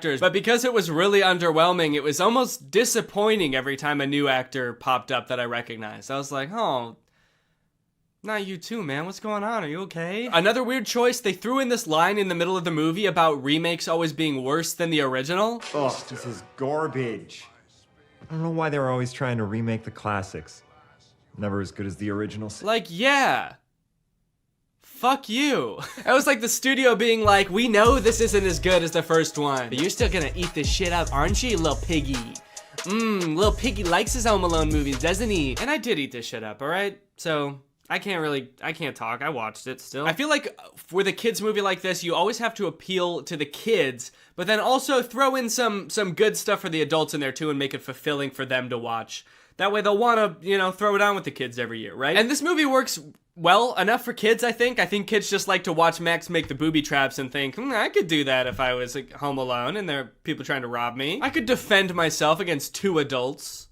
actors, but because it was really underwhelming, it was almost disappointing every time a new actor popped up that I recognized. I was like, oh, not you too, man. What's going on? Are you okay? Another weird choice, they threw in this line in the middle of the movie about remakes always being worse than the original. Ugh, this is garbage. I don't know why they're always trying to remake the classics. Never as good as the original. Like, yeah. Fuck you. It was like the studio being like, we know this isn't as good as the first one, but you're still gonna eat this shit up, aren't you, little piggy? Little piggy likes his Home Alone movies, doesn't he? And I did eat this shit up, alright? So, I can't talk. I watched it still. I feel like with a kids movie like this, you always have to appeal to the kids, but then also throw in some good stuff for the adults in there too and make it fulfilling for them to watch. That way they'll want to, throw it on with the kids every year, right? And this movie works well enough for kids, I think. I think kids just like to watch Max make the booby traps and think, I could do that if I was like, home alone and there are people trying to rob me. I could defend myself against two adults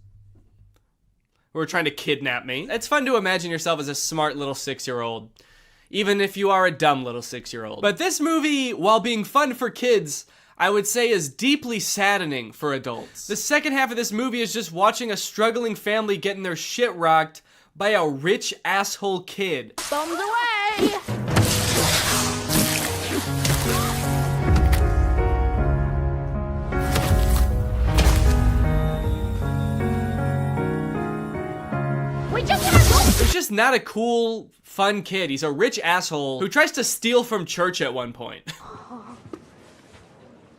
who are trying to kidnap me. It's fun to imagine yourself as a smart little 6-year-old, even if you are a dumb little 6-year-old. But this movie, while being fun for kids, I would say is deeply saddening for adults. The second half of this movie is just watching a struggling family getting their shit rocked by a rich asshole kid. Bombs away! He's just not a cool, fun kid. He's a rich asshole who tries to steal from church at one point.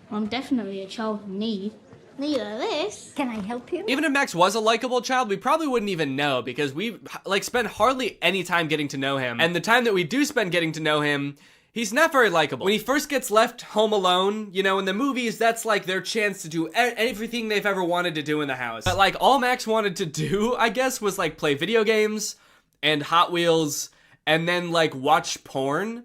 I'm definitely a child in need. Neither this. Can I help you? Even if Max was a likable child, we probably wouldn't even know because we spend hardly any time getting to know him. And the time that we do spend getting to know him, he's not very likable. When he first gets left home alone, in the movies, that's like their chance to do everything they've ever wanted to do in the house. But like all Max wanted to do, I guess, was like play video games and Hot Wheels and then like watch porn.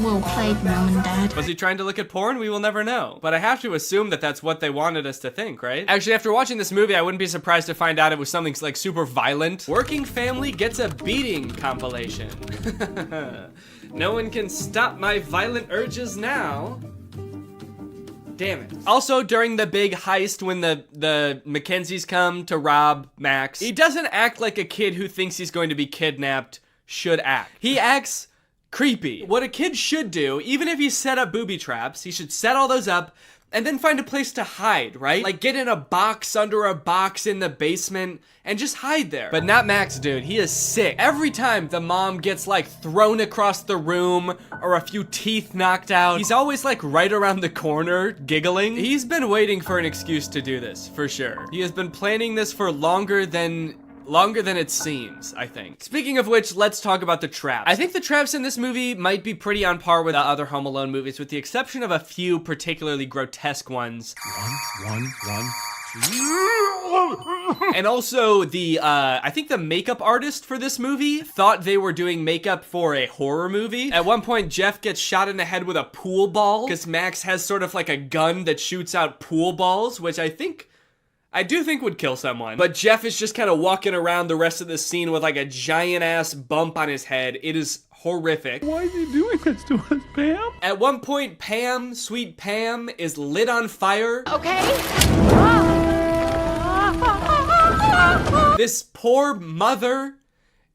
Well played, Mom and Dad. Was he trying to look at porn? We will never know. But I have to assume that that's what they wanted us to think, right? Actually, after watching this movie, I wouldn't be surprised to find out it was something like super violent. Working family gets a beating compilation. No one can stop my violent urges now. Damn it. Also, during the big heist when the Mackenzies come to rob Max, he doesn't act like a kid who thinks he's going to be kidnapped should act. He acts creepy. What a kid should do, even if he set up booby traps, he should set all those up and then find a place to hide, right? Like get in a box under a box in the basement and just hide there. But not Max, dude. He is sick. Every time the mom gets like thrown across the room or a few teeth knocked out, he's always like right around the corner giggling. He's been waiting for an excuse to do this, for sure. He has been planning this for longer than it seems, I think. Speaking of which, let's talk about the traps. I think the traps in this movie might be pretty on par with the other Home Alone movies, with the exception of a few particularly grotesque ones. One. And also I think the makeup artist for this movie thought they were doing makeup for a horror movie. At one point, Jeff gets shot in the head with a pool ball, because Max has sort of like a gun that shoots out pool balls, which I do think would kill someone. But Jeff is just kind of walking around the rest of the scene with like a giant ass bump on his head. It is horrific. Why is he doing this to us, Pam? At one point, Pam, sweet Pam, is lit on fire. Okay. This poor mother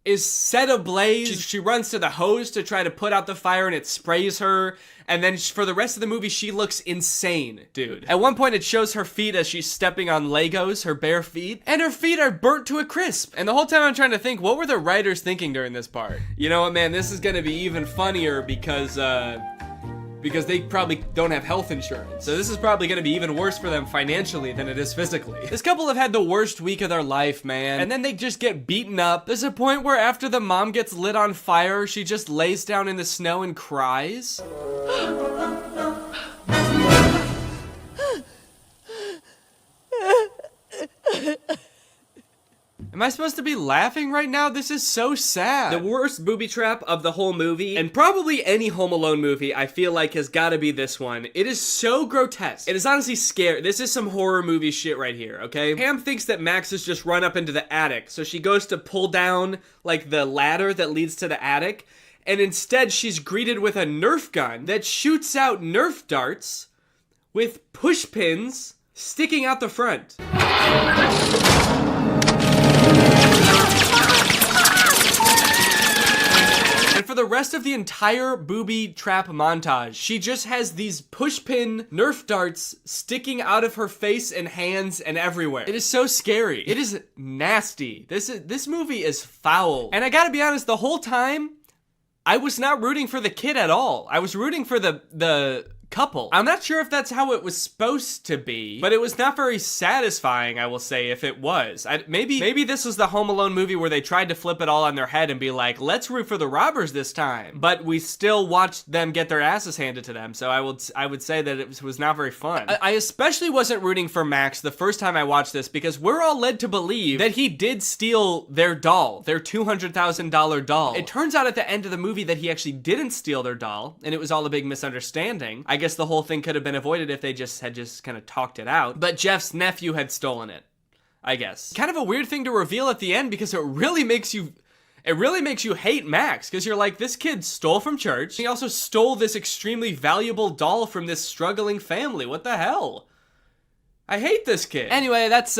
is set ablaze. She runs to the hose to try to put out the fire and it sprays her. And then for the rest of the movie, she looks insane, dude. At one point, it shows her feet as she's stepping on Legos, her bare feet. And her feet are burnt to a crisp. And the whole time I'm trying to think, what were the writers thinking during this part? You know what, man? This is gonna be even funnier because they probably don't have health insurance. So this is probably gonna be even worse for them financially than it is physically. This couple have had the worst week of their life, man. And then they just get beaten up. There's a point where after the mom gets lit on fire, she just lays down in the snow and cries. Am I supposed to be laughing right now? This is so sad. The worst booby trap of the whole movie, and probably any Home Alone movie, I feel like has gotta be this one. It is so grotesque. It is honestly scary. This is some horror movie shit right here, okay? Pam thinks that Max has just run up into the attic, so she goes to pull down, like, the ladder that leads to the attic, and instead she's greeted with a Nerf gun that shoots out Nerf darts with push pins sticking out the front. And for the rest of the entire booby trap montage, she just has these pushpin Nerf darts sticking out of her face and hands and everywhere. It is so scary. It is nasty. This movie is foul. And I gotta be honest, the whole time, I was not rooting for the kid at all. I was rooting for the couple. I'm not sure if that's how it was supposed to be, but it was not very satisfying, I will say, if it was. Maybe this was the Home Alone movie where they tried to flip it all on their head and be like, let's root for the robbers this time. But we still watched them get their asses handed to them, so I would say that it was not very fun. I especially wasn't rooting for Max the first time I watched this because we're all led to believe that he did steal their doll, their $200,000 doll. It turns out at the end of the movie that he actually didn't steal their doll, and it was all a big misunderstanding. I guess the whole thing could have been avoided if they had kind of talked it out. But Jeff's nephew had stolen it, I guess. Kind of a weird thing to reveal at the end because it really makes you hate Max, because you're like, this kid stole from church. He also stole this extremely valuable doll from this struggling family. What the hell? I hate this kid. Anyway, that's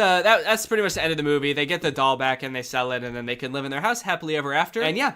pretty much the end of the movie. They get the doll back and they sell it, and then they can live in their house happily ever after. And yeah,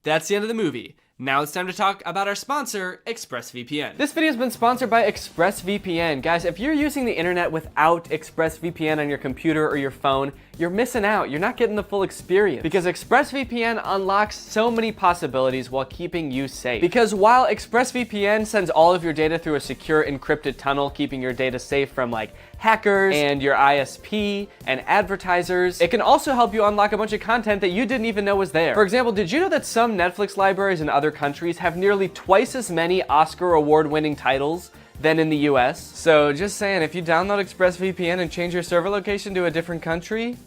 that's the end of the movie. Now it's time to talk about our sponsor, ExpressVPN. This video has been sponsored by ExpressVPN. Guys, if you're using the internet without ExpressVPN on your computer or your phone, you're missing out. You're not getting the full experience because ExpressVPN unlocks so many possibilities while keeping you safe. Because while ExpressVPN sends all of your data through a secure encrypted tunnel, keeping your data safe from like hackers and your ISP and advertisers, it can also help you unlock a bunch of content that you didn't even know was there. For example, did you know that some Netflix libraries in other countries have nearly twice as many Oscar award-winning titles than in the US? So just saying, if you download ExpressVPN and change your server location to a different country,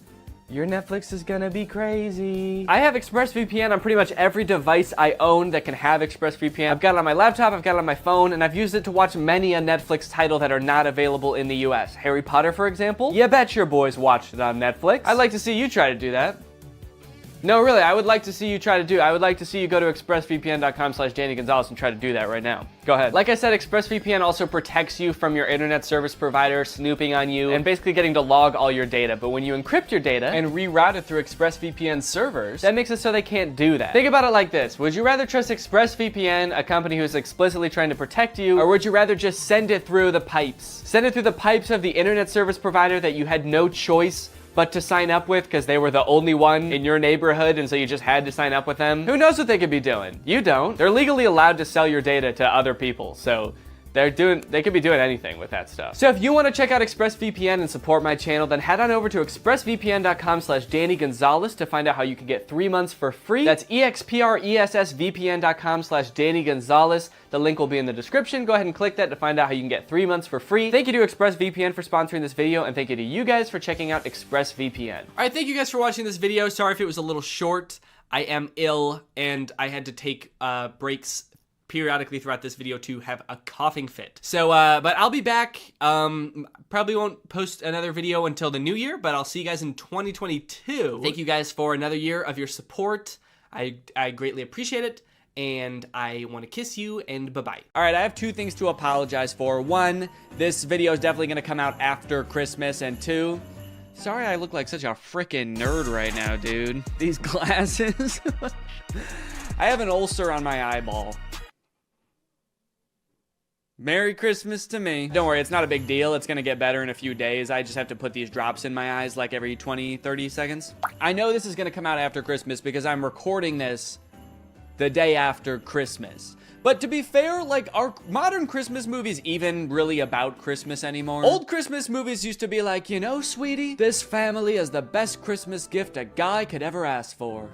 your Netflix is gonna be crazy. I have ExpressVPN on pretty much every device I own that can have ExpressVPN. I've got it on my laptop, I've got it on my phone, and I've used it to watch many a Netflix title that are not available in the US. Harry Potter, for example. You bet your boys watched it on Netflix. I'd like to see you try to do that. No, really, I would like to see you try to do. I would like to see you go to expressvpn.com/Danny Gonzalez and try to do that right now. Go ahead. Like I said, ExpressVPN also protects you from your internet service provider snooping on you and basically getting to log all your data. But when you encrypt your data and reroute it through ExpressVPN servers, that makes it so they can't do that. Think about it like this. Would you rather trust ExpressVPN, a company who's explicitly trying to protect you, or would you rather just send it through the pipes? Send it through the pipes of the internet service provider that you had no choice but to sign up with because they were the only one in your neighborhood and so you just had to sign up with them? Who knows what they could be doing? You don't. They're legally allowed to sell your data to other people, so they could be doing anything with that stuff. So if you want to check out ExpressVPN and support my channel, then head on over to expressvpn.com/Danny Gonzalez to find out how you can get 3 months for free. That's expressvpn.com/Danny Gonzalez. The link will be in the description. Go ahead and click that to find out how you can get 3 months for free. Thank you to ExpressVPN for sponsoring this video, and thank you to you guys for checking out ExpressVPN. All right, thank you guys for watching this video. Sorry if it was a little short. I am ill, and I had to take breaks periodically throughout this video to have a coughing fit. So, but I'll be back. Probably won't post another video until the new year, but I'll see you guys in 2022. Thank you guys for another year of your support. I greatly appreciate it, and I want to kiss you, and bye-bye. All right, I have 2 things to apologize for. 1, this video is definitely gonna come out after Christmas, and 2, sorry I look like such a freaking nerd right now, dude. These glasses. I have an ulcer on my eyeball. Merry Christmas to me. Don't worry, it's not a big deal. It's gonna get better in a few days. I just have to put these drops in my eyes like every 20, 30 seconds. I know this is gonna come out after Christmas because I'm recording this the day after Christmas. But to be fair, like, are modern Christmas movies even really about Christmas anymore? Old Christmas movies used to be like, you know, sweetie, this family is the best Christmas gift a guy could ever ask for.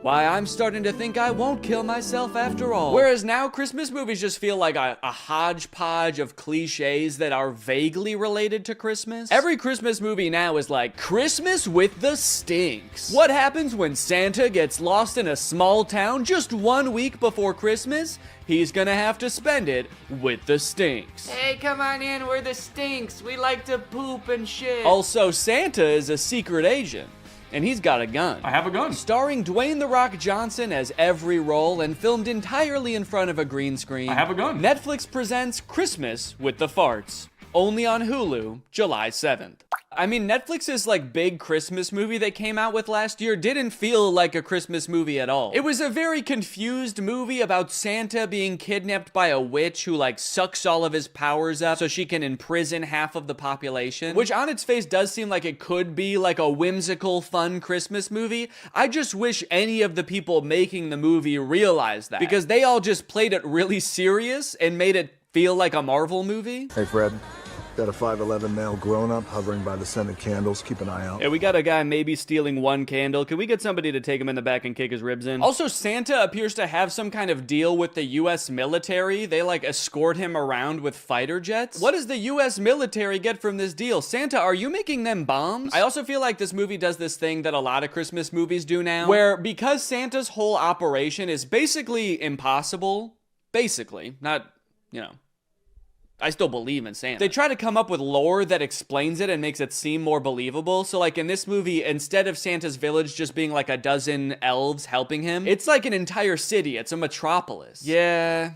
Why, I'm starting to think I won't kill myself after all. Whereas now, Christmas movies just feel like a hodgepodge of cliches that are vaguely related to Christmas. Every Christmas movie now is like, Christmas with the Stinks. What happens when Santa gets lost in a small town just 1 week before Christmas? He's gonna have to spend it with the Stinks. Hey, come on in, we're the Stinks. We like to poop and shit. Also, Santa is a secret agent. And he's got a gun. I have a gun. Starring Dwayne "The Rock" Johnson as every role and filmed entirely in front of a green screen. I have a gun. Netflix presents Christmas with the Farts. Only on Hulu, July 7th. I mean, Netflix's like big Christmas movie they came out with last year didn't feel like a Christmas movie at all. It was a very confused movie about Santa being kidnapped by a witch who like sucks all of his powers up so she can imprison half of the population, which on its face does seem like it could be like a whimsical, fun Christmas movie. I just wish any of the people making the movie realized that, because they all just played it really serious and made it feel like a Marvel movie. Hey, Fred. Got a 5'11" male grown-up hovering by the scented candles. Keep an eye out. Yeah, we got a guy maybe stealing one candle. Can we get somebody to take him in the back and kick his ribs in? Also, Santa appears to have some kind of deal with the US military. They like escort him around with fighter jets. What does the US military get from this deal? Santa, are you making them bombs? I also feel like this movie does this thing that a lot of Christmas movies do now, where because Santa's whole operation is basically impossible, not, you know, I still believe in Santa. They try to come up with lore that explains it and makes it seem more believable. So like in this movie, instead of Santa's village just being like a dozen elves helping him, it's like an entire city. It's a metropolis. Yeah.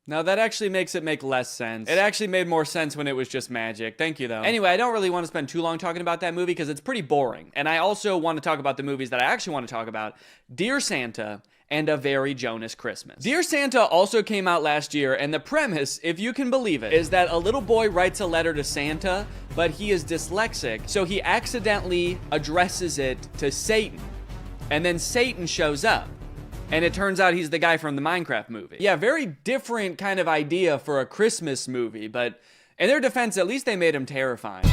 Now that actually makes it make less sense. It actually made more sense when it was just magic. Thank you though. Anyway, I don't really want to spend too long talking about that movie because it's pretty boring. And I also want to talk about the movies that I actually want to talk about. Dear Santa and A Very Jonas Christmas. Dear Santa also came out last year, and the premise, if you can believe it, is that a little boy writes a letter to Santa, but he is dyslexic, so he accidentally addresses it to Satan. And then Satan shows up. And it turns out he's the guy from the Minecraft movie. Yeah, very different kind of idea for a Christmas movie, but in their defense, at least they made him terrifying.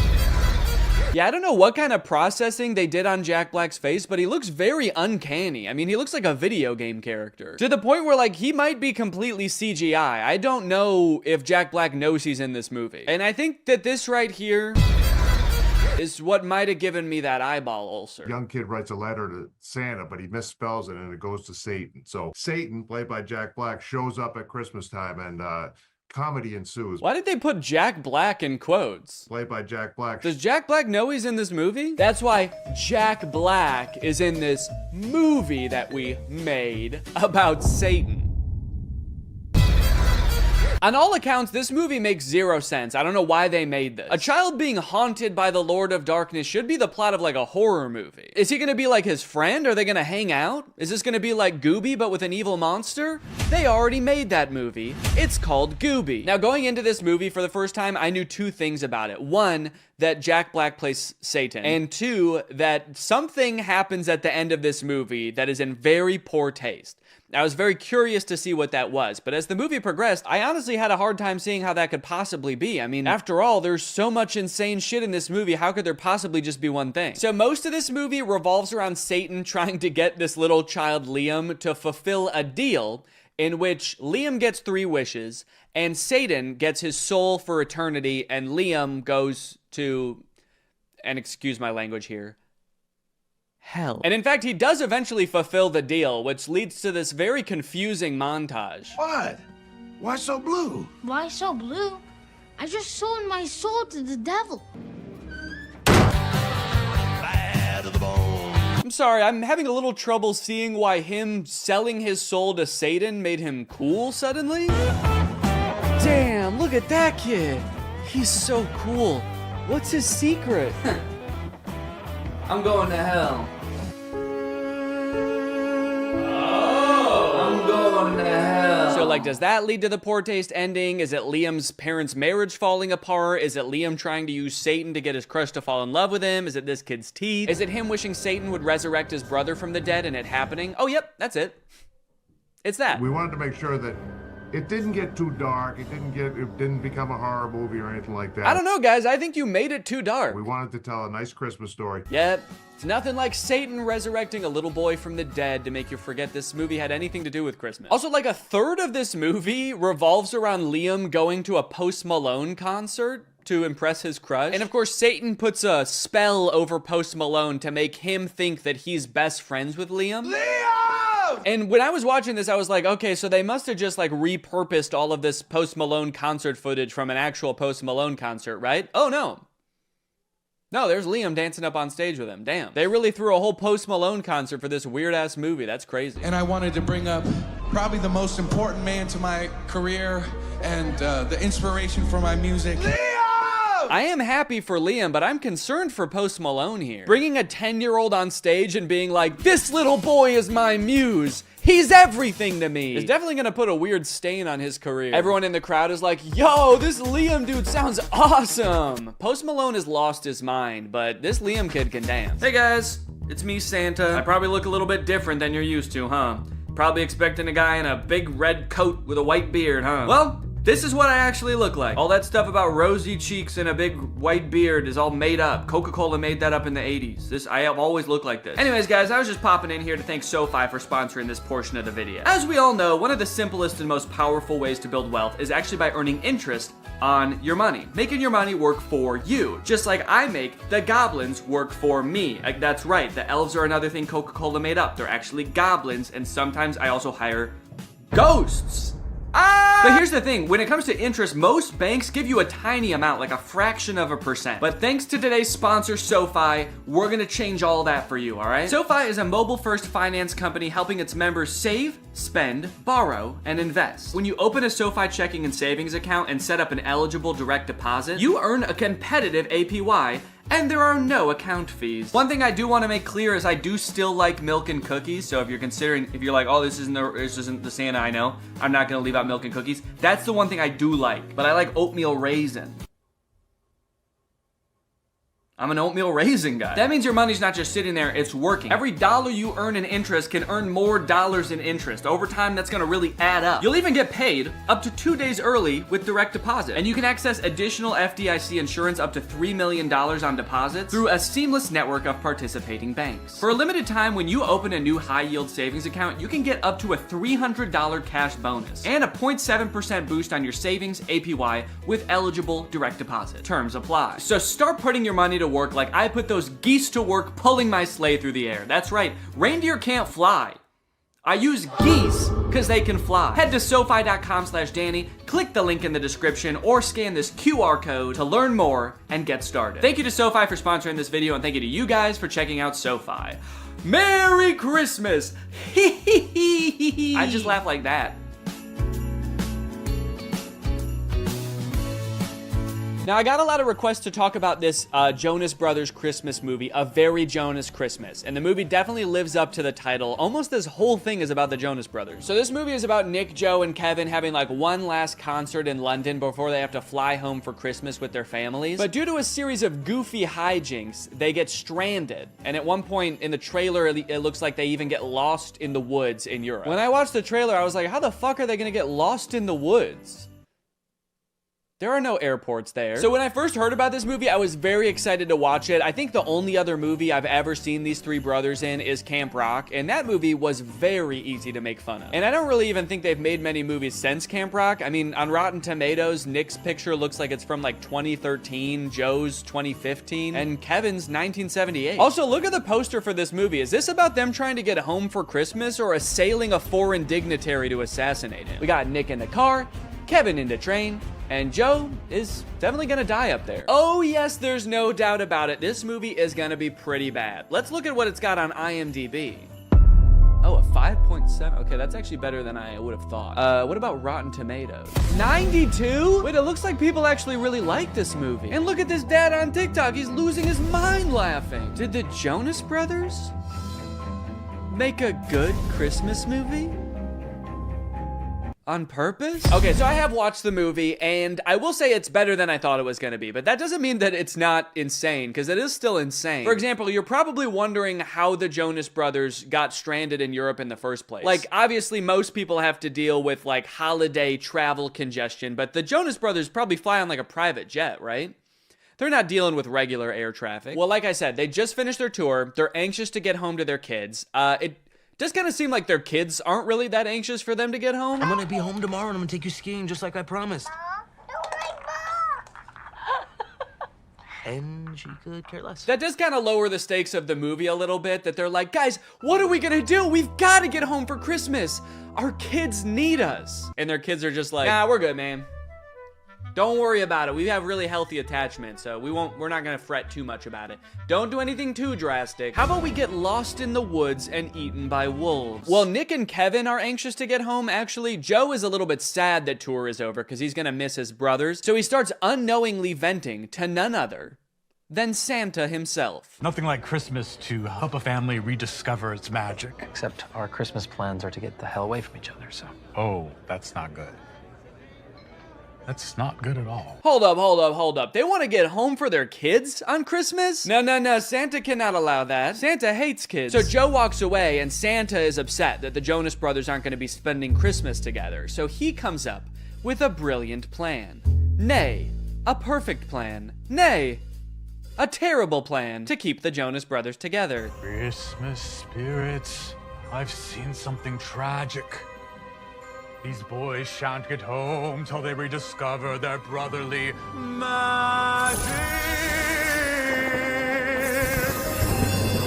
Yeah, I don't know what kind of processing they did on Jack Black's face, but he looks very uncanny. I mean, he looks like a video game character. To the point where, like, he might be completely CGI. I don't know if Jack Black knows he's in this movie. And I think that this right here is what might have given me that eyeball ulcer. Young kid writes a letter to Santa, but he misspells it and it goes to Satan. So Satan, played by Jack Black, shows up at Christmas time and comedy ensues. Why did they put Jack Black in quotes? Played by Jack Black. Does Jack Black know he's in this movie? That's why Jack Black is in this movie that we made about Satan. On all accounts, this movie makes zero sense. I don't know why they made this. A child being haunted by the Lord of Darkness should be the plot of like a horror movie. Is he gonna be like his friend? Are they gonna hang out? Is this gonna be like Gooby but with an evil monster? They already made that movie. It's called Gooby. Now going into this movie for the first time, I knew two things about it. One, that Jack Black plays Satan. And two, that something happens at the end of this movie that is in very poor taste. I was very curious to see what that was, but as the movie progressed, I honestly had a hard time seeing how that could possibly be. I mean, after all, there's so much insane shit in this movie, how could there possibly just be one thing? So most of this movie revolves around Satan trying to get this little child Liam to fulfill a deal in which Liam gets 3 wishes, and Satan gets his soul for eternity, and Liam goes to, and excuse my language here, hell. And in fact, he does eventually fulfill the deal, which leads to this very confusing montage. What? Why so blue? Why so blue? I just sold my soul to the devil. I'm sorry, I'm having a little trouble seeing why him selling his soul to Satan made him cool suddenly. Damn, look at that kid. He's so cool. What's his secret? I'm going to hell. I'm going to hell. So like, does that lead to the poor taste ending? Is it Liam's parents' marriage falling apart? Is it Liam trying to use Satan to get his crush to fall in love with him? Is it this kid's teeth? Is it him wishing Satan would resurrect his brother from the dead and it happening? Oh, yep, that's it. It's that. We wanted to make sure that it didn't get too dark. It didn't become a horror movie or anything like that. I don't know, guys. I think you made it too dark. We wanted to tell a nice Christmas story. Yep. It's nothing like Satan resurrecting a little boy from the dead to make you forget this movie had anything to do with Christmas. Also, like a third of this movie revolves around Liam going to a Post Malone concert to impress his crush. And of course, Satan puts a spell over Post Malone to make him think that he's best friends with Liam. And when I was watching this, I was like, okay, so they must have just like repurposed all of this Post Malone concert footage from an actual Post Malone concert, right? Oh, no. No, there's Liam dancing up on stage with him. Damn. They really threw a whole Post Malone concert for this weird-ass movie. That's crazy. And I wanted to bring up probably the most important man to my career and the inspiration for my music. I am happy for Liam, but I'm concerned for Post Malone here. Bringing a 10-year-old on stage and being like, this little boy is my muse. He's everything to me. It's definitely gonna put a weird stain on his career. Everyone in the crowd is like, yo, this Liam dude sounds awesome. Post Malone has lost his mind, but this Liam kid can dance. Hey guys, it's me, Santa. I probably look a little bit different than you're used to, huh? Probably expecting a guy in a big red coat with a white beard, huh? Well, this is what I actually look like. All that stuff about rosy cheeks and a big white beard is all made up. Coca-Cola made that up in the 80s. I have always looked like this. Anyways, guys, I was just popping in here to thank SoFi for sponsoring this portion of the video. As we all know, one of the simplest and most powerful ways to build wealth is actually by earning interest on your money. Making your money work for you. Just like I make the goblins work for me. Like, that's right, the elves are another thing Coca-Cola made up. They're actually goblins, and sometimes I also hire ghosts. But here's the thing, when it comes to interest, most banks give you a tiny amount, like a fraction of a percent. But thanks to today's sponsor, SoFi, we're gonna change all that for you, all right? SoFi is a mobile-first finance company helping its members save, spend, borrow, and invest. When you open a SoFi checking and savings account and set up an eligible direct deposit, you earn a competitive APY, and there are no account fees. One thing I do want to make clear is I do still like milk and cookies. So if you're like, oh, this isn't the Santa I know, I'm not gonna leave out milk and cookies. That's the one thing I do like. But I like oatmeal raisin. I'm an oatmeal raisin guy. That means your money's not just sitting there, it's working. Every dollar you earn in interest can earn more dollars in interest. Over time, that's gonna really add up. You'll even get paid up to 2 days early with direct deposit. And you can access additional FDIC insurance up to $3 million on deposits through a seamless network of participating banks. For a limited time, when you open a new high-yield savings account, you can get up to a $300 cash bonus and a 0.7% boost on your savings APY with eligible direct deposit. Terms apply. So start putting your money to work like I put those geese to work pulling my sleigh through the air. That's right, reindeer can't fly. I use geese because they can fly. Head to SoFi.com/Danny, click the link in the description, or scan this QR code to learn more and get started. Thank you to SoFi for sponsoring this video, and thank you to you guys for checking out SoFi. Merry Christmas! I just laugh like that. Now, I got a lot of requests to talk about this Jonas Brothers Christmas movie, A Very Jonas Christmas. And the movie definitely lives up to the title. Almost this whole thing is about the Jonas Brothers. So this movie is about Nick, Joe, and Kevin having like one last concert in London before they have to fly home for Christmas with their families. But due to a series of goofy hijinks, they get stranded. And at one point in the trailer, it looks like they even get lost in the woods in Europe. When I watched the trailer, I was like, how the fuck are they gonna get lost in the woods? There are no airports there. So when I first heard about this movie, I was very excited to watch it. I think the only other movie I've ever seen these three brothers in is Camp Rock, and that movie was very easy to make fun of. And I don't really even think they've made many movies since Camp Rock. I mean, on Rotten Tomatoes, Nick's picture looks like it's from like 2013, Joe's 2015, and Kevin's 1978. Also, look at the poster for this movie. Is this about them trying to get home for Christmas or assailing a foreign dignitary to assassinate him? We got Nick in the car, Kevin in the train, and Joe is definitely gonna die up there. Oh yes, there's no doubt about it. This movie is gonna be pretty bad. Let's look at what it's got on IMDb. Oh, a 5.7. Okay, that's actually better than I would have thought. What about Rotten Tomatoes? 92? Wait, it looks like people actually really like this movie. And look at this dad on TikTok. He's losing his mind laughing. Did the Jonas Brothers make a good Christmas movie? On purpose? Okay, so I have watched the movie, and I will say it's better than I thought it was gonna be, but that doesn't mean that it's not insane, because it is still insane. For example, you're probably wondering how the Jonas Brothers got stranded in Europe in the first place. Like, obviously, most people have to deal with, like, holiday travel congestion, but the Jonas Brothers probably fly on, like, a private jet, right? They're not dealing with regular air traffic. Well, like I said, they just finished their tour. They're anxious to get home to their kids. It does kind of seem like their kids aren't really that anxious for them to get home. I'm gonna be home tomorrow and I'm gonna take you skiing just like I promised. And she could care less. That does kind of lower the stakes of the movie a little bit, that they're like, guys, what are we gonna do? We've gotta get home for Christmas. Our kids need us. And their kids are just like, nah, we're good, man. Don't worry about it. We have really healthy attachment, so we're not gonna fret too much about it. Don't do anything too drastic. How about we get lost in the woods and eaten by wolves? Well, Nick and Kevin are anxious to get home, actually. Joe is a little bit sad that tour is over because he's gonna miss his brothers, so he starts unknowingly venting to none other than Santa himself. Nothing like Christmas to help a family rediscover its magic. Except our Christmas plans are to get the hell away from each other, so. Oh, that's not good. That's not good at all. Hold up. They want to get home for their kids on Christmas? No. Santa cannot allow that. Santa hates kids. So Joe walks away, and Santa is upset that the Jonas Brothers aren't going to be spending Christmas together. So he comes up with a brilliant plan. Nay, a perfect plan. Nay, a terrible plan to keep the Jonas Brothers together. Christmas spirits, I've seen something tragic. These boys shan't get home till they rediscover their brotherly magic.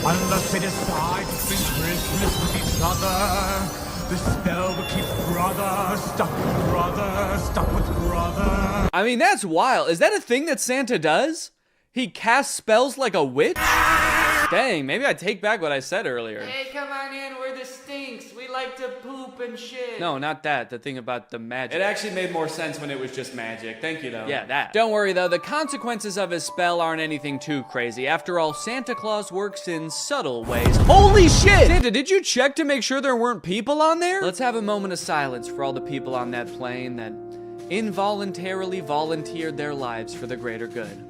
Unless they decide to spend Christmas with each other, the spell will keep brother stuck with brother. I mean, that's wild. Is that a thing that Santa does? He casts spells like a witch? Dang, maybe I take back what I said earlier. Hey, come on in, we're the Stinks. We like to poop and shit. No, not that. The thing about the magic. It actually made more sense when it was just magic. Thank you, though. Yeah, that. Don't worry, though. The consequences of his spell aren't anything too crazy. After all, Santa Claus works in subtle ways. Holy shit! Santa, did you check to make sure there weren't people on there? Let's have a moment of silence for all the people on that plane that involuntarily volunteered their lives for the greater good,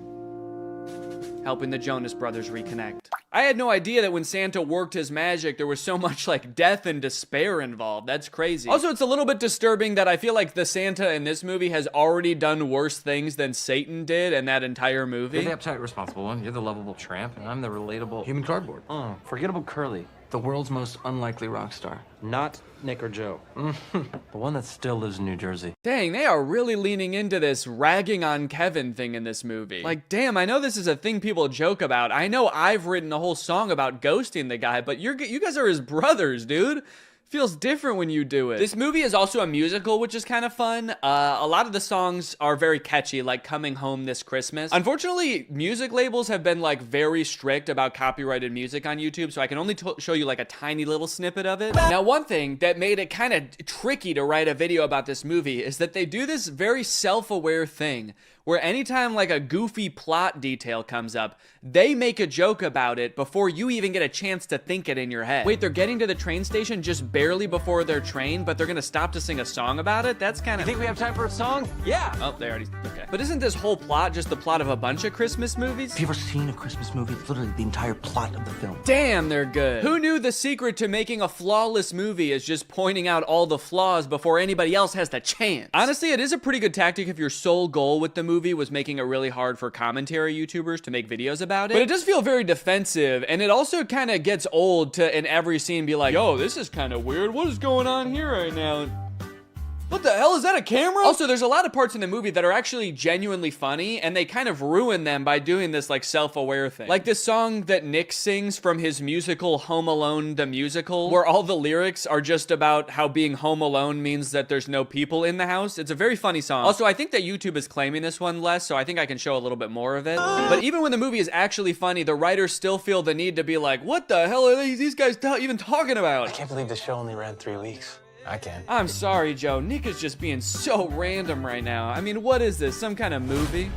helping the Jonas Brothers reconnect. I had no idea that when Santa worked his magic, there was so much like death and despair involved. That's crazy. Also, it's a little bit disturbing that I feel like the Santa in this movie has already done worse things than Satan did in that entire movie. You're the uptight, responsible one. You're the lovable tramp, and I'm the relatable human cardboard. Forgettable Curly, the world's most unlikely rock star. Not Nick or Joe. The one that still lives in New Jersey. Dang, they are really leaning into this ragging on Kevin thing in this movie. Like, damn, I know this is a thing people joke about. I know I've written a whole song about ghosting the guy, but you guys are his brothers, dude. Feels different when you do it. This movie is also a musical, which is kind of fun. A lot of the songs are very catchy, like Coming Home This Christmas. Unfortunately, music labels have been like very strict about copyrighted music on YouTube, so I can only show you like a tiny little snippet of it. Now, one thing that made it kind of tricky to write a video about this movie is that they do this very self-aware thing where anytime like a goofy plot detail comes up, they make a joke about it before you even get a chance to think it in your head. Wait, they're getting to the train station just barely before their train, but they're gonna stop to sing a song about it? That's kind of... You think we have time for a song? Yeah! Oh, they already... Okay. But isn't this whole plot just the plot of a bunch of Christmas movies? Have you ever seen a Christmas movie? It's literally the entire plot of the film. Damn, they're good. Who knew the secret to making a flawless movie is just pointing out all the flaws before anybody else has the chance? Honestly, it is a pretty good tactic if your sole goal with the movie was making it really hard for commentary YouTubers to make videos about it. But it does feel very defensive, and it also kind of gets old to, in every scene, be like, yo, this is kind of weird. What is going on here right now? What the hell, is that a camera? Also, there's a lot of parts in the movie that are actually genuinely funny, and they kind of ruin them by doing this like self-aware thing. Like this song that Nick sings from his musical Home Alone the Musical, where all the lyrics are just about how being home alone means that there's no people in the house. It's a very funny song. Also, I think that YouTube is claiming this one less, so I think I can show a little bit more of it. But even when the movie is actually funny, the writers still feel the need to be like, what the hell are these guys even talking about? I can't believe the show only ran 3 weeks. I can. I'm sorry, Joe. Nick is just being so random right now. I mean, what is this? Some kind of movie?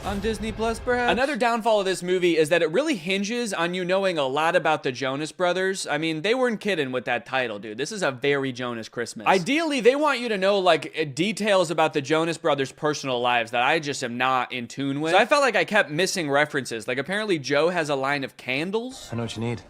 On Disney Plus, perhaps? Another downfall of this movie is that it really hinges on you knowing a lot about the Jonas Brothers. I mean, they weren't kidding with that title, dude. This is a very Jonas Christmas. Ideally, they want you to know, like, details about the Jonas Brothers' personal lives that I just am not in tune with. So I felt like I kept missing references. Like, apparently Joe has a line of candles. I know what you need.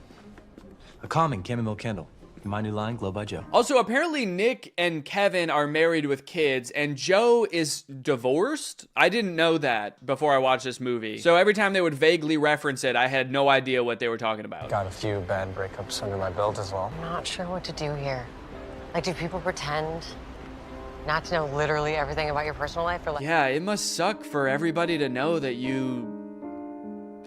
A calming chamomile candle. My new line, Glow by Joe. Also, apparently Nick and Kevin are married with kids, and Joe is divorced? I didn't know that before I watched this movie. So every time they would vaguely reference it, I had no idea what they were talking about. Got a few bad breakups under my belt as well. I'm not sure what to do here. Like, do people pretend not to know literally everything about your personal life? Or like... Yeah, it must suck for everybody to know that you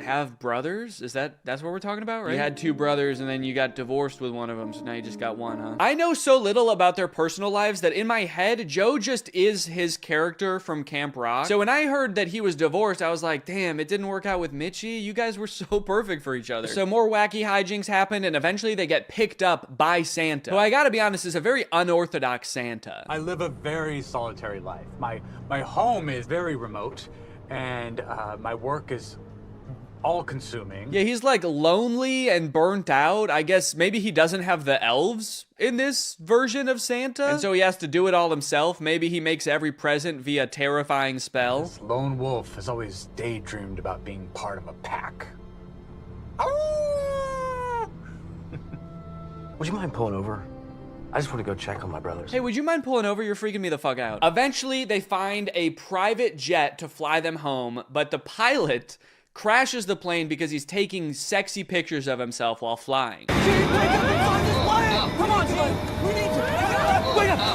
have brothers? That's what we're talking about, right? You had 2 brothers and then you got divorced with one of them, so now you just got one, huh? I know so little about their personal lives that in my head, Joe just is his character from Camp Rock. So when I heard that he was divorced, I was like, damn, it didn't work out with Mitchie. You guys were so perfect for each other. So more wacky hijinks happened, and eventually they get picked up by Santa, who I gotta be honest is a very unorthodox Santa. I live a very solitary life. My home is very remote, and my work is all-consuming. Yeah, he's like lonely and burnt out. I guess maybe he doesn't have the elves in this version of Santa, and so he has to do it all himself. Maybe he makes every present via terrifying spell. This lone wolf has always daydreamed about being part of a pack. Would you mind pulling over? I just want to go check on my brothers. Hey, would you mind pulling over? You're freaking me the fuck out. Eventually, they find a private jet to fly them home, but the pilot crashes the plane because he's taking sexy pictures of himself while flying.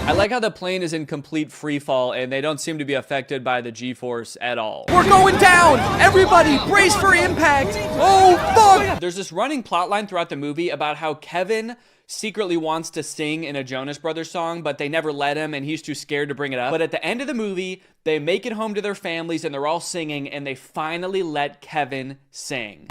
I like how the plane is in complete free fall and they don't seem to be affected by the G-force at all. We're going down! Everybody, brace for impact! Oh, fuck! There's this running plot line throughout the movie about how Kevin secretly wants to sing in a Jonas Brothers song, but they never let him and he's too scared to bring it up. But at the end of the movie, they make it home to their families and they're all singing and they finally let Kevin sing.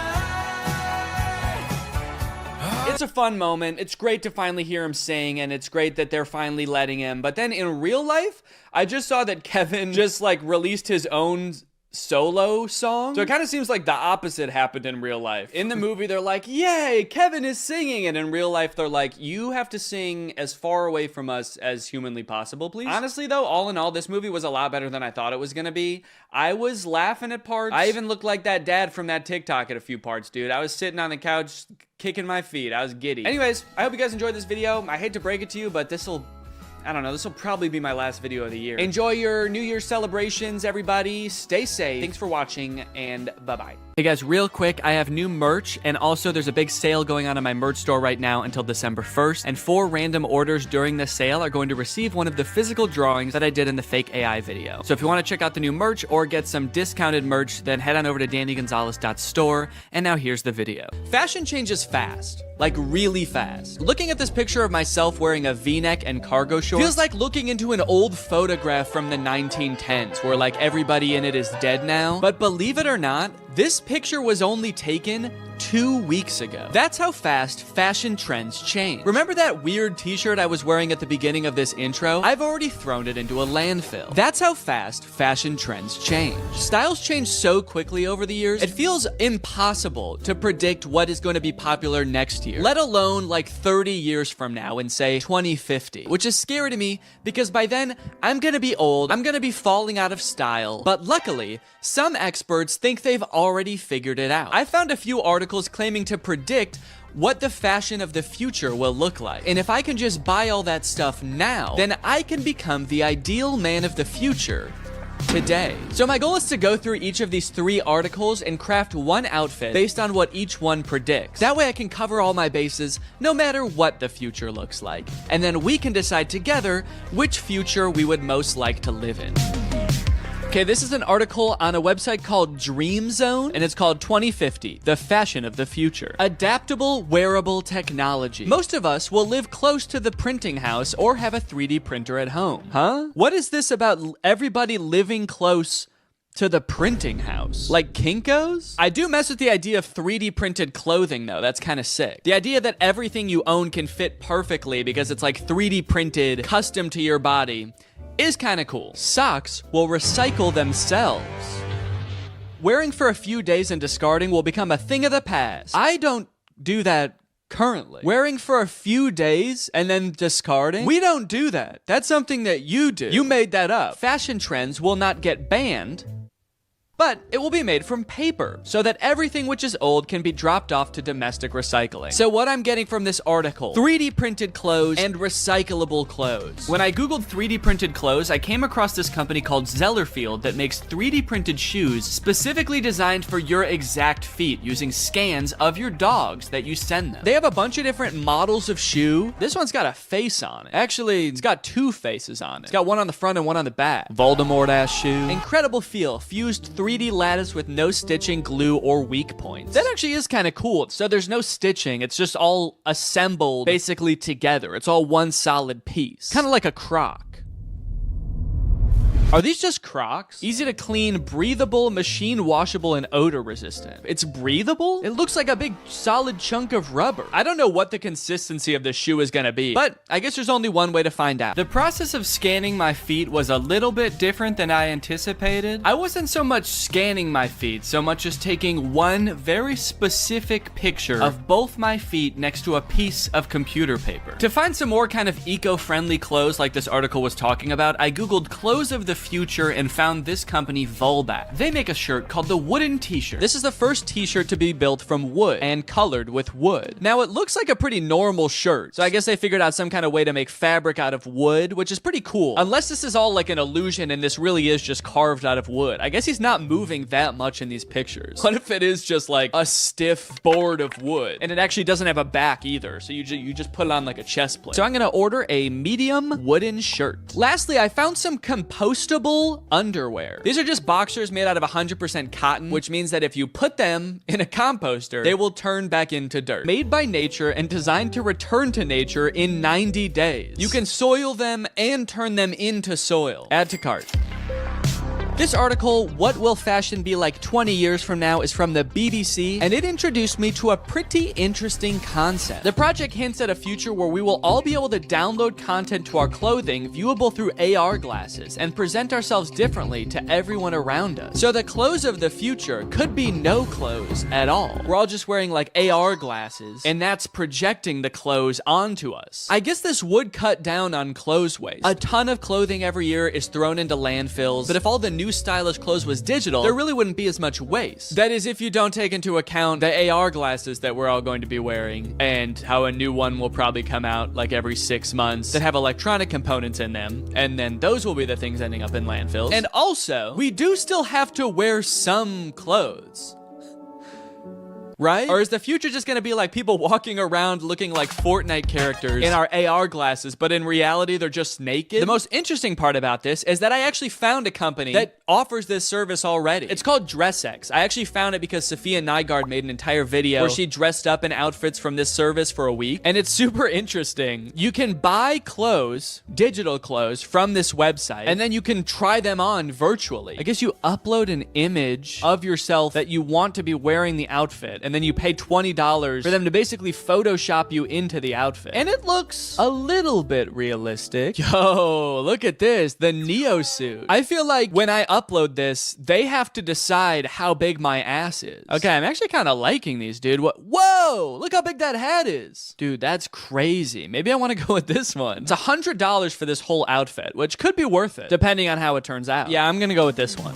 It's a fun moment. It's great to finally hear him sing, and it's great that they're finally letting him. But then in real life, I just saw that Kevin just like released his own solo song. So it kind of seems like the opposite happened in real life. In the movie, they're like, yay, Kevin is singing. And in real life, they're like, you have to sing as far away from us as humanly possible, please. Honestly, though, all in all, this movie was a lot better than I thought it was gonna be. I was laughing at parts. I even looked like that dad from that TikTok at a few parts, dude. I was sitting on the couch kicking my feet. I was giddy. Anyways, I hope you guys enjoyed this video. I hate to break it to you, but I don't know, this will probably be my last video of the year. Enjoy your New Year's celebrations, everybody. Stay safe. Thanks for watching, and bye-bye. Hey guys, real quick, I have new merch, and also there's a big sale going on in my merch store right now until December 1st, and 4 random orders during the sale are going to receive one of the physical drawings that I did in the fake AI video. So if you want to check out the new merch or get some discounted merch, then head on over to dannygonzalez.store, and now here's the video. Fashion changes fast. Like really fast. Looking at this picture of myself wearing a V-neck and cargo shorts feels like looking into an old photograph from the 1910s where like everybody in it is dead now. But believe it or not, this picture was only taken 2 weeks ago. That's how fast fashion trends change. Remember that weird t-shirt I was wearing at the beginning of this intro? I've already thrown it into a landfill. That's how fast fashion trends change. Styles change so quickly over the years, it feels impossible to predict what is going to be popular next year, let alone like 30 years from now in say 2050, which is scary to me because by then I'm gonna be old, I'm gonna be falling out of style, but luckily, some experts think they've already figured it out. I found a few articles claiming to predict what the fashion of the future will look like. And if I can just buy all that stuff now, then I can become the ideal man of the future today. So my goal is to go through each of these 3 articles and craft one outfit based on what each one predicts. That way I can cover all my bases no matter what the future looks like. And then we can decide together which future we would most like to live in. Okay, this is an article on a website called Dream Zone, and it's called 2050, the fashion of the future. Adaptable wearable technology. Most of us will live close to the printing house or have a 3D printer at home. Huh? What is this about everybody living close to the printing house? Like Kinko's? I do mess with the idea of 3D printed clothing though, that's kind of sick. The idea that everything you own can fit perfectly because it's like 3D printed, custom to your body, is kind of cool. Socks will recycle themselves. Wearing for a few days and discarding will become a thing of the past. I don't do that currently. Wearing for a few days and then discarding? We don't do that. That's something that you do. You made that up. Fashion trends will not get banned, but it will be made from paper so that everything which is old can be dropped off to domestic recycling. So what I'm getting from this article, 3D printed clothes and recyclable clothes. When I Googled 3D printed clothes, I came across this company called Zellerfield that makes 3D printed shoes specifically designed for your exact feet using scans of your dogs that you send them. They have a bunch of different models of shoe. This one's got a face on it. Actually, it's got 2 faces on it. It's got one on the front and one on the back. Voldemort-ass shoe. Incredible feel, fused 3D 3D lattice with no stitching, glue, or weak points. That actually is kind of cool. So there's no stitching. It's just all assembled basically together. It's all one solid piece. Kind of like a crock. Are these just Crocs? Easy to clean, breathable, machine washable, and odor resistant. It's breathable? It looks like a big solid chunk of rubber. I don't know what the consistency of this shoe is gonna be, but I guess there's only one way to find out. The process of scanning my feet was a little bit different than I anticipated. I wasn't so much scanning my feet, so much as taking one very specific picture of both my feet next to a piece of computer paper. To find some more kind of eco-friendly clothes like this article was talking about, I googled clothes of the future and found this company Volbat. They make a shirt called the wooden t-shirt. This is the first t-shirt to be built from wood and colored with wood. Now it looks like a pretty normal shirt, so I guess they figured out some kind of way to make fabric out of wood, which is pretty cool. Unless this is all like an illusion and this really is just carved out of wood. I guess he's not moving that much in these pictures. What if it is just like a stiff board of wood and it actually doesn't have a back either, so you just put it on like a chest plate. So I'm gonna order a medium wooden shirt. Lastly, I found some compostable underwear. These are just boxers made out of 100% cotton, which means that if you put them in a composter, they will turn back into dirt. Made by nature and designed to return to nature in 90 days. You can soil them and turn them into soil. Add to cart. This article, What Will Fashion Be Like 20 Years From Now, is from the BBC, and it introduced me to a pretty interesting concept. The project hints at a future where we will all be able to download content to our clothing viewable through AR glasses and present ourselves differently to everyone around us. So the clothes of the future could be no clothes at all. We're all just wearing like AR glasses, and that's projecting the clothes onto us. I guess this would cut down on clothes waste. A ton of clothing every year is thrown into landfills, but if all the new stylish clothes was digital, there really wouldn't be as much waste. That is, if you don't take into account the AR glasses that we're all going to be wearing and how a new one will probably come out like every 6 months that have electronic components in them, and then those will be the things ending up in landfills. And also, we do still have to wear some clothes. Right? Or is the future just gonna be like people walking around looking like Fortnite characters in our AR glasses, but in reality they're just naked? The most interesting part about this is that I actually found a company that offers this service already. It's called DressX. I actually found it because Sophia Nygaard made an entire video where she dressed up in outfits from this service for a week, and it's super interesting. You can buy clothes, digital clothes, from this website, and then you can try them on virtually. I guess you upload an image of yourself that you want to be wearing the outfit, and then you pay $20 for them to basically Photoshop you into the outfit. And it looks a little bit realistic. Yo, look at this, the Neo suit. I feel like when I upload this, they have to decide how big my ass is. Okay, I'm actually kind of liking these, dude. Whoa, look how big that hat is. Dude, that's crazy. Maybe I want to go with this one. It's $100 for this whole outfit, which could be worth it, depending on how it turns out. Yeah, I'm gonna go with this one.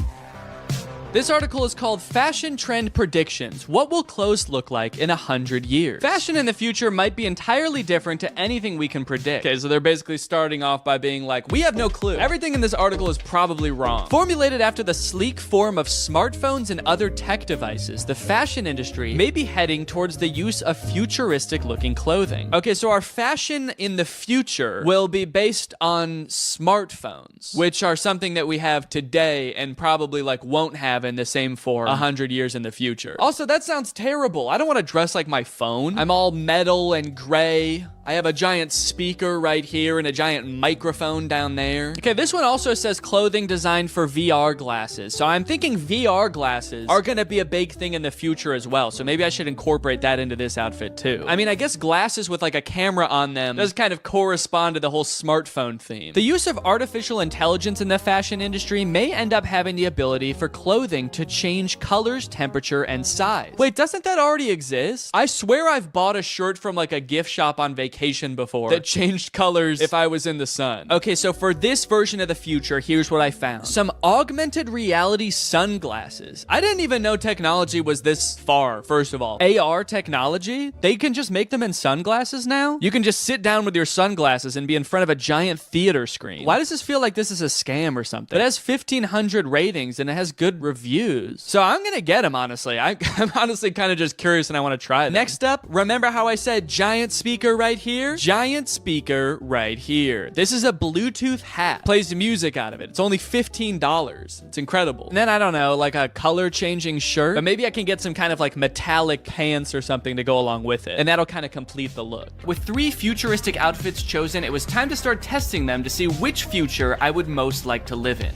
This article is called Fashion Trend Predictions. What will clothes look like in 100 years? Fashion in the future might be entirely different to anything we can predict. Okay, so they're basically starting off by being like, we have no clue. Everything in this article is probably wrong. Formulated after the sleek form of smartphones and other tech devices, the fashion industry may be heading towards the use of futuristic looking clothing. Okay, so our fashion in the future will be based on smartphones, which are something that we have today and probably like won't have in the same form 100 years in the future. Also, that sounds terrible. I don't want to dress like my phone. I'm all metal and gray. I have a giant speaker right here and a giant microphone down there. Okay, this one also says clothing designed for VR glasses. So I'm thinking VR glasses are gonna be a big thing in the future as well. So maybe I should incorporate that into this outfit too. I mean, I guess glasses with like a camera on them does kind of correspond to the whole smartphone theme. The use of artificial intelligence in the fashion industry may end up having the ability for clothing to change colors, temperature, and size. Wait, doesn't that already exist? I swear I've bought a shirt from like a gift shop on vacation before that changed colors if I was in the sun. Okay, so for this version of the future, here's what I found. Some augmented reality sunglasses. I didn't even know technology was this far, first of all. AR technology? They can just make them in sunglasses now? You can just sit down with your sunglasses and be in front of a giant theater screen. Why does this feel like this is a scam or something? It has 1,500 ratings and it has good reviews. So I'm gonna get them, honestly. I'm honestly kind of just curious and I want to try them. Next up, remember how I said giant speaker right here, giant speaker right here. This is a Bluetooth hat. Plays the music out of it. It's only $15. It's incredible. And then I don't know, like a color changing shirt, but maybe I can get some kind of like metallic pants or something to go along with it. And that'll kind of complete the look. With 3 futuristic outfits chosen, it was time to start testing them to see which future I would most like to live in.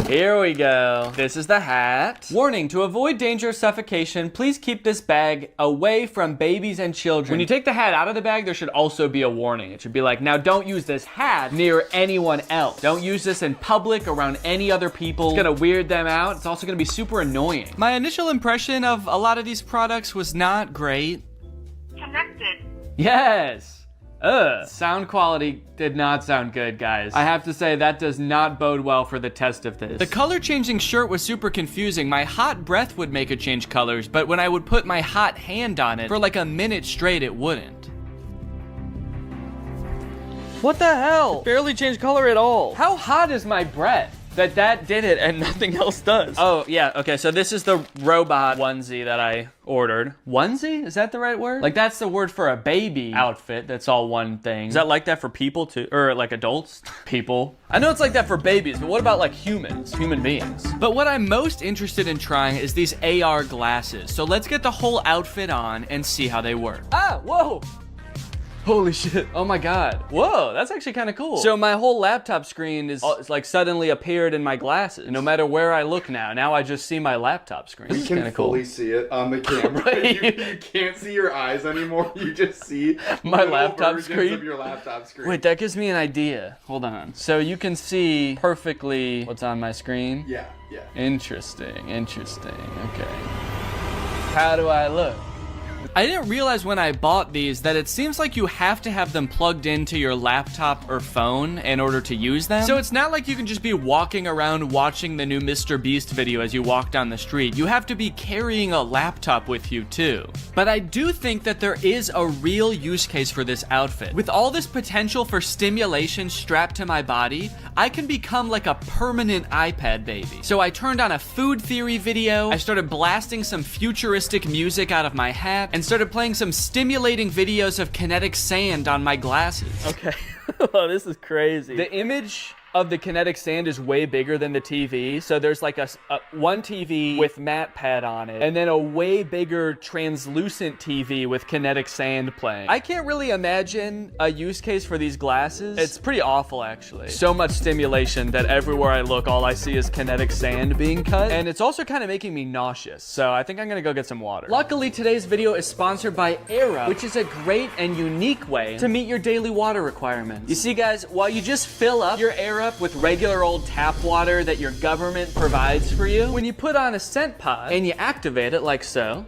Here we go. This is the hat. Warning, to avoid danger of suffocation, please keep this bag away from babies and children. When you take the hat out of the bag, there should also be a warning. It should be like, now don't use this hat near anyone else. Don't use this in public around any other people. It's gonna weird them out. It's also gonna be super annoying. My initial impression of a lot of these products was not great. Connected. Yes. Sound quality did not sound good, guys. I have to say that does not bode well for the test of this. The color changing shirt was super confusing. My hot breath would make it change colors, but when I would put my hot hand on it for like a minute straight, it wouldn't. What the hell? It barely changed color at all. How hot is my breath that did it and nothing else does? Oh, yeah, okay, so this is the robot onesie that I ordered. Onesie? Is that the right word? Like, that's the word for a baby outfit that's all one thing. Is that like that for people too? Or like adults? People. I know it's like that for babies, but what about like humans? Human beings. But what I'm most interested in trying is these AR glasses. So let's get the whole outfit on and see how they work. Ah, whoa! Holy shit. Oh my God. Whoa, that's actually kind of cool. So my whole laptop screen is like suddenly appeared in my glasses. No matter where I look now I just see my laptop screen. You can fully see it on the camera. you can't see your eyes anymore. You just see my laptop screen. Of your laptop screen. Wait, that gives me an idea. Hold on. So you can see perfectly what's on my screen? Yeah. Interesting. Okay. How do I look? I didn't realize when I bought these that it seems like you have to have them plugged into your laptop or phone in order to use them. So it's not like you can just be walking around watching the new Mr. Beast video as you walk down the street. You have to be carrying a laptop with you too. But I do think that there is a real use case for this outfit. With all this potential for stimulation strapped to my body, I can become like a permanent iPad baby. So I turned on a food theory video, I started blasting some futuristic music out of my hat, and started playing some stimulating videos of kinetic sand on my glasses. Okay. Oh, this is crazy. The image of the kinetic sand is way bigger than the TV. So there's like a one TV with matte pad on it, and then a way bigger translucent TV with kinetic sand playing. I can't really imagine a use case for these glasses. It's pretty awful, actually. So much stimulation that everywhere I look, all I see is kinetic sand being cut. And it's also kind of making me nauseous. So I think I'm gonna go get some water. Luckily, today's video is sponsored by Air Up, which is a great and unique way to meet your daily water requirements. You see, guys, while you just fill up your Air Up with regular old tap water that your government provides for you, when you put on a scent pod and you activate it like so,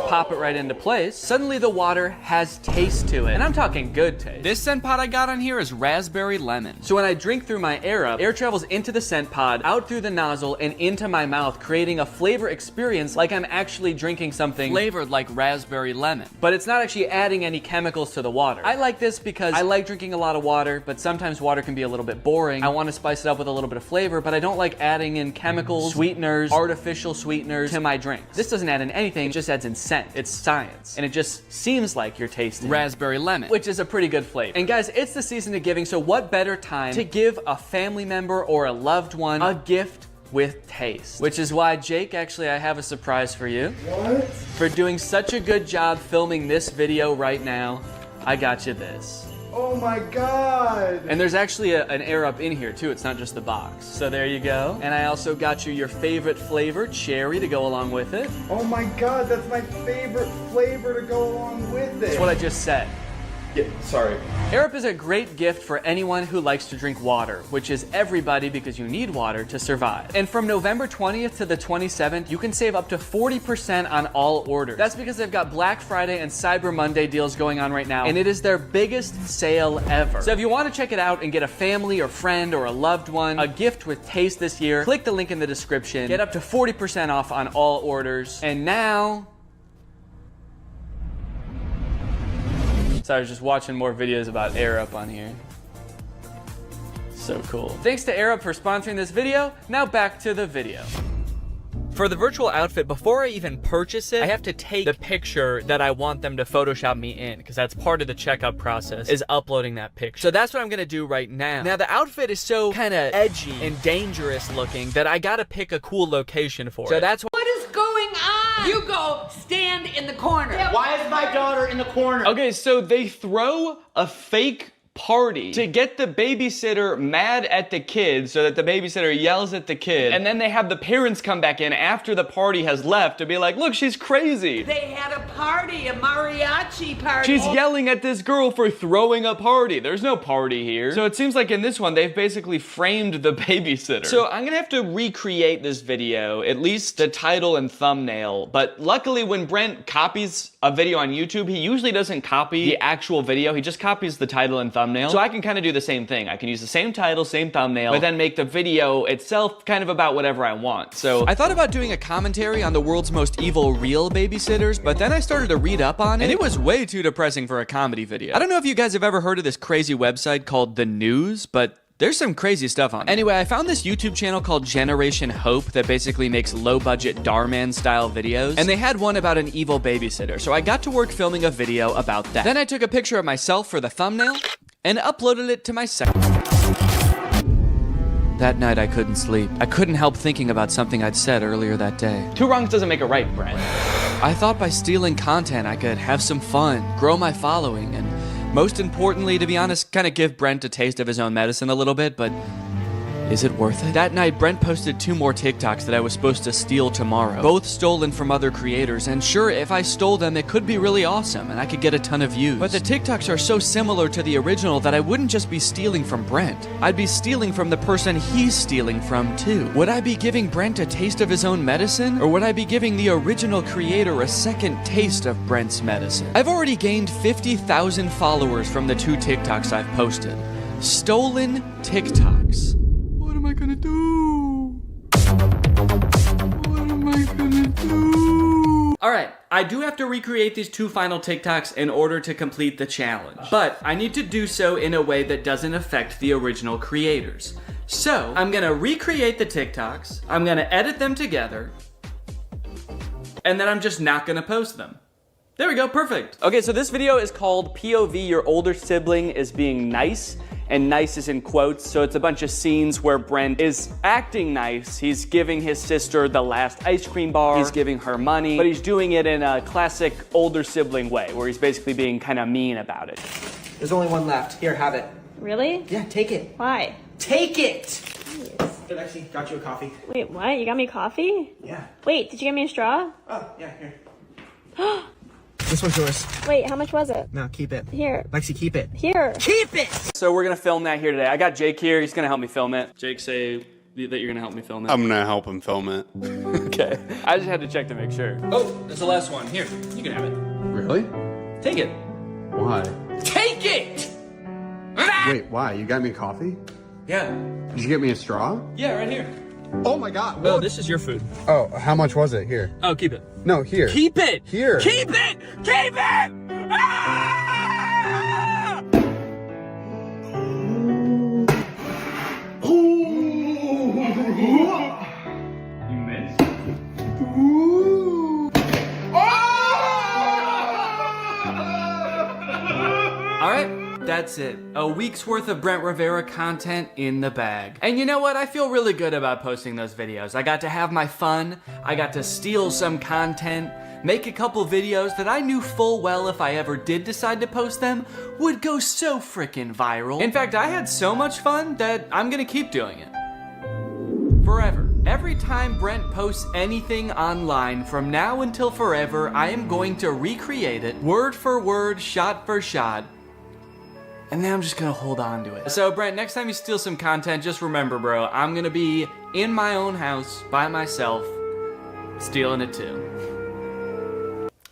pop it right into place, suddenly the water has taste to it. And I'm talking good taste. This scent pod I got on here is raspberry lemon. So when I drink through my Air Up, air travels into the scent pod, out through the nozzle, and into my mouth, creating a flavor experience like I'm actually drinking something flavored like raspberry lemon. But it's not actually adding any chemicals to the water. I like this because I like drinking a lot of water, but sometimes water can be a little bit boring. I want to spice it up with a little bit of flavor, but I don't like adding in chemicals, sweeteners, artificial sweeteners to my drinks. This doesn't add in anything, it just adds in scent. It's science, and it just seems like you're tasting raspberry lemon, which is a pretty good flavor. And guys, it's the season of giving, so what better time to give a family member or a loved one a gift with taste? Which is why, Jake, actually, I have a surprise for you. What? For doing such a good job filming this video right now, I got you this. Oh my God! And there's actually an Air Up in here too, it's not just the box. So there you go. And I also got you your favorite flavor, cherry, to go along with it. Oh my God, that's my favorite flavor to go along with it. That's what I just said. Yeah, sorry. Air Up is a great gift for anyone who likes to drink water, which is everybody because you need water to survive. And from November 20th to the 27th, you can save up to 40% on all orders. That's because they've got Black Friday and Cyber Monday deals going on right now, and it is their biggest sale ever. So if you want to check it out and get a family or friend or a loved one a gift with taste this year, click the link in the description, get up to 40% off on all orders. And now, so I was just watching more videos about Air Up on here. So cool. Thanks to Air Up for sponsoring this video. Now back to the video. For the virtual outfit, before I even purchase it, I have to take the picture that I want them to Photoshop me in, because that's part of the checkout process, is uploading that picture. So that's what I'm gonna do right now. Now the outfit is so kind of edgy and dangerous looking that I gotta pick a cool location for it. So that's What is going on? You go stand in the corner. Why is my daughter in the corner? Okay, so they throw a fake party to get the babysitter mad at the kid so that the babysitter yells at the kid, and then they have the parents come back in after the party has left to be like, look, she's crazy. They had a party, a mariachi party. She's yelling at this girl for throwing a party. There's no party here. So it seems like in this one, they've basically framed the babysitter. So I'm gonna have to recreate this video, at least the title and thumbnail. But luckily when Brent copies a video on YouTube, he usually doesn't copy the actual video. He just copies the title and thumbnail. So I can kind of do the same thing. I can use the same title, same thumbnail, but then make the video itself kind of about whatever I want. So I thought about doing a commentary on the world's most evil real babysitters, but then I started to read up on it, and it was way too depressing for a comedy video. I don't know if you guys have ever heard of this crazy website called The News, but there's some crazy stuff on it. Anyway, I found this YouTube channel called Generation Hope that basically makes low-budget Darman style videos, and they had one about an evil babysitter, so I got to work filming a video about that. Then I took a picture of myself for the thumbnail and uploaded it to my site. That night I couldn't sleep. I couldn't help thinking about something I'd said earlier that day. Two wrongs doesn't make a right, Brent. I thought by stealing content I could have some fun, grow my following, and most importantly, to be honest, kind of give Brent a taste of his own medicine a little bit, but is it worth it? That night, Brent posted 2 more TikToks that I was supposed to steal tomorrow, both stolen from other creators, and sure, if I stole them, it could be really awesome, and I could get a ton of views. But the TikToks are so similar to the original that I wouldn't just be stealing from Brent. I'd be stealing from the person he's stealing from, too. Would I be giving Brent a taste of his own medicine, or would I be giving the original creator a second taste of Brent's medicine? I've already gained 50,000 followers from the 2 TikToks I've posted. Stolen TikToks. What am I gonna do? What am I gonna do? Alright, I do have to recreate these 2 final TikToks in order to complete the challenge. But I need to do so in a way that doesn't affect the original creators. So, I'm gonna recreate the TikToks, I'm gonna edit them together, and then I'm just not gonna post them. There we go, perfect. Okay, so this video is called POV Your Older Sibling is Being Nice. And nice is in quotes, so it's a bunch of scenes where Brent is acting nice. He's giving his sister the last ice cream bar, he's giving her money, but he's doing it in a classic older sibling way, where he's basically being kind of mean about it. There's only one left. Here, have it. Really? Yeah, take it. Why? Take it! Jeez. Here, Lexi, got you a coffee. Wait, what? You got me coffee? Yeah. Wait, did you get me a straw? Oh, yeah, here. This one's yours. Wait, how much was it? No, keep it. Here. Lexi, keep it. Here. Keep it! So we're gonna film that here today. I got Jake here, he's gonna help me film it. Jake, say that you're gonna help me film it. I'm gonna help him film it. Okay. I just had to check to make sure. Oh, that's the last one. Here, you can have it. Really? Take it. Why? Take it! Wait, why? You got me coffee? Yeah. Did you get me a straw? Yeah, right here. Oh my god. Oh, this is your food. Oh, how much was it? Here. Oh, keep it. No, here. Keep it! Here. Keep it! Keep it! Ah! You missed? Alright, that's it. A week's worth of Brent Rivera content in the bag. And you know what? I feel really good about posting those videos. I got to have my fun, I got to steal some content, make a couple videos that I knew full well if I ever did decide to post them would go so frickin' viral. In fact, I had so much fun that I'm gonna keep doing it. Forever. Every time Brent posts anything online from now until forever, I am going to recreate it word for word, shot for shot, and then I'm just gonna hold on to it. So Brent, next time you steal some content, just remember, bro, I'm gonna be in my own house by myself, stealing it too.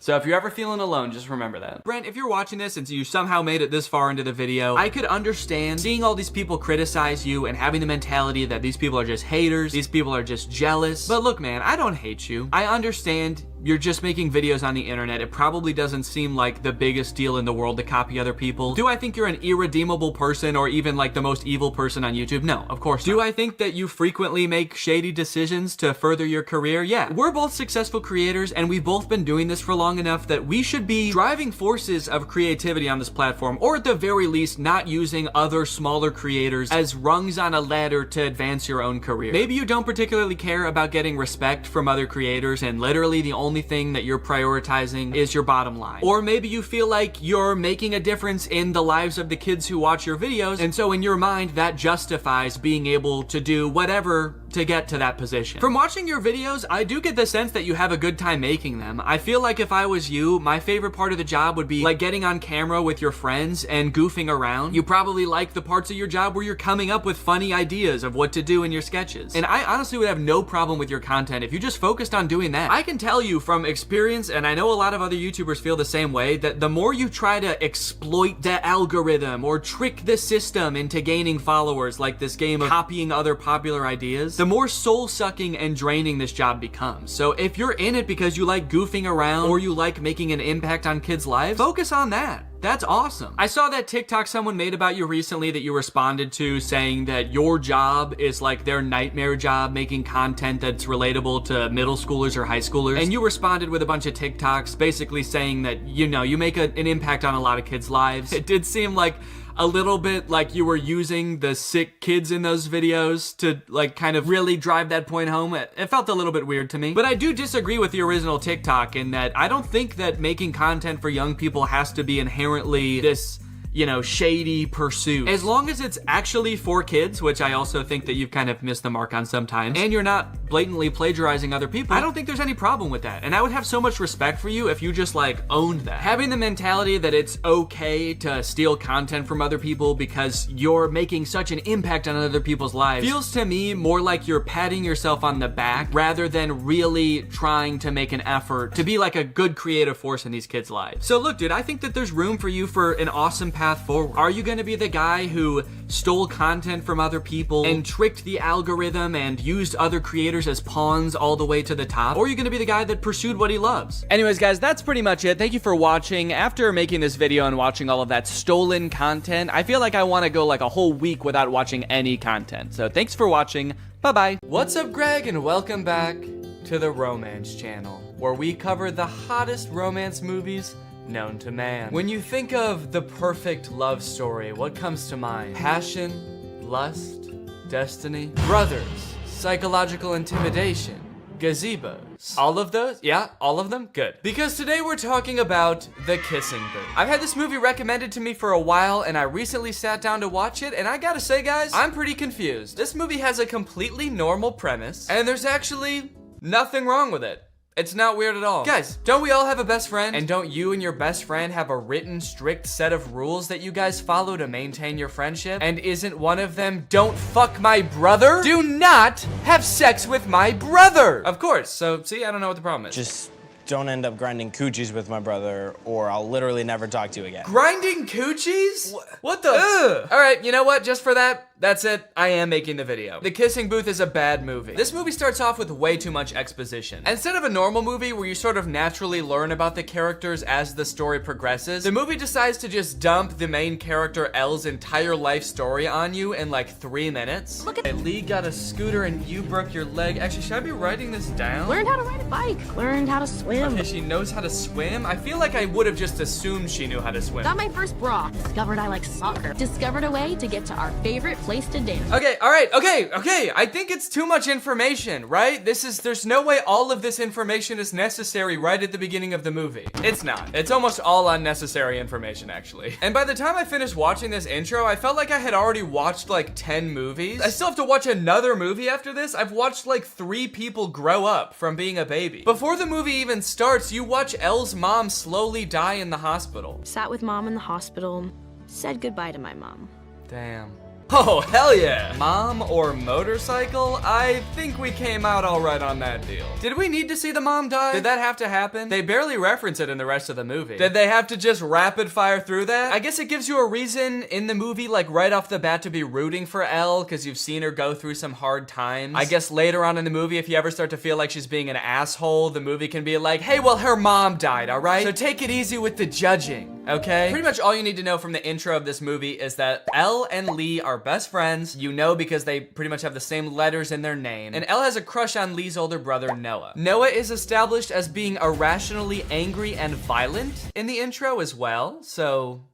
So if you're ever feeling alone, just remember that. Brent, if you're watching this and you somehow made it this far into the video, I could understand seeing all these people criticize you and having the mentality that these people are just haters, these people are just jealous. But look, man, I don't hate you. I understand you're just making videos on the internet. It probably doesn't seem like the biggest deal in the world to copy other people. Do I think you're an irredeemable person or even like the most evil person on YouTube? No, of course not. Do I think that you frequently make shady decisions to further your career? Yeah. We're both successful creators and we've both been doing this for long enough that we should be driving forces of creativity on this platform, or at the very least not using other smaller creators as rungs on a ladder to advance your own career. Maybe you don't particularly care about getting respect from other creators and literally the only thing that you're prioritizing is your bottom line. Or maybe you feel like you're making a difference in the lives of the kids who watch your videos, and so in your mind that justifies being able to do whatever to get to that position. From watching your videos, I do get the sense that you have a good time making them. I feel like if I was you, my favorite part of the job would be like getting on camera with your friends and goofing around. You probably like the parts of your job where you're coming up with funny ideas of what to do in your sketches. And I honestly would have no problem with your content if you just focused on doing that. I can tell you from experience, and I know a lot of other YouTubers feel the same way, that the more you try to exploit the algorithm or trick the system into gaining followers, like this game of copying other popular ideas, the more soul-sucking and draining this job becomes. So if you're in it because you like goofing around or you like making an impact on kids' lives, focus on that. That's awesome. I saw that TikTok someone made about you recently that you responded to, saying that your job is like their nightmare job, making content that's relatable to middle schoolers or high schoolers. And you responded with a bunch of TikToks basically saying that, you know, you make an impact on a lot of kids' lives. It did seem like a little bit like you were using the sick kids in those videos to like kind of really drive that point home. It felt a little bit weird to me. But I do disagree with the original TikTok in that I don't think that making content for young people has to be inherently this, you know, shady pursuit. As long as it's actually for kids, which I also think that you've kind of missed the mark on sometimes, and you're not blatantly plagiarizing other people, I don't think there's any problem with that. And I would have so much respect for you if you just like owned that. Having the mentality that it's okay to steal content from other people because you're making such an impact on other people's lives feels to me more like you're patting yourself on the back rather than really trying to make an effort to be like a good creative force in these kids' lives. So look, dude, I think that there's room for you for an awesome path forward. Are you going to be the guy who stole content from other people and tricked the algorithm and used other creators as pawns all the way to the top? Or are you going to be the guy that pursued what he loves? Anyways, guys, that's pretty much it. Thank you for watching. After making this video and watching all of that stolen content, I feel like I want to go like a whole week without watching any content. So thanks for watching. Bye-bye. What's up, Greg, and welcome back to the Romance Channel, where we cover the hottest romance movies known to man. When you think of the perfect love story, what comes to mind? Passion, lust, destiny, brothers, psychological intimidation, gazebos. All of those? Yeah, all of them? Good. Because today we're talking about The Kissing Booth. I've had this movie recommended to me for a while, and I recently sat down to watch it, and I gotta say, guys, I'm pretty confused. This movie has a completely normal premise, and there's actually nothing wrong with it. It's not weird at all. Guys, don't we all have a best friend? And don't you and your best friend have a written, strict set of rules that you guys follow to maintain your friendship? And isn't one of them, don't fuck my brother? Do not have sex with my brother! Of course, so see, I don't know what the problem is. Just don't end up grinding coochies with my brother, or I'll literally never talk to you again. Grinding coochies? What the? Ugh. All right, you know what? Just for that, that's it. I am making the video. The Kissing Booth is a bad movie. This movie starts off with way too much exposition. Instead of a normal movie where you sort of naturally learn about the characters as the story progresses, the movie decides to just dump the main character Elle's entire life story on you in like 3 minutes. Look at Lee got a scooter and you broke your leg. Actually, should I be writing this down? Learned how to ride a bike. Learned how to swim. Okay, she knows how to swim? I feel like I would have just assumed she knew how to swim. Got my first bra. Discovered I like soccer. Discovered a way to get to our favorite place to dance. Okay, all right, okay. I think it's too much information, right? There's no way all of this information is necessary right at the beginning of the movie. It's not. It's almost all unnecessary information, actually. And by the time I finished watching this intro, I felt like I had already watched like 10 movies. I still have to watch another movie after this. I've watched like 3 people grow up from being a baby. Before the movie even starts, you watch Elle's mom slowly die in the hospital. Sat with mom in the hospital. Said goodbye to my mom. Damn. Oh, hell yeah. Mom or motorcycle? I think we came out all right on that deal. Did we need to see the mom die? Did that have to happen? They barely reference it in the rest of the movie. Did they have to just rapid fire through that? I guess it gives you a reason in the movie, like right off the bat, to be rooting for Elle because you've seen her go through some hard times. I guess later on in the movie, if you ever start to feel like she's being an asshole, the movie can be like, hey, well, her mom died, all right? So take it easy with the judging, okay? Pretty much all you need to know from the intro of this movie is that Elle and Lee are best friends. You know because they pretty much have the same letters in their name. And Elle has a crush on Lee's older brother, Noah. Noah is established as being irrationally angry and violent in the intro as well, so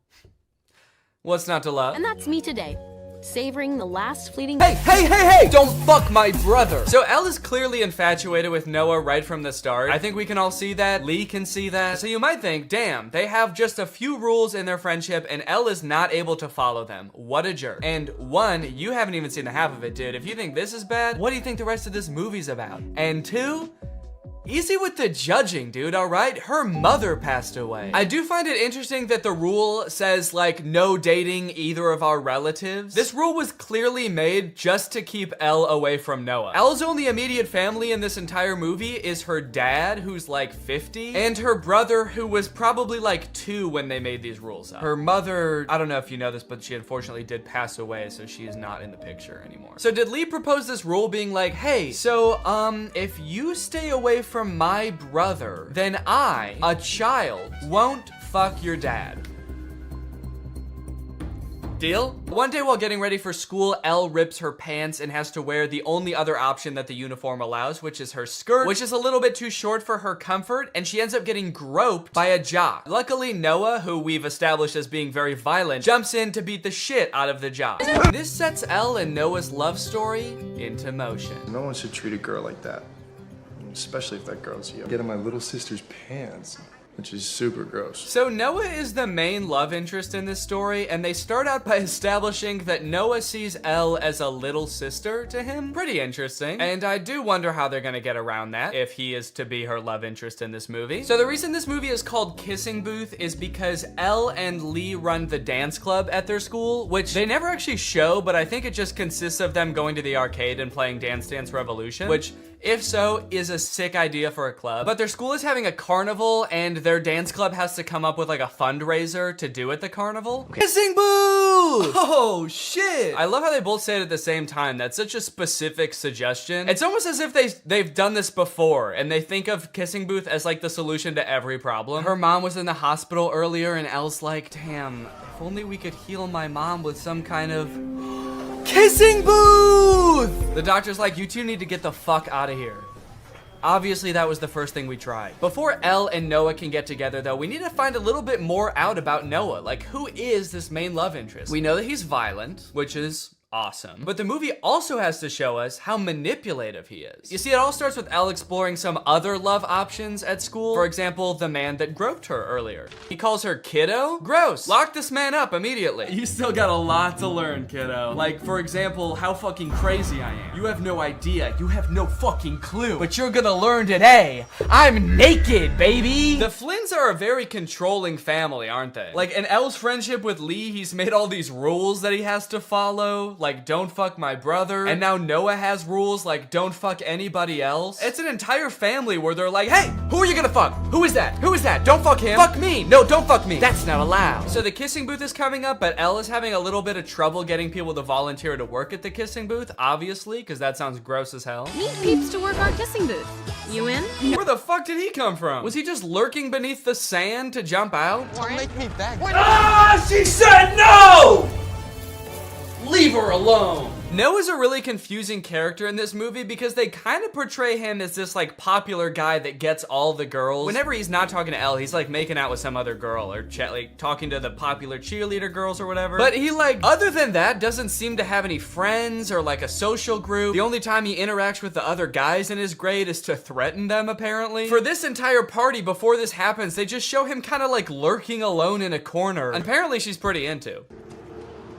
what's not to love? And that's me today, savoring the last fleeting— Hey! Don't fuck my brother! So Elle is clearly infatuated with Noah right from the start. I think we can all see that. Lee can see that. So you might think, damn, they have just a few rules in their friendship and Elle is not able to follow them. What a jerk. And one, you haven't even seen the half of it, dude. If you think this is bad, what do you think the rest of this movie's about? And two, easy with the judging, dude, all right? Her mother passed away. I do find it interesting that the rule says, like, no dating either of our relatives. This rule was clearly made just to keep Elle away from Noah. Elle's only immediate family in this entire movie is her dad, who's like 50, and her brother, who was probably like 2 when they made these rules up. Her mother, I don't know if you know this, but she unfortunately did pass away, so she is not in the picture anymore. So did Lee propose this rule being like, hey, so, if you stay away from my brother, then I, a child, won't fuck your dad? Deal? One day while getting ready for school, Elle rips her pants and has to wear the only other option that the uniform allows, which is her skirt, which is a little bit too short for her comfort, and she ends up getting groped by a jock. Luckily, Noah, who we've established as being very violent, jumps in to beat the shit out of the jock. This sets Elle and Noah's love story into motion. No one should treat a girl like that, especially if that girl's you. Get in my little sister's pants, which is super gross. So Noah is the main love interest in this story, and they start out by establishing that Noah sees Elle as a little sister to him. Pretty interesting. And I do wonder how they're gonna get around that if he is to be her love interest in this movie. So the reason this movie is called Kissing Booth is because Elle and Lee run the dance club at their school, which they never actually show, but I think it just consists of them going to the arcade and playing Dance Dance Revolution, which, if so, is a sick idea for a club. But their school is having a carnival and their dance club has to come up with like a fundraiser to do at the carnival. Okay. Kissing Booth! Oh shit! I love how they both say it at the same time. That's such a specific suggestion. It's almost as if they've done this before and they think of Kissing Booth as like the solution to every problem. Her mom was in the hospital earlier and Elle's like, damn, if only we could heal my mom with some kind of Kissing Booth! The doctor's like, you two need to get the fuck out of here. Obviously, that was the first thing we tried. Before Elle and Noah can get together, though, we need to find a little bit more out about Noah. Like, who is this main love interest? We know that he's violent, which is awesome. But the movie also has to show us how manipulative he is. You see, it all starts with Elle exploring some other love options at school. For example, the man that groped her earlier. He calls her kiddo? Gross. Lock this man up immediately. You still got a lot to learn, kiddo. Like, for example, how fucking crazy I am. You have no idea. You have no fucking clue. But you're gonna learn today. I'm naked, baby. The Flynns are a very controlling family, aren't they? Like, in Elle's friendship with Lee, he's made all these rules that he has to follow. Like, don't fuck my brother. And now Noah has rules like, don't fuck anybody else. It's an entire family where they're like, hey, who are you gonna fuck? Who is that? Who is that? Don't fuck him. Fuck me. No, don't fuck me. That's not allowed. So the kissing booth is coming up, but Elle is having a little bit of trouble getting people to volunteer to work at the kissing booth, obviously, because that sounds gross as hell. Need peeps to work our kissing booth. You in? Where the fuck did he come from? Was he just lurking beneath the sand to jump out? Don't make me beg. Ah, she said no! Leave her alone. Noah's a really confusing character in this movie because they kind of portray him as this like popular guy that gets all the girls. Whenever he's not talking to Elle, he's like making out with some other girl or like talking to the popular cheerleader girls or whatever. But he like, other than that, doesn't seem to have any friends or like a social group. The only time he interacts with the other guys in his grade is to threaten them, apparently. For this entire party, before this happens, they just show him kind of like lurking alone in a corner. And apparently she's pretty into.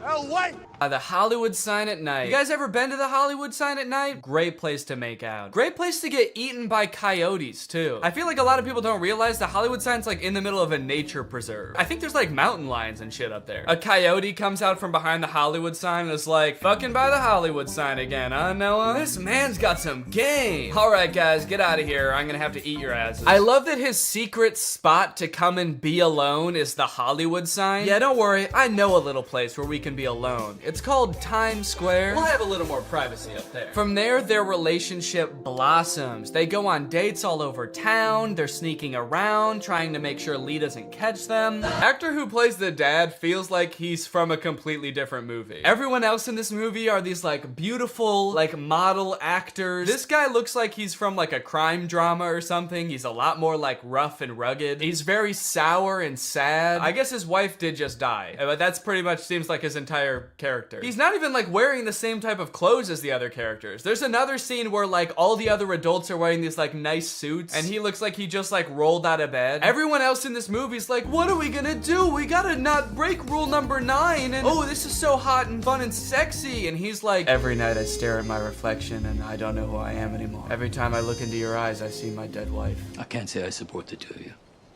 Oh, wait! The Hollywood sign at night. You guys ever been to the Hollywood sign at night? Great place to make out. Great place to get eaten by coyotes too. I feel like a lot of people don't realize the Hollywood sign's like in the middle of a nature preserve. I think there's like mountain lions and shit up there. A coyote comes out from behind the Hollywood sign and is like, fucking by the Hollywood sign again, huh, Noah? This man's got some game. All right, guys, get out of here. I'm gonna have to eat your asses. I love that his secret spot to come and be alone is the Hollywood sign. Yeah, don't worry. I know a little place where we can be alone. It's called Times Square. We'll have a little more privacy up there. From there, their relationship blossoms. They go on dates all over town. They're sneaking around, trying to make sure Lee doesn't catch them. The actor who plays the dad feels like he's from a completely different movie. Everyone else in this movie are these like beautiful, like model actors. This guy looks like he's from like a crime drama or something. He's a lot more like rough and rugged. He's very sour and sad. I guess his wife did just die, but that's pretty much seems like his entire character. He's not even like wearing the same type of clothes as the other characters. There's another scene where like all the other adults are wearing these like nice suits and he looks like he just like rolled out of bed. Everyone else in this movie is like, what are we gonna do? We gotta not break rule number 9 and oh, this is so hot and fun and sexy. And he's like, every night I stare at my reflection and I don't know who I am anymore. Every time I look into your eyes, I see my dead wife. I can't say I support the two of you.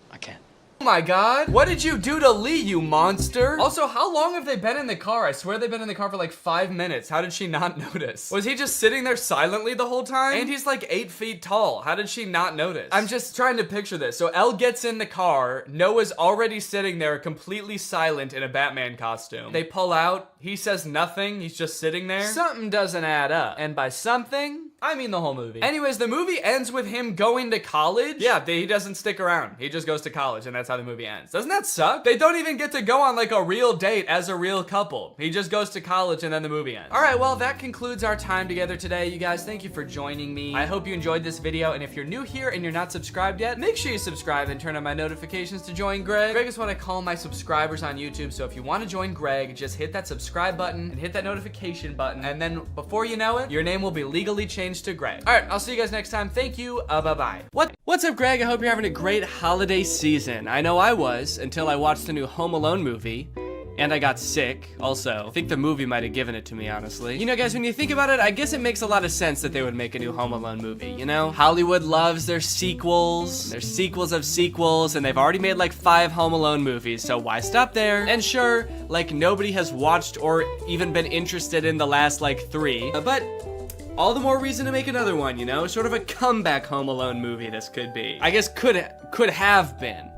I can't. Oh my god, what did you do to Lee, you monster? Also, how long have they been in the car? I swear they've been in the car for like 5 minutes. How did she not notice? Was he just sitting there silently the whole time? And he's like 8 feet tall. How did she not notice? I'm just trying to picture this. So Elle gets in the car. Noah's already sitting there completely silent in a Batman costume. They pull out. He says nothing. He's just sitting there. Something doesn't add up. And by something, I mean the whole movie. Anyways, the movie ends with him going to college. Yeah, he doesn't stick around. He just goes to college and that's how the movie ends. Doesn't that suck? They don't even get to go on like a real date as a real couple. He just goes to college and then the movie ends. All right, well, that concludes our time together today. You guys, thank you for joining me. I hope you enjoyed this video. And if you're new here and you're not subscribed yet, make sure you subscribe and turn on my notifications to join Greg. Greg is what I call my subscribers on YouTube. So if you want to join Greg, just hit that subscribe button and hit that notification button. And then before you know it, your name will be legally changed to Greg. All right, I'll see you guys next time. Thank you. Bye-bye. What's up, Greg? I hope you're having a great holiday season. I know I was until I watched the new Home Alone movie. And I got sick, also. I think the movie might have given it to me, honestly. You know, guys, when you think about it, I guess it makes a lot of sense that they would make a new Home Alone movie, you know? Hollywood loves their sequels. Their sequels of sequels, and they've already made like 5 Home Alone movies, so why stop there? And sure, like nobody has watched or even been interested in the last like 3, but all the more reason to make another one, you know? Sort of a comeback Home Alone movie this could be. I guess could have been,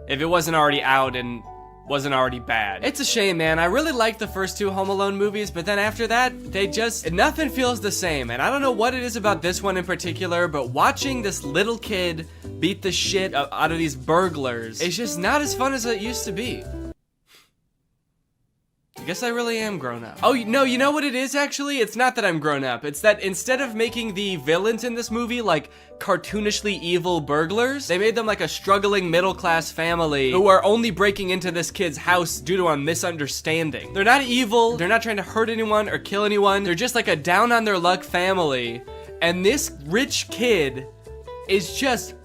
if it wasn't already out and wasn't already bad. It's a shame, man. I really liked the first 2 Home Alone movies, but then after that, nothing feels the same. And I don't know what it is about this one in particular, but watching this little kid beat the shit out of these burglars, it's just not as fun as it used to be. I guess I really am grown up. Oh, no, you know what it is, actually? It's not that I'm grown up. It's that instead of making the villains in this movie like cartoonishly evil burglars, they made them like a struggling middle-class family who are only breaking into this kid's house due to a misunderstanding. They're not evil. They're not trying to hurt anyone or kill anyone. They're just like a down-on-their-luck family. And this rich kid is just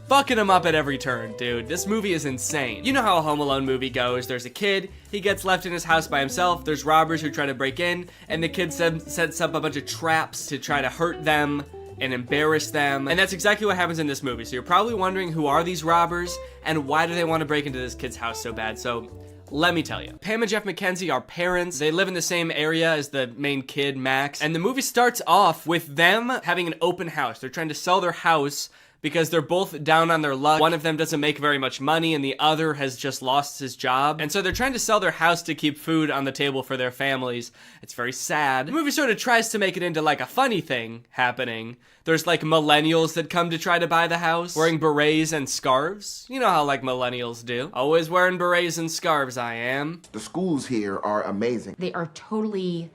fucking him up at every turn, dude. This movie is insane. You know how a Home Alone movie goes. There's a kid, he gets left in his house by himself, there's robbers who try to break in, and the kid sets up a bunch of traps to try to hurt them and embarrass them. And that's exactly what happens in this movie. So you're probably wondering, who are these robbers and why do they want to break into this kid's house so bad? So let me tell you. Pam and Jeff McKenzie are parents. They live in the same area as the main kid, Max. And the movie starts off with them having an open house. They're trying to sell their house because they're both down on their luck. One of them doesn't make very much money and the other has just lost his job. And so they're trying to sell their house to keep food on the table for their families. It's very sad. The movie sort of tries to make it into like a funny thing happening. There's like millennials that come to try to buy the house, wearing berets and scarves. You know how like millennials do. Always wearing berets and scarves, I am. The schools here are amazing. They are totally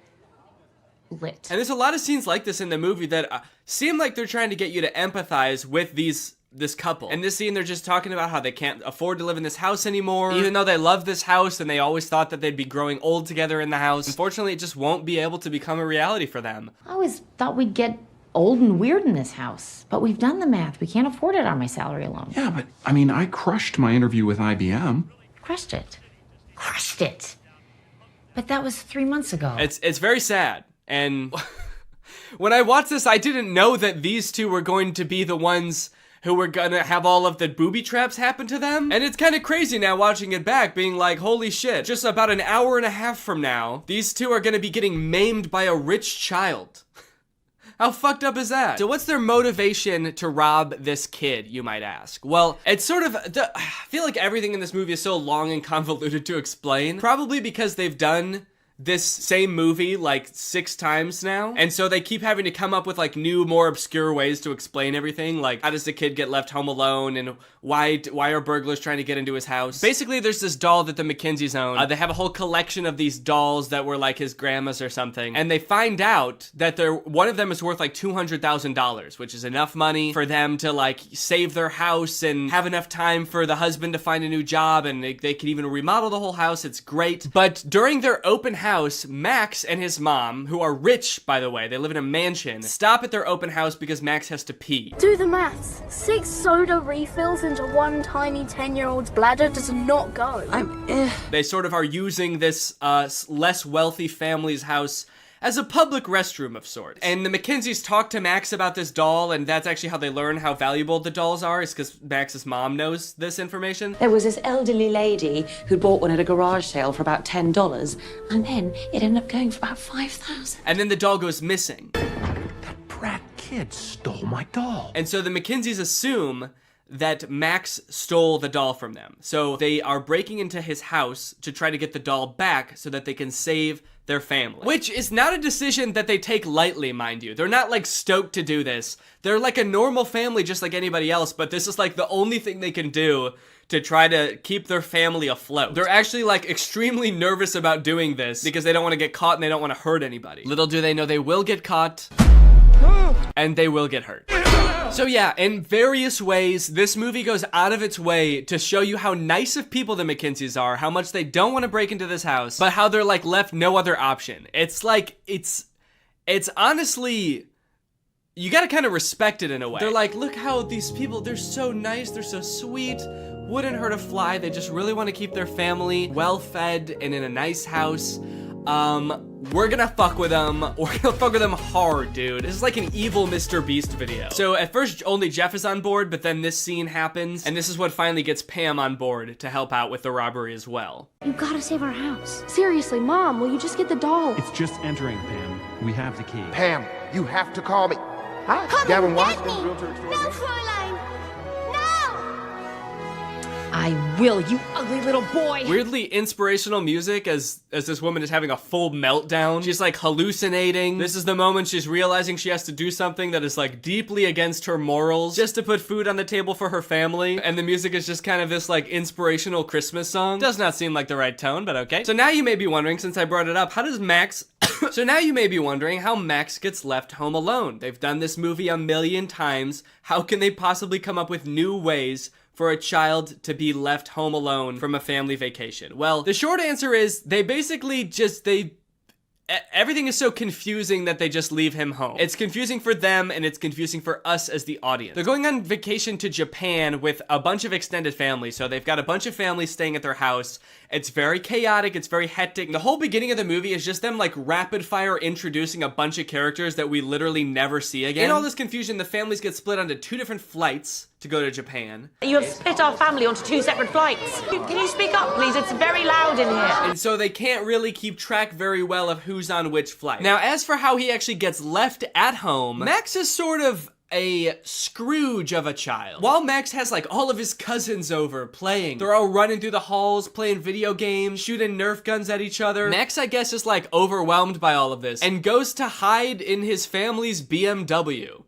lit. And there's a lot of scenes like this in the movie that seem like they're trying to get you to empathize with this couple. In this scene, they're just talking about how they can't afford to live in this house anymore, even though they love this house and they always thought that they'd be growing old together in the house. Unfortunately, it just won't be able to become a reality for them. I always thought we'd get old and weird in this house, but we've done the math. We can't afford it on my salary alone. Yeah, but I mean, I crushed my interview with IBM. Crushed it. Crushed it. But that was 3 months ago. It's very sad. And when I watched this, I didn't know that these two were going to be the ones who were gonna have all of the booby traps happen to them. And it's kind of crazy now watching it back, being like, holy shit, just about an hour and a half from now, these two are gonna be getting maimed by a rich child. How fucked up is that? So what's their motivation to rob this kid, you might ask? Well, it's sort of, I feel like everything in this movie is so long and convoluted to explain. Probably because they've done this same movie like 6 times now, and so they keep having to come up with like new, more obscure ways to explain everything, like how does the kid get left home alone, and why are burglars trying to get into his house. Basically, there's this doll that the Mackenzies own. They have a whole collection of these dolls that were like his grandma's or something, and they find out that one of them is worth like $200,000, which is enough money for them to like save their house and have enough time for the husband to find a new job, and they can even remodel the whole house. It's great. But during their open house, Max and his mom, who are rich, by the way, they live in a mansion, stop at their open house because Max has to pee. Do the maths. 6 soda refills into one tiny 10-year-old's bladder does not go. They sort of are using this less wealthy family's house as a public restroom of sorts. And the Mackenzies talk to Max about this doll, and that's actually how they learn how valuable the dolls are, is because Max's mom knows this information. There was this elderly lady who bought one at a garage sale for about $10, and then it ended up going for about $5,000. And then the doll goes missing. That brat kid stole my doll. And so the Mackenzies assume that Max stole the doll from them. So they are breaking into his house to try to get the doll back so that they can save their family. Which is not a decision that they take lightly, mind you. They're not like stoked to do this. They're like a normal family just like anybody else, but this is like the only thing they can do to try to keep their family afloat. They're actually like extremely nervous about doing this because they don't want to get caught and they don't want to hurt anybody. Little do they know they will get caught and they will get hurt. So yeah, in various ways, this movie goes out of its way to show you how nice of people the Mackenzies are, how much they don't want to break into this house, but how they're like left no other option. It's like, it's honestly, you gotta kind of respect it in a way. They're like, look how these people, they're so nice, they're so sweet, wouldn't hurt a fly, they just really want to keep their family well-fed and in a nice house. We're gonna fuck with them. We're gonna fuck with them hard, dude. This is like an evil Mr. Beast video. So at first, only Jeff is on board, but then this scene happens, and this is what finally gets Pam on board to help out with the robbery as well. You gotta save our house. Seriously, Mom, will you just get the doll? It's just entering, Pam. We have the key. Pam, you have to call me. Hi, Come Gavin and Watts get from me. Realtor No, Fräulein. I will, you ugly little boy. Weirdly inspirational music as this woman is having a full meltdown. She's like hallucinating. This is the moment she's realizing she has to do something that is like deeply against her morals just to put food on the table for her family. And the music is just kind of this like inspirational Christmas song. Does not seem like the right tone, but okay. So now you may be wondering, since I brought it up, how does Max... So now you may be wondering how Max gets left home alone. They've done this movie a million times. How can they possibly come up with new ways for a child to be left home alone from a family vacation? Well, the short answer is they basically just, everything is so confusing that they just leave him home. It's confusing for them and it's confusing for us as the audience. They're going on vacation to Japan with a bunch of extended family, so they've got a bunch of families staying at their house. It's very chaotic, it's very hectic. The whole beginning of the movie is just them like rapid fire introducing a bunch of characters that we literally never see again. In all this confusion, the families get split onto 2 different flights to go to Japan. You have split our family onto 2 separate flights. Can you speak up, please? It's very loud in here. And so they can't really keep track very well of who's on which flight. Now, as for how he actually gets left at home, Max is sort of a Scrooge of a child. While Max has like all of his cousins over playing, they're all running through the halls, playing video games, shooting Nerf guns at each other. Max, I guess, is like overwhelmed by all of this and goes to hide in his family's BMW.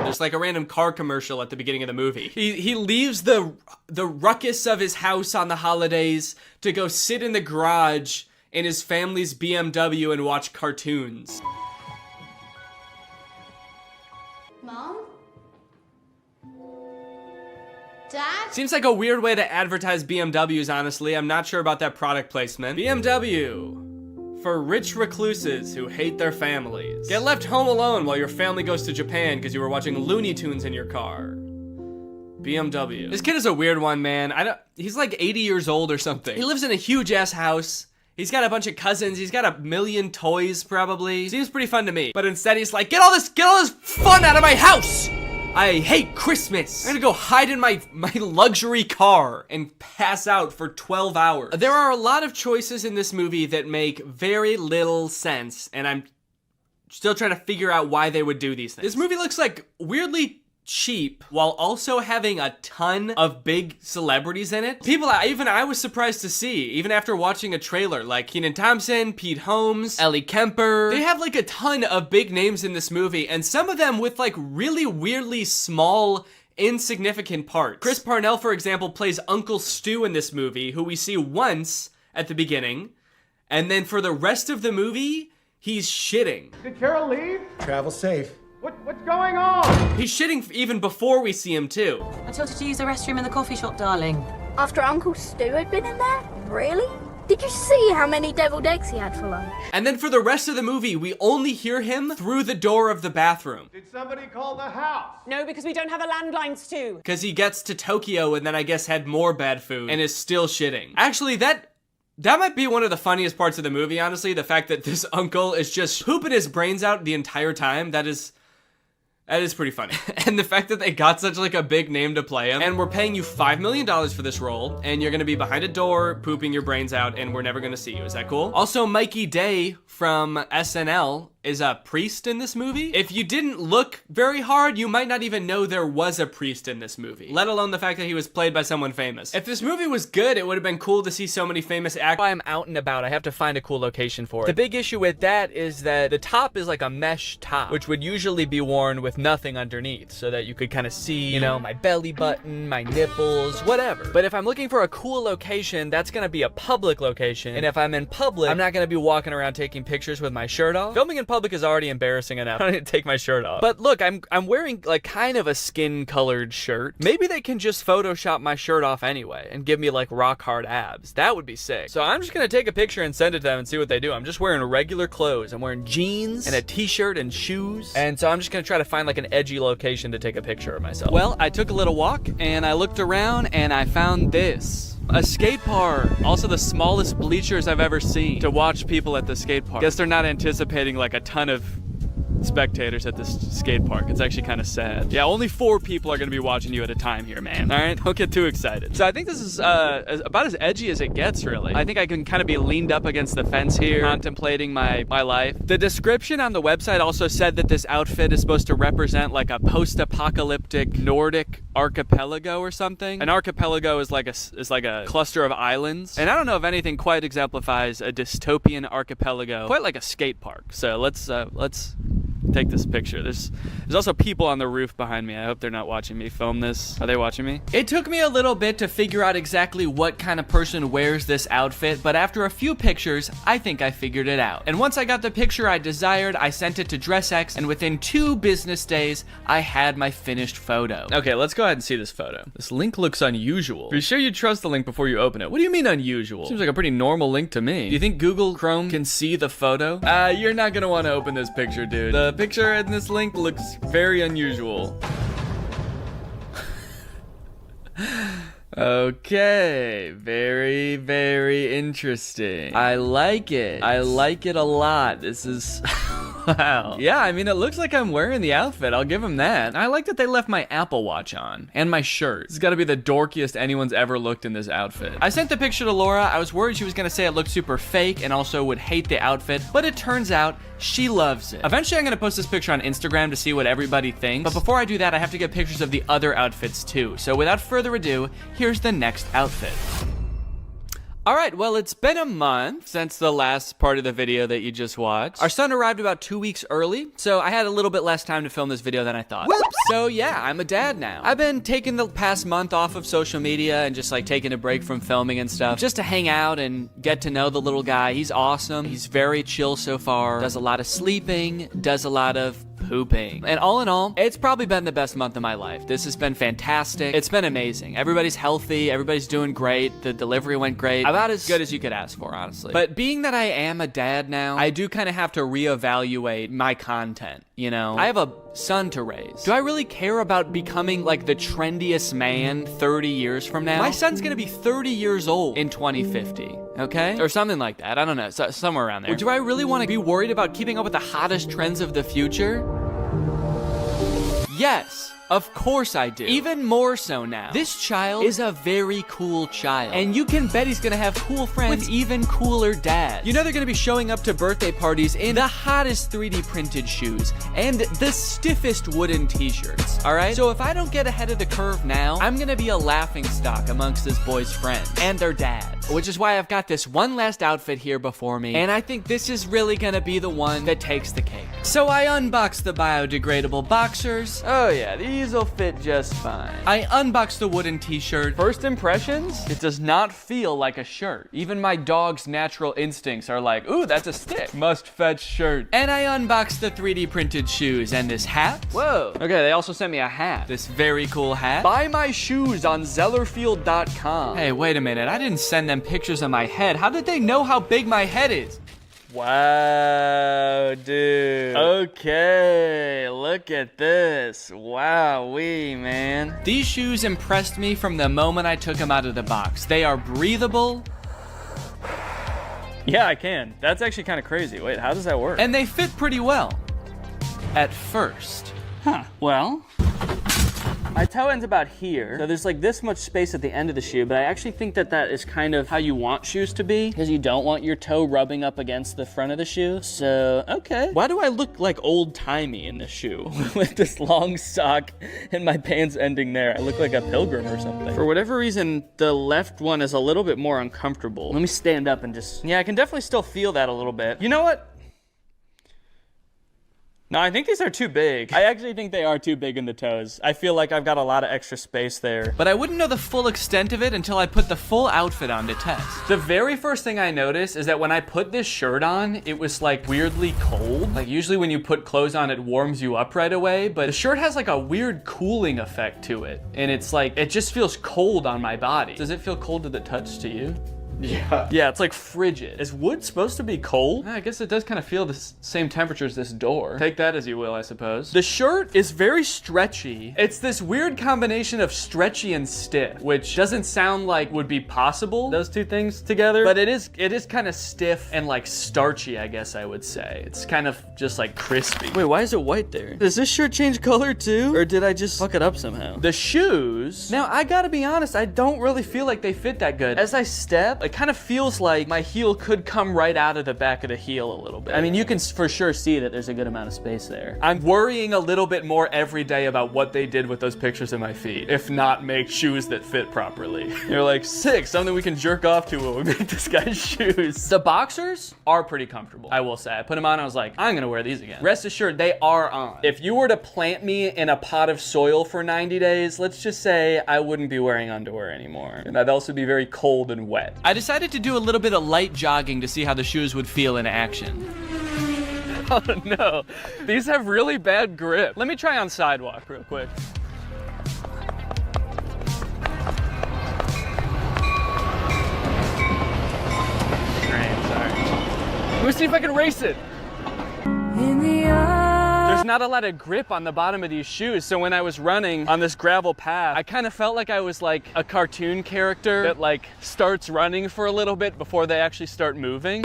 There's like a random car commercial at the beginning of the movie. He leaves the ruckus of his house on the holidays to go sit in the garage in his family's BMW and watch cartoons. Mom? Dad? Seems like a weird way to advertise BMWs, honestly. I'm not sure about that product placement. BMW. For rich recluses who hate their families. Get left home alone while your family goes to Japan because you were watching Looney Tunes in your car. BMW. This kid is a weird one, man. He's like 80 years old or something. He lives in a huge ass house. He's got a bunch of cousins. He's got a million toys, probably. Seems pretty fun to me. But instead he's like, get all this fun out of my house! I hate Christmas. I'm gonna go hide in my luxury car and pass out for 12 hours. There are a lot of choices in this movie that make very little sense, and I'm still trying to figure out why they would do these things. This movie looks like weirdly cheap while also having a ton of big celebrities in it. People even I was surprised to see, even after watching a trailer, like Kenan Thompson, Pete Holmes, Ellie Kemper. They have like a ton of big names in this movie, and some of them with like really weirdly small, insignificant parts. Chris Parnell, for example, plays Uncle Stu in this movie, who we see once at the beginning, and then for the rest of the movie, he's shitting. Did Carol leave? Travel safe. What's going on? He's shitting even before we see him too. I told you to use the restroom in the coffee shop, darling. After Uncle Stu had been in there? Really? Did you see how many deviled eggs he had for lunch? And then for the rest of the movie, we only hear him through the door of the bathroom. Did somebody call the house? No, because we don't have a landline, Stu. Because he gets to Tokyo and then I guess had more bad food and is still shitting. Actually, that might be one of the funniest parts of the movie, honestly. The fact that this uncle is just pooping his brains out the entire time. That is pretty funny. And the fact that they got such like a big name to play him, and we're paying you $5 million for this role, and you're gonna be behind a door pooping your brains out, and we're never gonna see you. Is that cool? Also, Mikey Day from SNL is a priest in this movie. If you didn't look very hard, you might not even know there was a priest in this movie, let alone the fact that he was played by someone famous. If this movie was good, it would have been cool to see so many famous actors. While I'm out and about, I have to find a cool location for it. The big issue with that is that the top is like a mesh top, which would usually be worn with nothing underneath, so that you could kind of see, you know, my belly button, my nipples, whatever. But if I'm looking for a cool location, that's gonna be a public location, and if I'm in public, I'm not gonna be walking around taking pictures with my shirt off. Filming in public is already embarrassing enough. I don't need to take my shirt off. But look, I'm wearing like kind of a skin-colored shirt. Maybe they can just Photoshop my shirt off anyway and give me like rock hard abs. That would be sick. So I'm just gonna take a picture and send it to them and see what they do. I'm just wearing regular clothes. I'm wearing jeans and a t-shirt and shoes. And so I'm just gonna try to find like an edgy location to take a picture of myself. Well, I took a little walk and I looked around and I found this. A skate park. Also the smallest bleachers I've ever seen to watch people at the skate park. Guess they're not anticipating like a ton of spectators at this skate park. It's actually kind of sad. Yeah, only 4 people are gonna be watching you at a time here, man. All right, don't get too excited. So I think this is about as edgy as it gets, really. I think I can kind of be leaned up against the fence here, contemplating my life. The description on the website also said that this outfit is supposed to represent like a post-apocalyptic Nordic archipelago or something. An archipelago is like a cluster of islands, and I don't know if anything quite exemplifies a dystopian archipelago quite like a skate park. So let's take this picture. There's also people on the roof behind me. I hope they're not watching me film this. Are they watching me? It took me a little bit to figure out exactly what kind of person wears this outfit, but after a few pictures, I think I figured it out. And once I got the picture I desired, I sent it to DressX, and within 2 business days, I had my finished photo. Okay, let's go ahead and see this photo. This link looks unusual. Be sure you trust the link before you open it. What do you mean unusual? Seems like a pretty normal link to me. Do you think Google Chrome can see the photo? You're not gonna want to open this picture, dude. The picture in this link looks very unusual. Okay, very, very interesting. I like it. I like it a lot. This is... Wow. Yeah, I mean, it looks like I'm wearing the outfit. I'll give them that. I like that they left my Apple Watch on. And my shirt. This has got to be the dorkiest anyone's ever looked in this outfit. I sent the picture to Laura. I was worried she was going to say it looked super fake and also would hate the outfit. But it turns out she loves it. Eventually, I'm going to post this picture on Instagram to see what everybody thinks. But before I do that, I have to get pictures of the other outfits too. So without further ado, here's the next outfit. All right, well, it's been a month since the last part of the video that you just watched. Our son arrived about 2 weeks early, so I had a little bit less time to film this video than I thought. Whoops. So yeah, I'm a dad now. I've been taking the past month off of social media and just like taking a break from filming and stuff, just to hang out and get to know the little guy. He's awesome. He's very chill so far. Does a lot of sleeping, does a lot of pooping. And all in all, it's probably been the best month of my life. This has been fantastic. It's been amazing. Everybody's healthy. Everybody's doing great. The delivery went great. About as good as you could ask for, honestly. But being that I am a dad now, I do kind of have to reevaluate my content, you know? I have a son to raise. Do I really care about becoming like the trendiest man 30 years from now? My son's gonna be 30 years old in 2050, okay? Or something like that. I don't know, somewhere around there. Or do I really want to be worried about keeping up with the hottest trends of the future? Yes. Of course I do. Even more so now. This child is a very cool child. And you can bet he's gonna have cool friends with even cooler dads. You know they're gonna be showing up to birthday parties in the hottest 3D printed shoes and the stiffest wooden t-shirts, all right? So if I don't get ahead of the curve now, I'm gonna be a laughing stock amongst this boy's friends and their dads. Which is why I've got this one last outfit here before me, and I think this is really gonna be the one that takes the cake. So I unboxed the biodegradable boxers. Oh yeah, these will fit just fine. I unboxed the wooden t-shirt. First impressions? It does not feel like a shirt. Even my dog's natural instincts are like, ooh, that's a stick. Must fetch shirt. And I unboxed the 3D printed shoes and this hat. Whoa. Okay, they also sent me a hat. This very cool hat. Buy my shoes on Zellerfield.com. Hey, wait a minute. I didn't send them pictures of my head. How did they know how big my head is? Wow, dude. Okay, look at this. Wowee, man. These shoes impressed me from the moment I took them out of the box. They are breathable. Yeah, I can. That's actually kind of crazy. Wait, how does that work? And they fit pretty well. At first. Huh, well. My toe ends about here, so there's like this much space at the end of the shoe, but I actually think that that is kind of how you want shoes to be, because you don't want your toe rubbing up against the front of the shoe. So, okay. Why do I look like old-timey in this shoe with this long sock and my pants ending there? I look like a pilgrim or something. For whatever reason, the left one is a little bit more uncomfortable. Let me stand up and just, yeah, I can definitely still feel that a little bit. You know what? No, I think these are too big. I actually think they are too big in the toes. I feel like I've got a lot of extra space there. But I wouldn't know the full extent of it until I put the full outfit on to test. The very first thing I noticed is that when I put this shirt on, it was like weirdly cold. Like usually when you put clothes on, it warms you up right away, but the shirt has like a weird cooling effect to it. And it's like, it just feels cold on my body. Does it feel cold to the touch to you? Yeah. Yeah, it's like frigid. Is wood supposed to be cold? I guess it does kind of feel the same temperature as this door. Take that as you will, I suppose. The shirt is very stretchy. It's this weird combination of stretchy and stiff, which doesn't sound like would be possible, those two things together, but it is kind of stiff and like starchy, I guess I would say. It's kind of just like crispy. Wait, why is it white there? Does this shirt change color too? Or did I just fuck it up somehow? The shoes, now I gotta be honest, I don't really feel like they fit that good. As I step, it kind of feels like my heel could come right out of the back of the heel a little bit. I mean, you can for sure see that there's a good amount of space there. I'm worrying a little bit more every day about what they did with those pictures of my feet, if not make shoes that fit properly. They're like, sick, something we can jerk off to when we make this guy's shoes. The boxers are pretty comfortable, I will say. I put them on, I was like, I'm gonna wear these again. Rest assured, they are on. If you were to plant me in a pot of soil for 90 days, let's just say I wouldn't be wearing underwear anymore. And I'd also be very cold and wet. I decided to do a little bit of light jogging to see how the shoes would feel in action. Oh no, these have really bad grip. Let me try on sidewalk real quick. Sorry. Let me see if I can race it. There's not a lot of grip on the bottom of these shoes, so when I was running on this gravel path, I kind of felt like I was like a cartoon character that like starts running for a little bit before they actually start moving.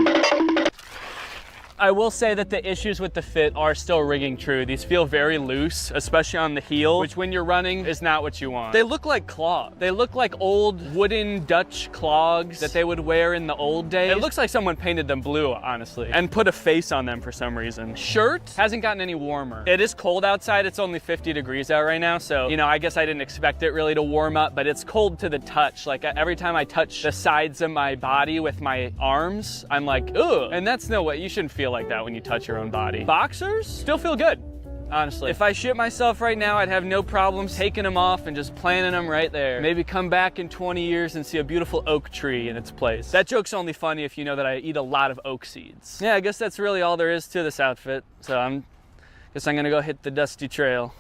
I will say that the issues with the fit are still ringing true. These feel very loose, especially on the heel, which when you're running is not what you want. They look like clogs. They look like old wooden Dutch clogs that they would wear in the old days. It looks like someone painted them blue, honestly, and put a face on them for some reason. Shirt hasn't gotten any warmer. It is cold outside. It's only 50 degrees out right now, so, you know, I guess I didn't expect it really to warm up, but it's cold to the touch. Like every time I touch the sides of my body with my arms, I'm like, ugh. And that's no way. You shouldn't feel like that when you touch your own body. Boxers still feel good, honestly. If I shit myself right now, I'd have no problems taking them off and just planting them right there. Maybe come back in 20 years and see a beautiful oak tree in its place. That joke's only funny if you know that I eat a lot of oak seeds. Yeah, I guess that's really all there is to this outfit. So I'm Guess I'm gonna go hit the dusty trail.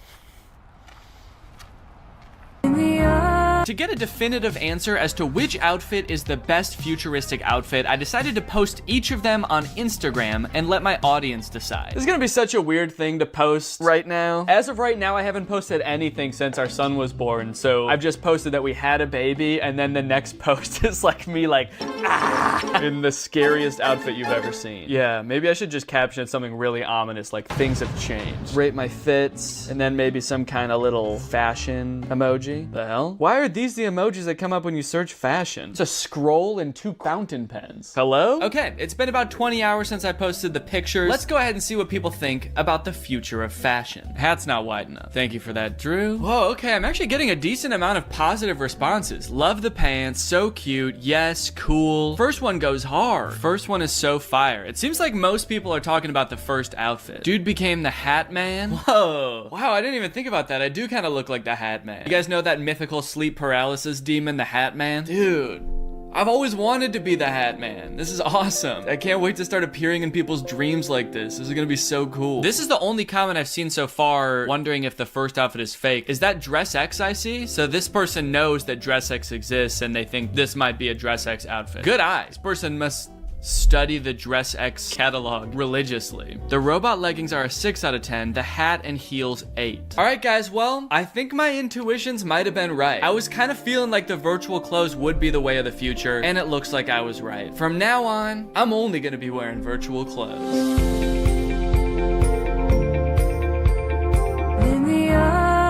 To get a definitive answer as to which outfit is the best futuristic outfit, I decided to post each of them on Instagram and let my audience decide. This is gonna be such a weird thing to post right now. As of right now, I haven't posted anything since our son was born, so I've just posted that we had a baby, and then the next post is like me like, ah, in the scariest outfit you've ever seen. Yeah, maybe I should just caption it something really ominous, like things have changed. Rate my fits, and then maybe some kind of little fashion emoji. The hell? Why are these the emojis that come up when you search fashion? It's a scroll and 2 fountain pens. Hello? Okay, it's been about 20 hours since I posted the pictures. Let's go ahead and see what people think about the future of fashion. Hat's not wide enough. Thank you for that, Drew. Whoa, okay, I'm actually getting a decent amount of positive responses. Love the pants, so cute, yes, cool. First one goes hard. First one is so fire. It seems like most people are talking about the first outfit. Dude became the Hat Man. Whoa. Wow, I didn't even think about that. I do kind of look like the Hat Man. You guys know that mythical sleep paralysis demon, the Hat Man? Dude, I've always wanted to be the Hat Man. This is awesome. I can't wait to start appearing in people's dreams like this. This is gonna be so cool. This is the only comment I've seen so far wondering if the first outfit is fake. Is that Dress X I see? So this person knows that Dress X exists and they think this might be a Dress X outfit. Good eyes. This person must study the Dress X catalog religiously. The robot leggings are a 6 out of 10, the hat and heels 8. All right, guys, well, I think my intuitions might have been right. I was kind of feeling like the virtual clothes would be the way of the future, and it looks like I was right. From now on, I'm only gonna be wearing virtual clothes.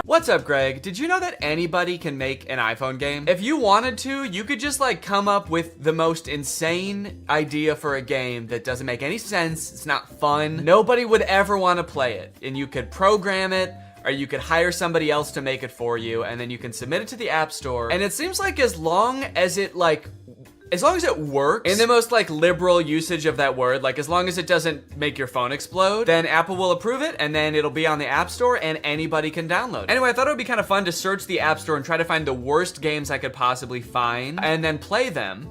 What's up, Greg? Did you know that anybody can make an iPhone game? If you wanted to, you could just like come up with the most insane idea for a game that doesn't make any sense, it's not fun, nobody would ever want to play it, and you could program it, or you could hire somebody else to make it for you, and then you can submit it to the App Store, and it seems like as long as it works in the most like liberal usage of that word, like as long as it doesn't make your phone explode, then Apple will approve it and then it'll be on the App Store and anybody can download it. Anyway, I thought it would be kind of fun to search the App Store and try to find the worst games I could possibly find and then play them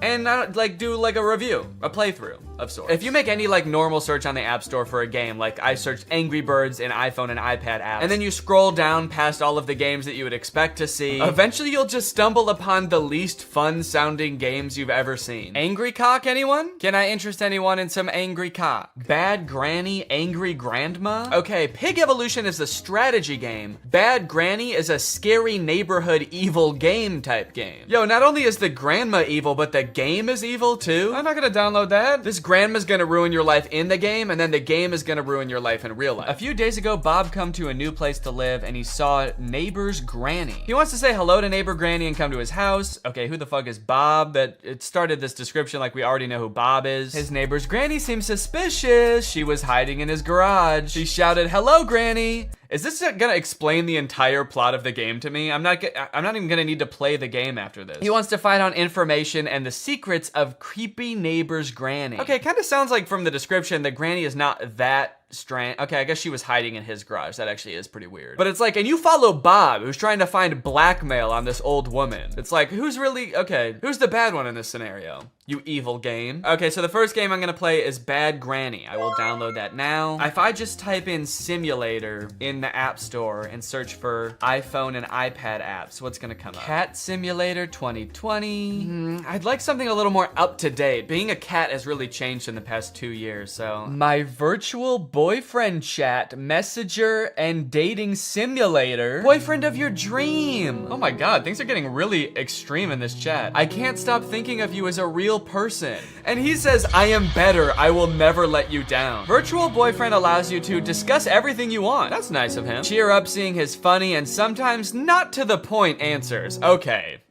and like do like a review, a playthrough of sorts. If you make any like normal search on the App Store for a game, like I searched Angry Birds in iPhone and iPad apps, and then you scroll down past all of the games that you would expect to see, eventually you'll just stumble upon the least fun sounding games you've ever seen. Angry Cock, anyone? Can I interest anyone in some Angry Cock? Bad Granny, Angry Grandma? Okay, Pig Evolution is a strategy game. Bad Granny is a scary neighborhood evil game type game. Yo, not only is the grandma evil, but the game is evil too? I'm not gonna download that. This grandma's gonna ruin your life in the game, and then the game is gonna ruin your life in real life. A few days ago, Bob come to a new place to live, and he saw neighbor's granny. He wants to say hello to neighbor granny and come to his house. Okay, who the fuck is Bob? That it started this description like we already know who Bob is. His neighbor's granny seems suspicious. She was hiding in his garage. She shouted, "Hello, granny." Is this gonna explain the entire plot of the game to me? I'm not even gonna need to play the game after this. He wants to find out information and the secrets of creepy neighbor's granny. Okay, kind of sounds like from the description, the granny is not that strange. Okay, I guess she was hiding in his garage. That actually is pretty weird. But it's like, and you follow Bob, who's trying to find blackmail on this old woman. It's like, who's the bad one in this scenario? You evil game. Okay, so the first game I'm gonna play is Bad Granny. I will download that now. If I just type in simulator in the App Store and search for iPhone and iPad apps, what's gonna come up? Cat Simulator 2020. I'd like something a little more up to date. Being a cat has really changed in the past 2 years, so. My virtual boyfriend chat, messenger, and dating simulator. Boyfriend of your dream. Oh my God, things are getting really extreme in this chat. I can't stop thinking of you as a real person. And he says, I am better, I will never let you down. Virtual boyfriend allows you to discuss everything you want. That's nice of him. Cheer up seeing his funny and sometimes not to the point answers. Okay.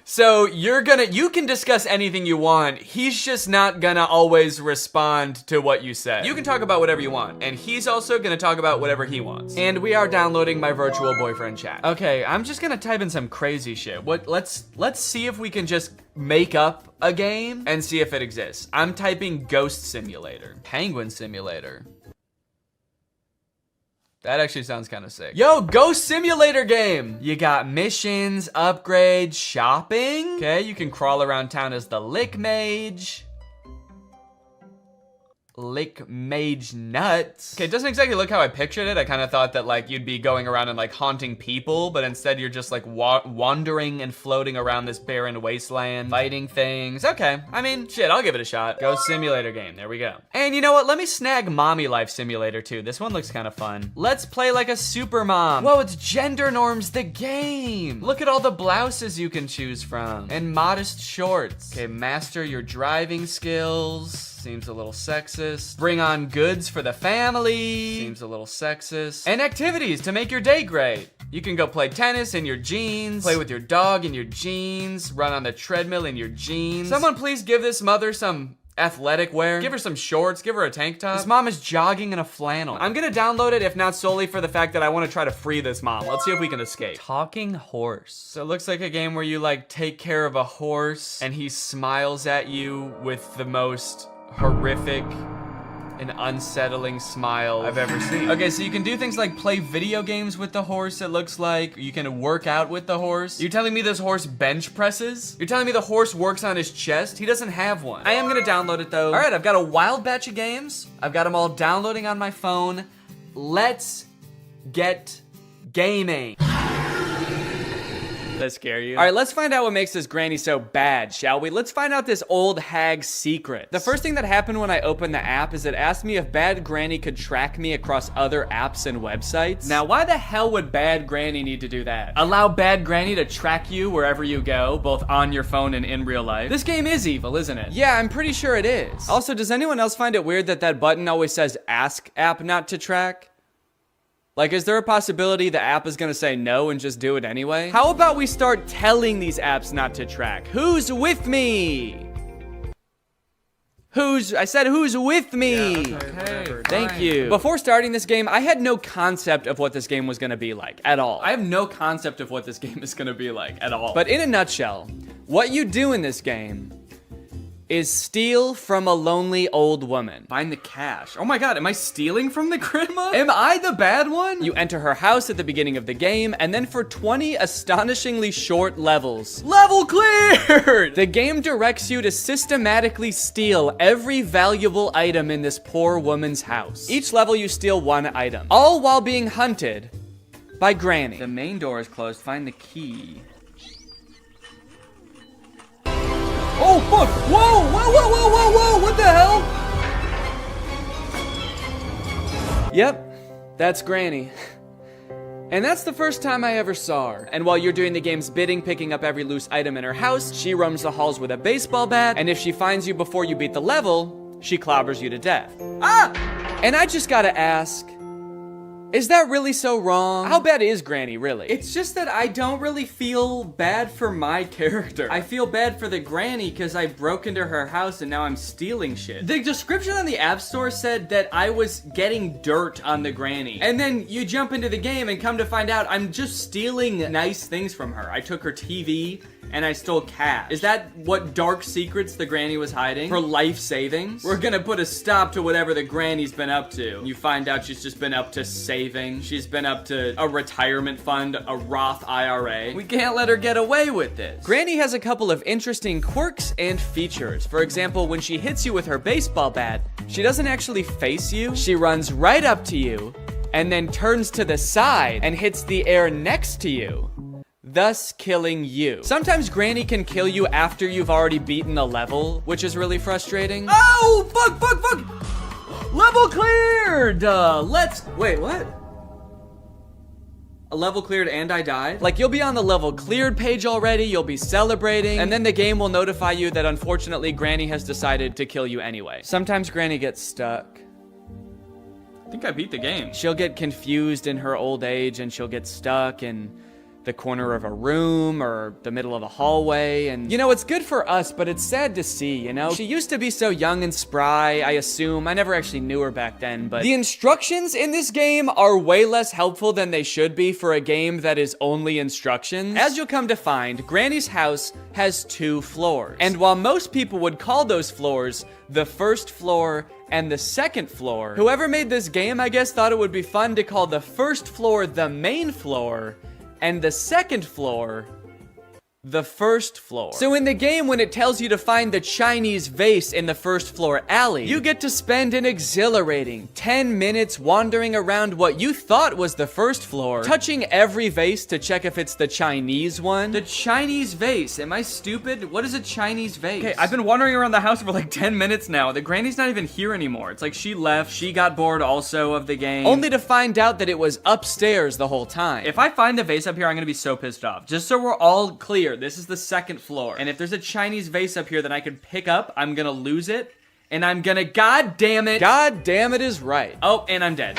So you can discuss anything you want. He's just not gonna always respond to what you say. You can talk about whatever you want, and he's also gonna talk about whatever he wants. And we are downloading my virtual boyfriend chat. Okay, I'm just gonna type in some crazy shit. Let's see if we can just make up a game and see if it exists. I'm typing Ghost Simulator, Penguin Simulator. That actually sounds kind of sick. Yo, Ghost Simulator game! You got missions, upgrades, shopping. Okay, you can crawl around town as the Lick Mage. lick mage nuts. Okay, it doesn't exactly look how I pictured it. I kind of thought that like you'd be going around and like haunting people, but instead you're just like wandering and floating around this barren wasteland, fighting things. Okay, I mean, shit, I'll give it a shot. Go simulator game, there we go. And you know what, let me snag Mommy Life Simulator too. This one looks kind of fun. Let's play like a super mom. Whoa, it's Gender Norms the game. Look at all the blouses you can choose from and modest shorts. Okay, master your driving skills. Seems a little sexist. Bring on goods for the family. Seems a little sexist. And activities to make your day great. You can go play tennis in your jeans, play with your dog in your jeans, run on the treadmill in your jeans. Someone please give this mother some athletic wear. Give her some shorts, give her a tank top. This mom is jogging in a flannel. I'm gonna download it, if not solely for the fact that I wanna try to free this mom. Let's see if we can escape. Talking horse. So it looks like a game where you like take care of a horse and he smiles at you with the most horrific and unsettling smile I've ever seen. Okay, so you can do things like play video games with the horse, it looks like. You can work out with the horse. You're telling me this horse bench presses? You're telling me the horse works on his chest? He doesn't have one. I am gonna download it though. All right, I've got a wild batch of games. I've got them all downloading on my phone. Let's get gaming. That scare you? All right, let's find out what makes this granny so bad, shall we? Let's find out this old hag's secret. The first thing that happened when I opened the app is it asked me if Bad Granny could track me across other apps and websites. Now, why the hell would Bad Granny need to do that? Allow Bad Granny to track you wherever you go, both on your phone and in real life. This game is evil, isn't it? Yeah, I'm pretty sure it is. Also, does anyone else find it weird that that button always says ask app not to track? Like, is there a possibility the app is gonna say no and just do it anyway? How about we start telling these apps not to track? Who's with me? I said who's with me? Yeah, okay, thank you. Before starting this game, I had no concept of what this game was gonna be like at all. I have no concept of what this game is gonna be like at all. But in a nutshell, what you do in this game is steal from a lonely old woman. Find the cash. Oh my god, am I stealing from the grandma? Am I the bad one? You enter her house at the beginning of the game, and then for 20 astonishingly short levels. Level cleared! The game directs you to systematically steal every valuable item in this poor woman's house. Each level you steal one item, all while being hunted by Granny. The main door is closed, find the key. Oh, fuck! Whoa! Whoa, whoa, whoa, whoa, whoa! What the hell? Yep, that's Granny. And that's the first time I ever saw her. And while you're doing the game's bidding, picking up every loose item in her house, she roams the halls with a baseball bat, and if she finds you before you beat the level, she clobbers you to death. Ah! And I just gotta ask, is that really so wrong? How bad is Granny, really? It's just that I don't really feel bad for my character. I feel bad for the granny because I broke into her house and now I'm stealing shit. The description on the App Store said that I was getting dirt on the granny. And then you jump into the game and come to find out I'm just stealing nice things from her. I took her TV and I stole cash. Is that what dark secrets the granny was hiding? For life savings? We're gonna put a stop to whatever the granny's been up to. You find out she's just been up to saving. She's been up to a retirement fund, a Roth IRA. We can't let her get away with this. Granny has a couple of interesting quirks and features. For example, when she hits you with her baseball bat, she doesn't actually face you. She runs right up to you and then turns to the side and hits the air next to you, thus killing you. Sometimes Granny can kill you after you've already beaten a level, which is really frustrating. Oh, fuck, fuck, fuck! Level cleared! Wait, what? A level cleared and I died? Like, you'll be on the level cleared page already, you'll be celebrating, and then the game will notify you that unfortunately Granny has decided to kill you anyway. Sometimes Granny gets stuck. I think I beat the game. She'll get confused in her old age and she'll get stuck in the corner of a room or the middle of a hallway, and you know, it's good for us, but it's sad to see, you know? She used to be so young and spry, I assume. I never actually knew her back then, but the instructions in this game are way less helpful than they should be for a game that is only instructions. As you'll come to find, Granny's house has 2 floors, and while most people would call those floors the first floor and the second floor, whoever made this game, I guess, thought it would be fun to call the first floor the main floor and the second floor the first floor. So in the game, when it tells you to find the Chinese vase in the first floor alley, you get to spend an exhilarating 10 minutes wandering around what you thought was the first floor, touching every vase to check if it's the Chinese one. The Chinese vase, am I stupid? What is a Chinese vase? Okay, I've been wandering around the house for like 10 minutes now. The granny's not even here anymore. It's like she left, she got bored also of the game, only to find out that it was upstairs the whole time. If I find the vase up here, I'm gonna be so pissed off. Just so we're all clear, this is the second floor. And if there's a Chinese vase up here that I could pick up, I'm gonna lose it. And I'm gonna, God damn it is right. Oh, and I'm dead.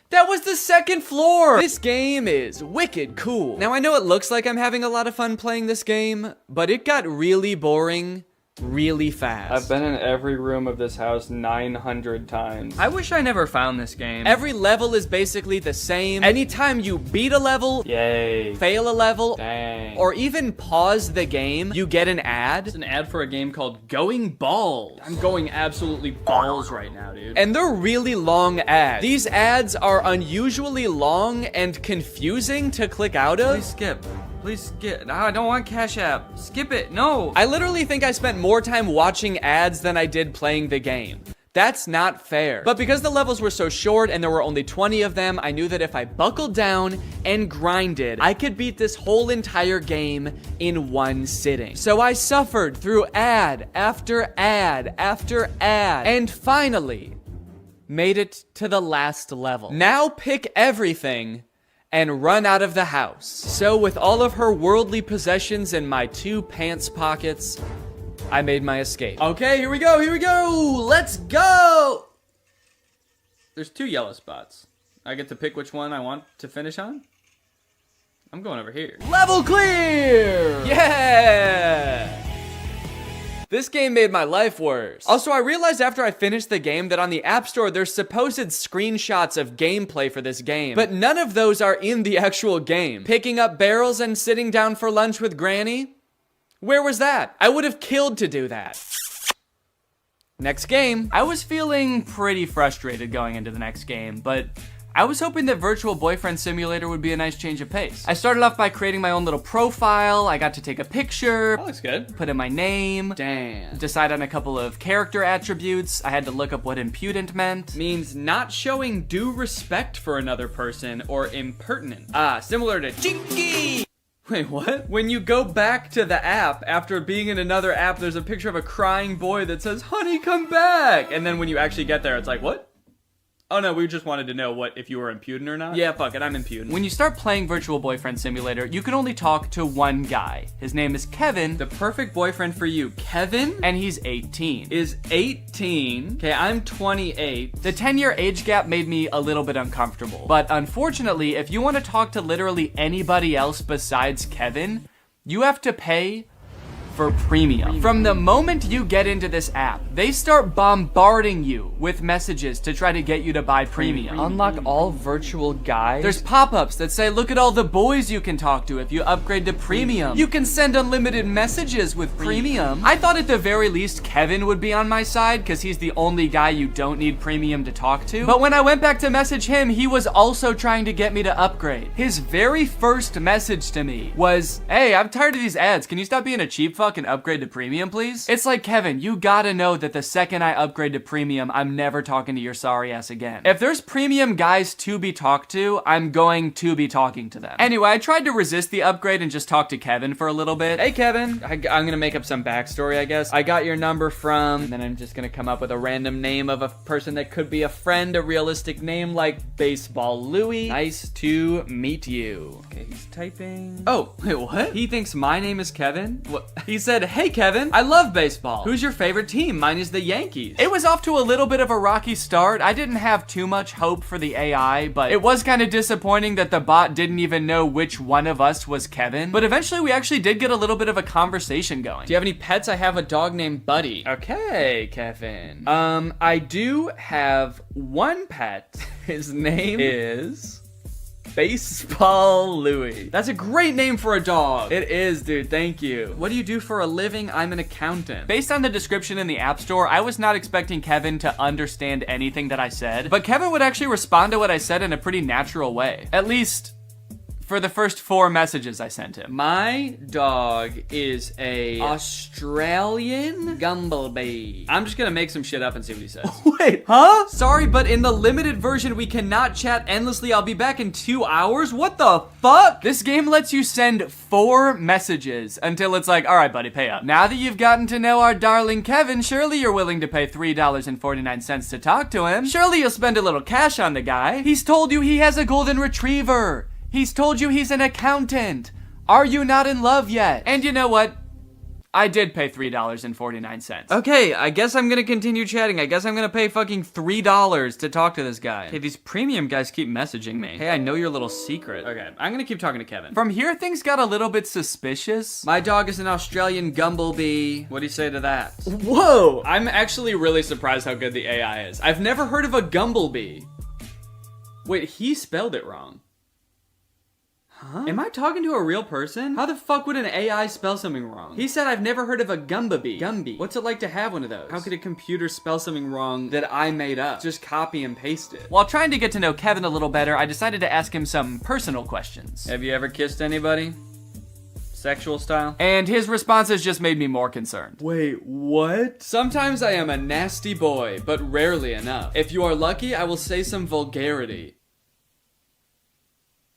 That was the second floor! This game is wicked cool. Now I know it looks like I'm having a lot of fun playing this game, but it got really boring really fast. I've been in every room of this house 900 times. I wish I never found this game. Every level is basically the same. Anytime you beat a level, yay, fail a level, dang, or even pause the game, you get an ad. It's an ad for a game called Going Balls. I'm going absolutely balls right now, dude. And they're really long ads. These ads are unusually long and confusing to click out of. Please skip. Please skip. No, I don't want Cash App. Skip it. No. I literally think I spent more time watching ads than I did playing the game. That's not fair. But because the levels were so short and there were only 20 of them, I knew that if I buckled down and grinded, I could beat this whole entire game in one sitting. So I suffered through ad after ad after ad, and finally made it to the last level. Now pick everything and run out of the house. So with all of her worldly possessions in my 2 pants pockets, I made my escape. Okay, here we go, let's go! There's 2 yellow spots. I get to pick which one I want to finish on? I'm going over here. Level clear! Yeah! This game made my life worse. Also, I realized after I finished the game that on the App Store, there's supposed screenshots of gameplay for this game, but none of those are in the actual game. Picking up barrels and sitting down for lunch with Granny? Where was that? I would have killed to do that. Next game. I was feeling pretty frustrated going into the next game, but I was hoping that Virtual Boyfriend Simulator would be a nice change of pace. I started off by creating my own little profile. I got to take a picture. That looks good. Put in my name. Damn. Decide on a couple of character attributes. I had to look up what impudent meant. Means not showing due respect for another person or impertinent. Similar to chinky. Wait, what? When you go back to the app, after being in another app, there's a picture of a crying boy that says, "Honey, come back." And then when you actually get there, it's like, what? Oh no, we just wanted to know if you were impudent or not. Yeah, fuck it, I'm impudent. When you start playing Virtual Boyfriend Simulator, you can only talk to one guy. His name is Kevin, the perfect boyfriend for you. Kevin, and he's 18. Is 18. Okay, I'm 28. The 10-year age gap made me a little bit uncomfortable. But unfortunately, if you want to talk to literally anybody else besides Kevin, you have to pay for premium. From the moment you get into this app, they start bombarding you with messages to try to get you to buy premium. Unlock all virtual guys. There's pop-ups that say, look at all the boys you can talk to if you upgrade to premium. You can send unlimited messages with premium. I thought at the very least Kevin would be on my side because he's the only guy you don't need premium to talk to. But when I went back to message him, he was also trying to get me to upgrade. His very first message to me was, hey, I'm tired of these ads. Can you stop being a cheap fuck and upgrade to premium, please? It's like, Kevin, you gotta know that the second I upgrade to premium, I'm never talking to your sorry ass again. If there's premium guys to be talked to, I'm going to be talking to them. Anyway, I tried to resist the upgrade and just talk to Kevin for a little bit. Hey, Kevin. I'm gonna make up some backstory, I guess. I got your number from, and then I'm just gonna come up with a random name of a person that could be a friend, a realistic name like Baseball Louie. Nice to meet you. Okay, he's typing. Oh, wait, what? He thinks my name is Kevin? What? He said, hey Kevin, I love baseball. Who's your favorite team? Mine is the Yankees. It was off to a little bit of a rocky start. I didn't have too much hope for the AI, but it was kind of disappointing that the bot didn't even know which one of us was Kevin. But eventually we actually did get a little bit of a conversation going. Do you have any pets? I have a dog named Buddy. Okay, Kevin. I do have one pet. His name is Baseball Louie. That's a great name for a dog. It is, dude. Thank you. What do you do for a living? I'm an accountant. Based on the description in the App Store, I was not expecting Kevin to understand anything that I said, but Kevin would actually respond to what I said in a pretty natural way. At least for the first 4 messages I sent him. My dog is a Australian Gumblebee. I'm just gonna make some shit up and see what he says. Wait, huh? Sorry, but in the limited version, we cannot chat endlessly. I'll be back in 2 hours. What the fuck? This game lets you send 4 messages until it's like, all right, buddy, pay up. Now that you've gotten to know our darling Kevin, surely you're willing to pay $3.49 to talk to him. Surely you'll spend a little cash on the guy. He's told you he has a golden retriever. He's told you he's an accountant. Are you not in love yet? And you know what? I did pay $3.49. Okay, I guess I'm gonna continue chatting. I guess I'm gonna pay fucking $3 to talk to this guy. Okay, these premium guys keep messaging me. Hey, I know your little secret. Okay, I'm gonna keep talking to Kevin. From here, things got a little bit suspicious. My dog is an Australian Gumblebee. What do you say to that? Whoa! I'm actually really surprised how good the AI is. I've never heard of a Gumblebee. Wait, he spelled it wrong. Huh? Am I talking to a real person? How the fuck would an AI spell something wrong? He said I've never heard of a Gumblebee. Gumby. What's it like to have one of those? How could a computer spell something wrong that I made up? Just copy and paste it. While trying to get to know Kevin a little better, I decided to ask him some personal questions. Have you ever kissed anybody? Sexual style? And his responses just made me more concerned. Wait, what? Sometimes I am a nasty boy, but rarely enough. If you are lucky, I will say some vulgarity.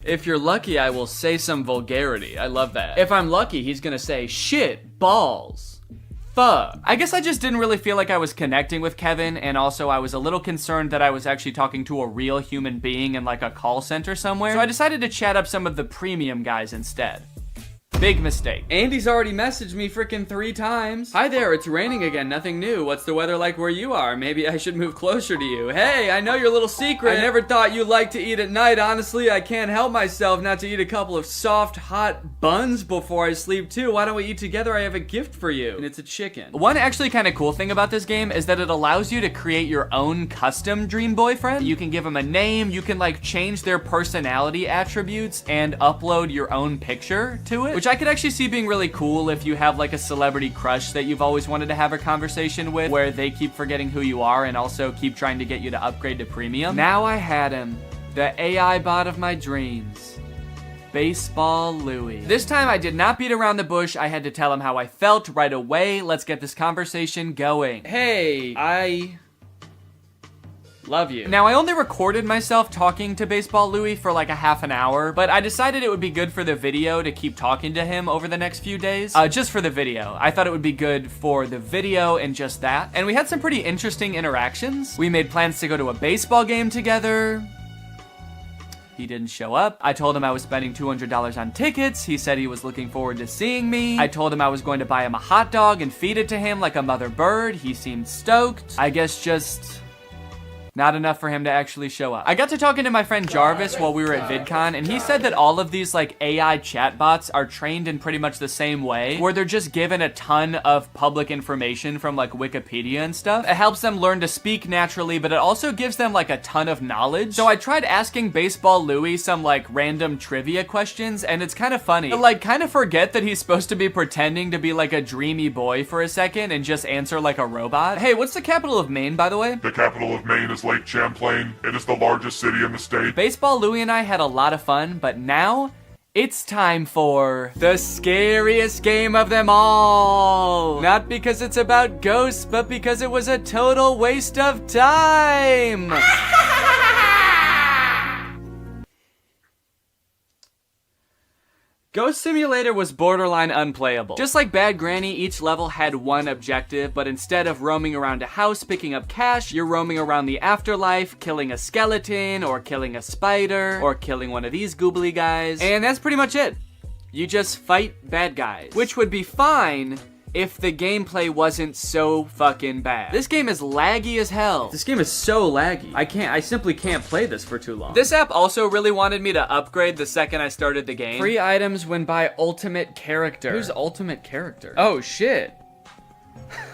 If you're lucky, I will say some vulgarity. I love that. If I'm lucky, he's gonna say shit, balls, fuck. I guess I just didn't really feel like I was connecting with Kevin, and also I was a little concerned that I was actually talking to a real human being in like a call center somewhere. So I decided to chat up some of the premium guys instead. Big mistake. Andy's already messaged me frickin' 3 times. Hi there, it's raining again, nothing new. What's the weather like where you are? Maybe I should move closer to you. Hey, I know your little secret. I never thought you liked to eat at night. Honestly, I can't help myself not to eat a couple of soft, hot buns before I sleep too. Why don't we eat together? I have a gift for you. And it's a chicken. One actually kind of cool thing about this game is that it allows you to create your own custom dream boyfriend. You can give them a name, you can like change their personality attributes and upload your own picture to it, which I could actually see being really cool if you have like a celebrity crush that you've always wanted to have a conversation with, where they keep forgetting who you are and also keep trying to get you to upgrade to premium. Now I had him, the AI bot of my dreams. Baseball Louie. This time I did not beat around the bush. I had to tell him how I felt right away. Let's get this conversation going. Hey, I love you. Now, I only recorded myself talking to Baseball Louie for like a half an hour, but I decided it would be good for the video to keep talking to him over the next few days. Just for the video. I thought it would be good for the video and just that. And we had some pretty interesting interactions. We made plans to go to a baseball game together. He didn't show up. I told him I was spending $200 on tickets. He said he was looking forward to seeing me. I told him I was going to buy him a hot dog and feed it to him like a mother bird. He seemed stoked. I guess just not enough for him to actually show up. I got to talking to my friend Jarvis while we were at VidCon, and he said that all of these like AI chatbots are trained in pretty much the same way, where they're just given a ton of public information from like Wikipedia and stuff. It helps them learn to speak naturally, but it also gives them like a ton of knowledge. So I tried asking Baseball Louie some like random trivia questions, and it's kind of funny. I like kind of forget that he's supposed to be pretending to be like a dreamy boy for a second and just answer like a robot. Hey, what's the capital of Maine, by the way? The capital of Maine is Lake Champlain. It is the largest city in the state. Baseball Louie and I had a lot of fun, but now it's time for the scariest game of them all. Not because it's about ghosts, but because it was a total waste of time. Ghost Simulator was borderline unplayable. Just like Bad Granny, each level had one objective, but instead of roaming around a house picking up cash, you're roaming around the afterlife, killing a skeleton, or killing a spider, or killing one of these goobly guys. And that's pretty much it. You just fight bad guys. Which would be fine if the gameplay wasn't so fucking bad. This game is laggy as hell. This game is so laggy. I simply can't play this for too long. This app also really wanted me to upgrade the second I started the game. Free items when by ultimate character. Who's ultimate character? Oh shit.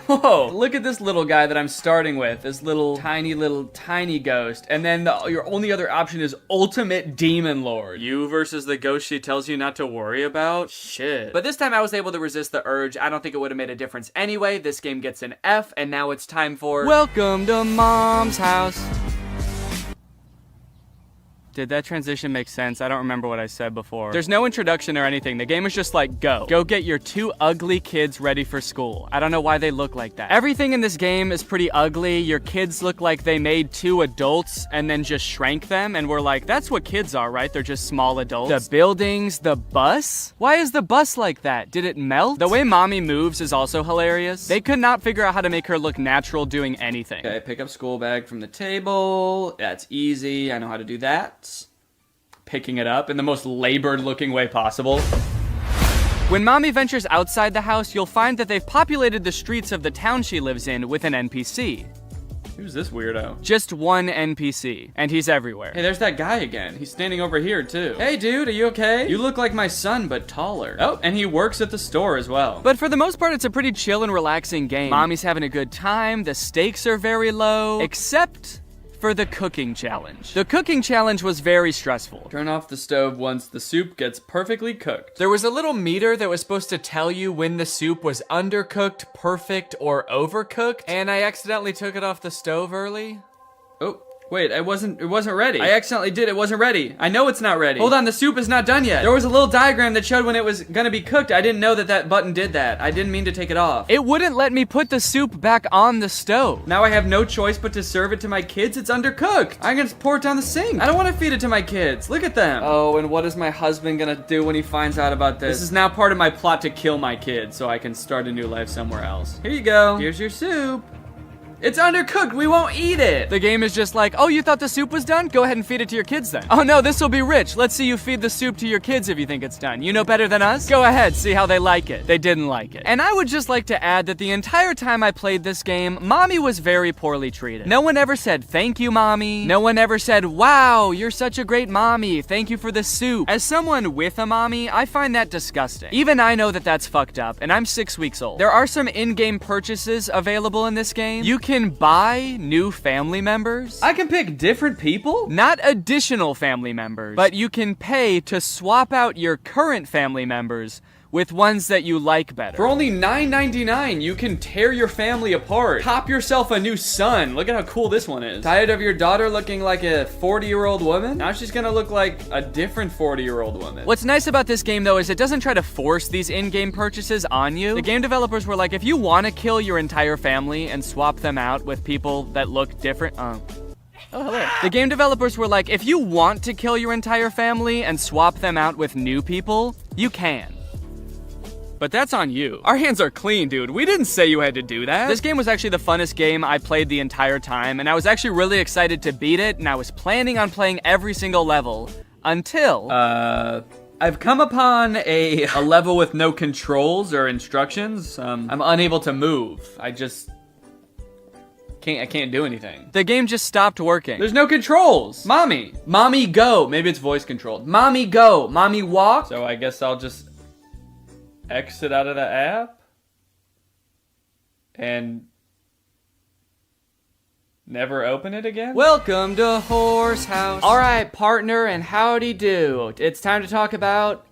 Whoa, look at this little guy that I'm starting with, this little tiny ghost, and then your only other option is ultimate demon lord. You versus the ghost she tells you not to worry about? Shit. But this time I was able to resist the urge. I don't think it would have made a difference anyway. This game gets an F, and now it's time for Welcome to Mom's House. Did that transition make sense? I don't remember what I said before. There's no introduction or anything. The game is just like, go. Go get your 2 ugly kids ready for school. I don't know why they look like that. Everything in this game is pretty ugly. Your kids look like they made 2 adults and then just shrank them, and we're like, that's what kids are, right? They're just small adults. The buildings, the bus? Why is the bus like that? Did it melt? The way mommy moves is also hilarious. They could not figure out how to make her look natural doing anything. Okay, pick up school bag from the table. That's easy. I know how to do that. Picking it up in the most labored looking way possible. When mommy ventures outside the house, you'll find that they've populated the streets of the town she lives in with an NPC. Who's this weirdo? Just one NPC, and he's everywhere. Hey, there's that guy again. He's standing over here, too. Hey, dude, are you okay? You look like my son, but taller. Oh, and he works at the store as well. But for the most part, it's a pretty chill and relaxing game. Mommy's having a good time. The stakes are very low, except for the cooking challenge. The cooking challenge was very stressful. Turn off the stove once the soup gets perfectly cooked. There was a little meter that was supposed to tell you when the soup was undercooked, perfect, or overcooked, and I accidentally took it off the stove early. Oh. Wait, it wasn't ready. I accidentally did, it wasn't ready. I know it's not ready. Hold on, the soup is not done yet. There was a little diagram that showed when it was gonna be cooked. I didn't know that that button did that. I didn't mean to take it off. It wouldn't let me put the soup back on the stove. Now I have no choice but to serve it to my kids. It's undercooked. I'm gonna pour it down the sink. I don't wanna feed it to my kids. Look at them. Oh, and what is my husband gonna do when he finds out about this? This is now part of my plot to kill my kids so I can start a new life somewhere else. Here you go. Here's your soup. It's undercooked, we won't eat it. The game is just like, oh, you thought the soup was done? Go ahead and feed it to your kids then. Oh no, this will be rich. Let's see you feed the soup to your kids if you think it's done. You know better than us? Go ahead, see how they like it. They didn't like it. And I would just like to add that the entire time I played this game, mommy was very poorly treated. No one ever said, thank you, mommy. No one ever said, wow, you're such a great mommy. Thank you for the soup. As someone with a mommy, I find that disgusting. Even I know that that's fucked up, and I'm 6 weeks old. There are some in-game purchases available in this game. You can buy new family members. I can pick different people? Not additional family members, but you can pay to swap out your current family members with ones that you like better. For only $9.99, you can tear your family apart. Pop yourself a new son. Look at how cool this one is. Tired of your daughter looking like a 40-year-old woman? Now she's gonna look like a different 40-year-old woman. What's nice about this game, though, is it doesn't try to force these in-game purchases on you. The game developers were like, if you want to kill your entire family and swap them out with people that look different, Oh, hello. The game developers were like, if you want to kill your entire family and swap them out with new people, you can. But that's on you. Our hands are clean, dude. We didn't say you had to do that. This game was actually the funnest game I played the entire time, and I was actually really excited to beat it, and I was planning on playing every single level until, I've come upon a level with no controls or instructions. I'm unable to move. I can't do anything. The game just stopped working. There's no controls. Mommy go. Maybe it's voice controlled. Mommy go. Mommy walk. So I guess I'll just exit out of the app and never open it again? Welcome to Horse House. All right, partner, and howdy do. It's time to talk about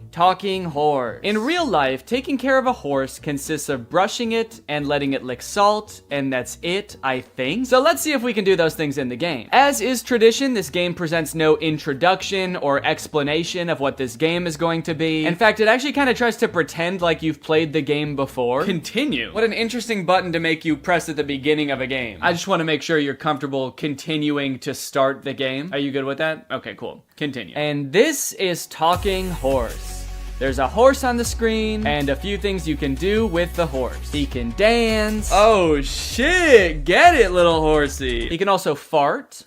talking horse. In real life, taking care of a horse consists of brushing it and letting it lick salt, and that's it, I think. So let's see if we can do those things in the game. As is tradition, this game presents no introduction or explanation of what this game is going to be. In fact, it actually kind of tries to pretend like you've played the game before. Continue. What an interesting button to make you press at the beginning of a game. I just want to make sure you're comfortable continuing to start the game. Are you good with that? Okay, cool. Continue. And this is talking horse. There's a horse on the screen, and a few things you can do with the horse. He can dance. Oh shit, get it, little horsey. He can also fart.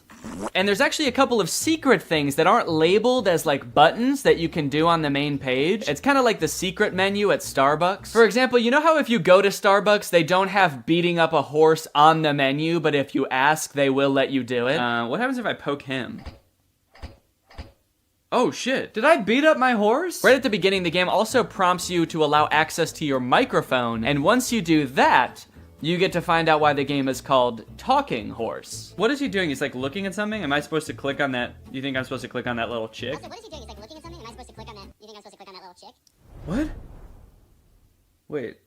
And there's actually a couple of secret things that aren't labeled as like buttons that you can do on the main page. It's kind of like the secret menu at Starbucks. For example, you know how if you go to Starbucks, they don't have beating up a horse on the menu, but if you ask, they will let you do it? What happens if I poke him? Oh shit, did I beat up my horse? Right at the beginning, the game also prompts you to allow access to your microphone, and once you do that, you get to find out why the game is called Talking Horse. What is he doing? He's like looking at something? Am I supposed to click on that? You think I'm supposed to click on that little chick? Also, what is he doing? He's like looking at something? Am I supposed to click on that? You think I'm supposed to click on that little chick? What? Wait.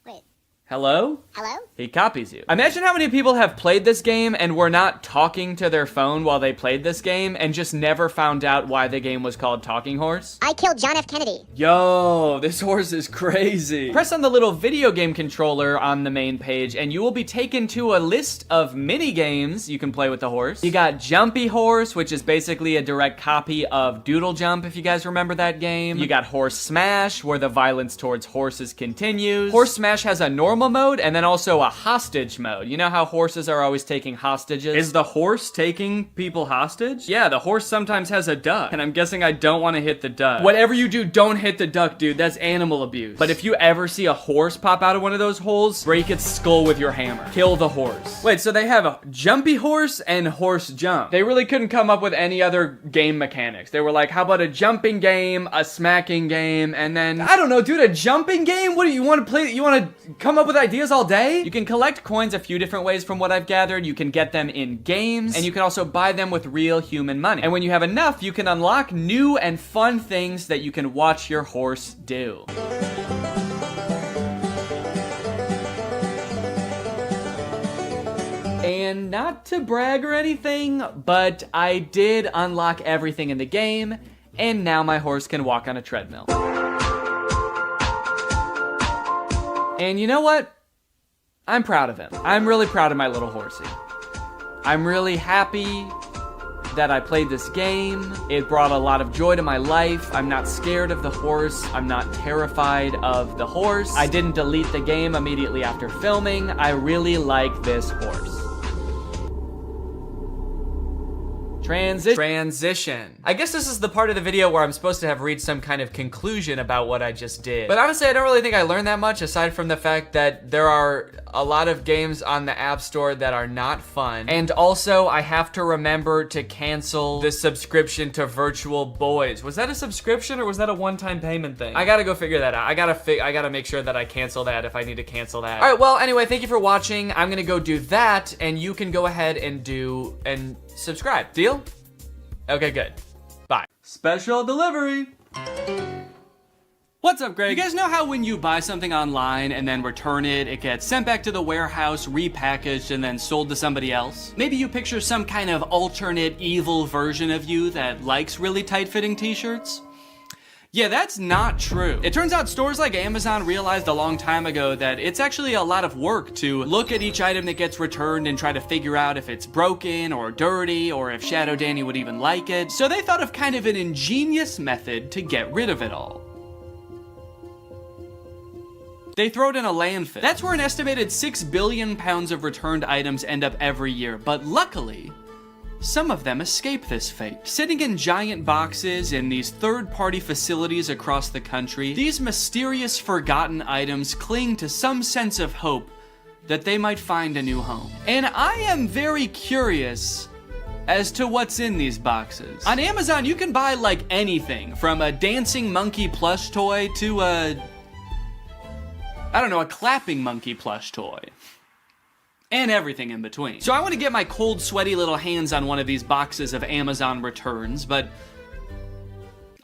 Wait. Hello? Hello? he copies you. Imagine how many people have played this game and were not talking to their phone while they played this game and just never found out why the game was called Talking Horse. I killed John F. Kennedy. Yo, this horse is crazy. Press on the little video game controller on the main page and you will be taken to a list of mini games you can play with the horse. You got Jumpy Horse, which is basically a direct copy of Doodle Jump, if you guys remember that game. You got Horse Smash, where the violence towards horses continues. Horse Smash has a normal mode and then also a hostage mode. You know how horses are always taking hostages? Is the horse taking people hostage? Yeah, the horse sometimes has a duck, and I'm guessing I don't want to hit the duck. Whatever you do, don't hit the duck, dude. That's animal abuse. But if you ever see a horse pop out of one of those holes, break its skull with your hammer. Kill the horse. Wait, so they have a Jumpy Horse and Horse Jump. They really couldn't come up with any other game mechanics. They were like, how about a jumping game, a smacking game, and then, I don't know, dude, a jumping game? What do you want to play? You want to come up with ideas all day? You can collect coins a few different ways from what I've gathered. You can get them in games, and you can also buy them with real human money. And when you have enough, you can unlock new and fun things that you can watch your horse do. And not to brag or anything, but I did unlock everything in the game, and now my horse can walk on a treadmill. And you know what? I'm proud of him. I'm really proud of my little horsey. I'm really happy that I played this game. It brought a lot of joy to my life. I'm not scared of the horse. I'm not terrified of the horse. I didn't delete the game immediately after filming. I really like this horse. Transition. I guess this is the part of the video where I'm supposed to have reached some kind of conclusion about what I just did. But honestly, I don't really think I learned that much, aside from the fact that there are a lot of games on the App Store that are not fun. And also, I have to remember to cancel the subscription to Virtual Boys. Was that a subscription or was that a one-time payment thing? I gotta go figure that out. I gotta make sure that I cancel that if I need to cancel that. All right, well, anyway, thank you for watching. I'm gonna go do that, and you can go ahead and subscribe. Deal? Okay, good. Bye. Special delivery. What's up, Greg? You guys know how when you buy something online and then return it, it gets sent back to the warehouse, repackaged, and then sold to somebody else? Maybe you picture some kind of alternate evil version of you that likes really tight-fitting t-shirts? Yeah, that's not true. It turns out stores like Amazon realized a long time ago that it's actually a lot of work to look at each item that gets returned and try to figure out if it's broken or dirty or if Shadow Danny would even like it. So they thought of kind of an ingenious method to get rid of it all. They throw it in a landfill. That's where an estimated 6 billion pounds of returned items end up every year, but luckily, some of them escape this fate. Sitting in giant boxes in these third-party facilities across the country, these mysterious forgotten items cling to some sense of hope that they might find a new home. And I am very curious as to what's in these boxes. On Amazon, you can buy like anything from a dancing monkey plush toy to a clapping monkey plush toy. And everything in between. So I want to get my cold, sweaty little hands on one of these boxes of Amazon returns, but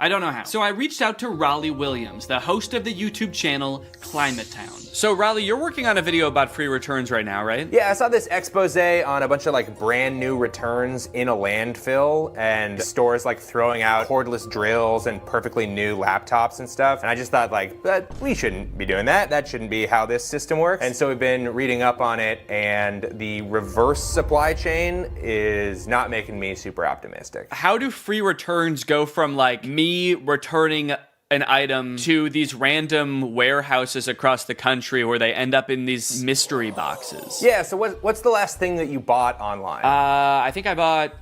I don't know how. So I reached out to Raleigh Williams, the host of the YouTube channel Climate Town. So Raleigh, you're working on a video about free returns right now, right? Yeah, I saw this expose on a bunch of like brand new returns in a landfill and stores like throwing out cordless drills and perfectly new laptops and stuff. And I just thought like, we shouldn't be doing that. That shouldn't be how this system works. And so we've been reading up on it, and the reverse supply chain is not making me super optimistic. How do free returns go from like me returning an item to these random warehouses across the country where they end up in these mystery boxes? Yeah, so what's the last thing that you bought online? I think I bought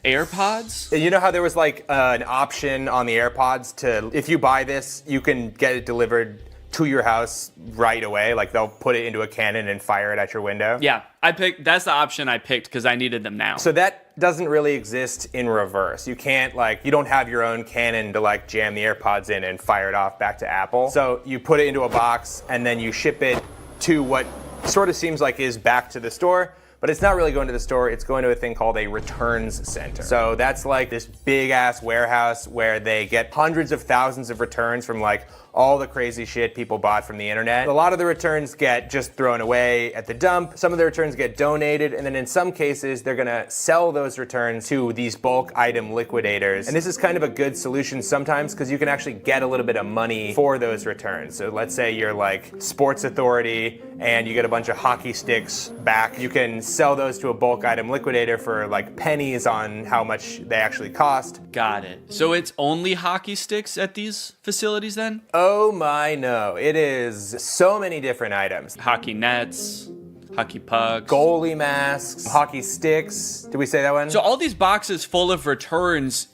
AirPods. You know how there was like an option on the AirPods to, if you buy this, you can get it delivered to your house right away? Like they'll put it into a cannon and fire it at your window? Yeah, that's the option I picked because I needed them now. So that doesn't really exist in reverse. You can't you don't have your own cannon to like jam the AirPods in and fire it off back to Apple. So you put it into a box and then you ship it to what sort of seems like is back to the store, but it's not really going to the store, it's going to a thing called a returns center. So that's like this big ass warehouse where they get hundreds of thousands of returns from like all the crazy shit people bought from the internet. A lot of the returns get just thrown away at the dump. Some of the returns get donated, and then in some cases, they're gonna sell those returns to these bulk item liquidators. And this is kind of a good solution sometimes because you can actually get a little bit of money for those returns. So let's say you're like Sports Authority and you get a bunch of hockey sticks back. You can sell those to a bulk item liquidator for like pennies on how much they actually cost. Got it. So it's only hockey sticks at these facilities then? Oh my no, it is so many different items. Hockey nets, hockey pucks, goalie masks, hockey sticks. Did we say that one? So all these boxes full of returns,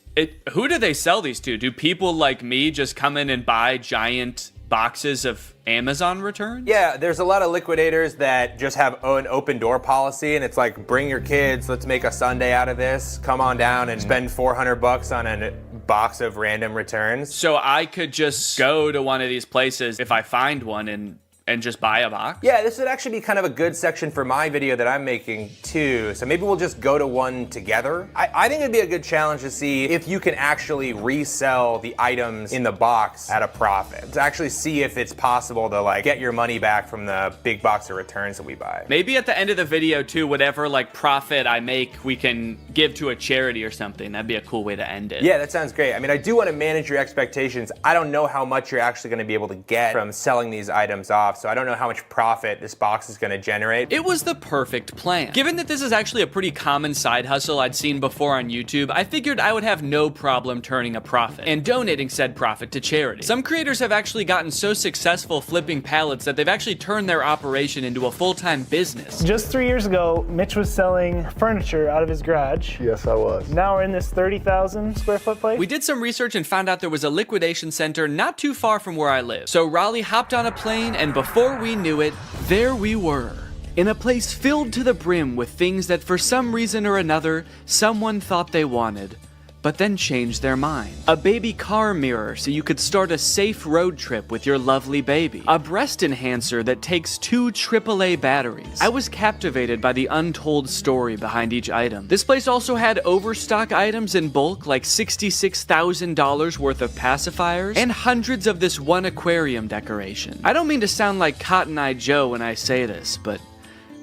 who do they sell these to? Do people like me just come in and buy giant boxes of Amazon returns? Yeah, there's a lot of liquidators that just have an open door policy, and it's like, bring your kids, let's make a Sunday out of this. Come on down and spend $400 on a box of random returns. So I could just go to one of these places if I find one and just buy a box? Yeah, this would actually be kind of a good section for my video that I'm making too. So maybe we'll just go to one together. I think it'd be a good challenge to see if you can actually resell the items in the box at a profit. To actually see if it's possible to like get your money back from the big box of returns that we buy. Maybe at the end of the video too, whatever like profit I make, we can give to a charity or something. That'd be a cool way to end it. Yeah, that sounds great. I mean, I do want to manage your expectations. I don't know how much you're actually going to be able to get from selling these items off. So I don't know how much profit this box is going to generate. It was the perfect plan. Given that this is actually a pretty common side hustle I'd seen before on YouTube, I figured I would have no problem turning a profit and donating said profit to charity. Some creators have actually gotten so successful flipping pallets that they've actually turned their operation into a full-time business. Just 3 years ago, Mitch was selling furniture out of his garage. Yes, I was. Now we're in this 30,000 square foot place. We did some research and found out there was a liquidation center not too far from where I live. So Raleigh hopped on a plane, and before we knew it, there we were. In a place filled to the brim with things that for some reason or another, someone thought they wanted, but then changed their mind. A baby car mirror so you could start a safe road trip with your lovely baby. A breast enhancer that takes 2 AAA batteries. I was captivated by the untold story behind each item. This place also had overstock items in bulk, like $66,000 worth of pacifiers, and hundreds of this one aquarium decoration. I don't mean to sound like Cotton Eye Joe when I say this, but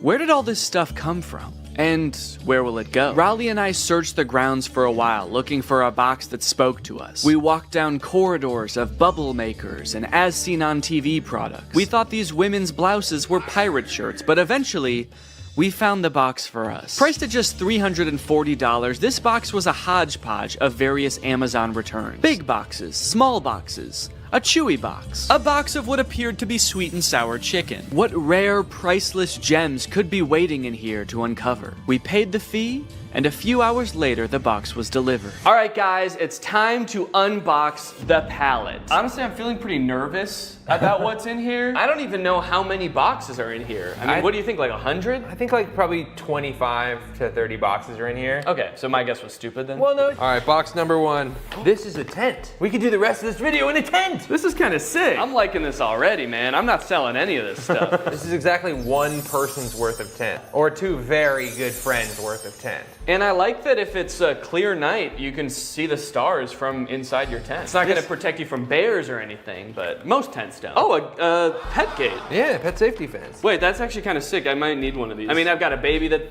where did all this stuff come from? And where will it go? Raleigh and I searched the grounds for a while, looking for a box that spoke to us. We walked down corridors of bubble makers and as seen on TV products. We thought these women's blouses were pirate shirts, but eventually, we found the box for us. Priced at just $340, this box was a hodgepodge of various Amazon returns. Big boxes, small boxes, a chewy box, a box of what appeared to be sweet and sour chicken. What rare, priceless gems could be waiting in here to uncover? We paid the fee, and a few hours later, the box was delivered. All right, guys, it's time to unbox the pallet. Honestly, I'm feeling pretty nervous about what's in here. I don't even know how many boxes are in here. I mean, what do you think, like 100? I think like probably 25 to 30 boxes are in here. Okay, so my guess was stupid then? Well, no. All right, box number 1. This is a tent. We could do the rest of this video in a tent. This is kind of sick. I'm liking this already, man. I'm not selling any of this stuff. This is exactly one person's worth of tent, or 2 very good friends worth of tent. And I like that if it's a clear night, you can see the stars from inside your tent. It's not going to protect you from bears or anything, but most tents don't. Oh, a pet gate. Yeah, pet safety fence. Wait, that's actually kind of sick. I might need one of these. I mean, I've got a baby that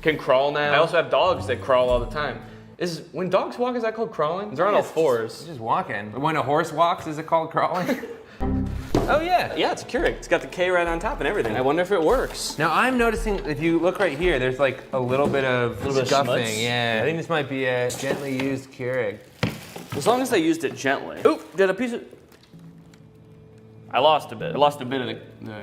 can crawl now. I also have dogs that crawl all the time. When dogs walk, is that called crawling? They're on all fours. It's just walking. When a horse walks, is it called crawling? Oh yeah. Yeah, it's a Keurig. It's got the K right on top and everything. I wonder if it works. Now I'm noticing, if you look right here, there's like a little bit of scuffing. Yeah, I think this might be a gently used Keurig. As long as they used it gently. Oop, did a piece of... I lost a bit. I lost a bit of the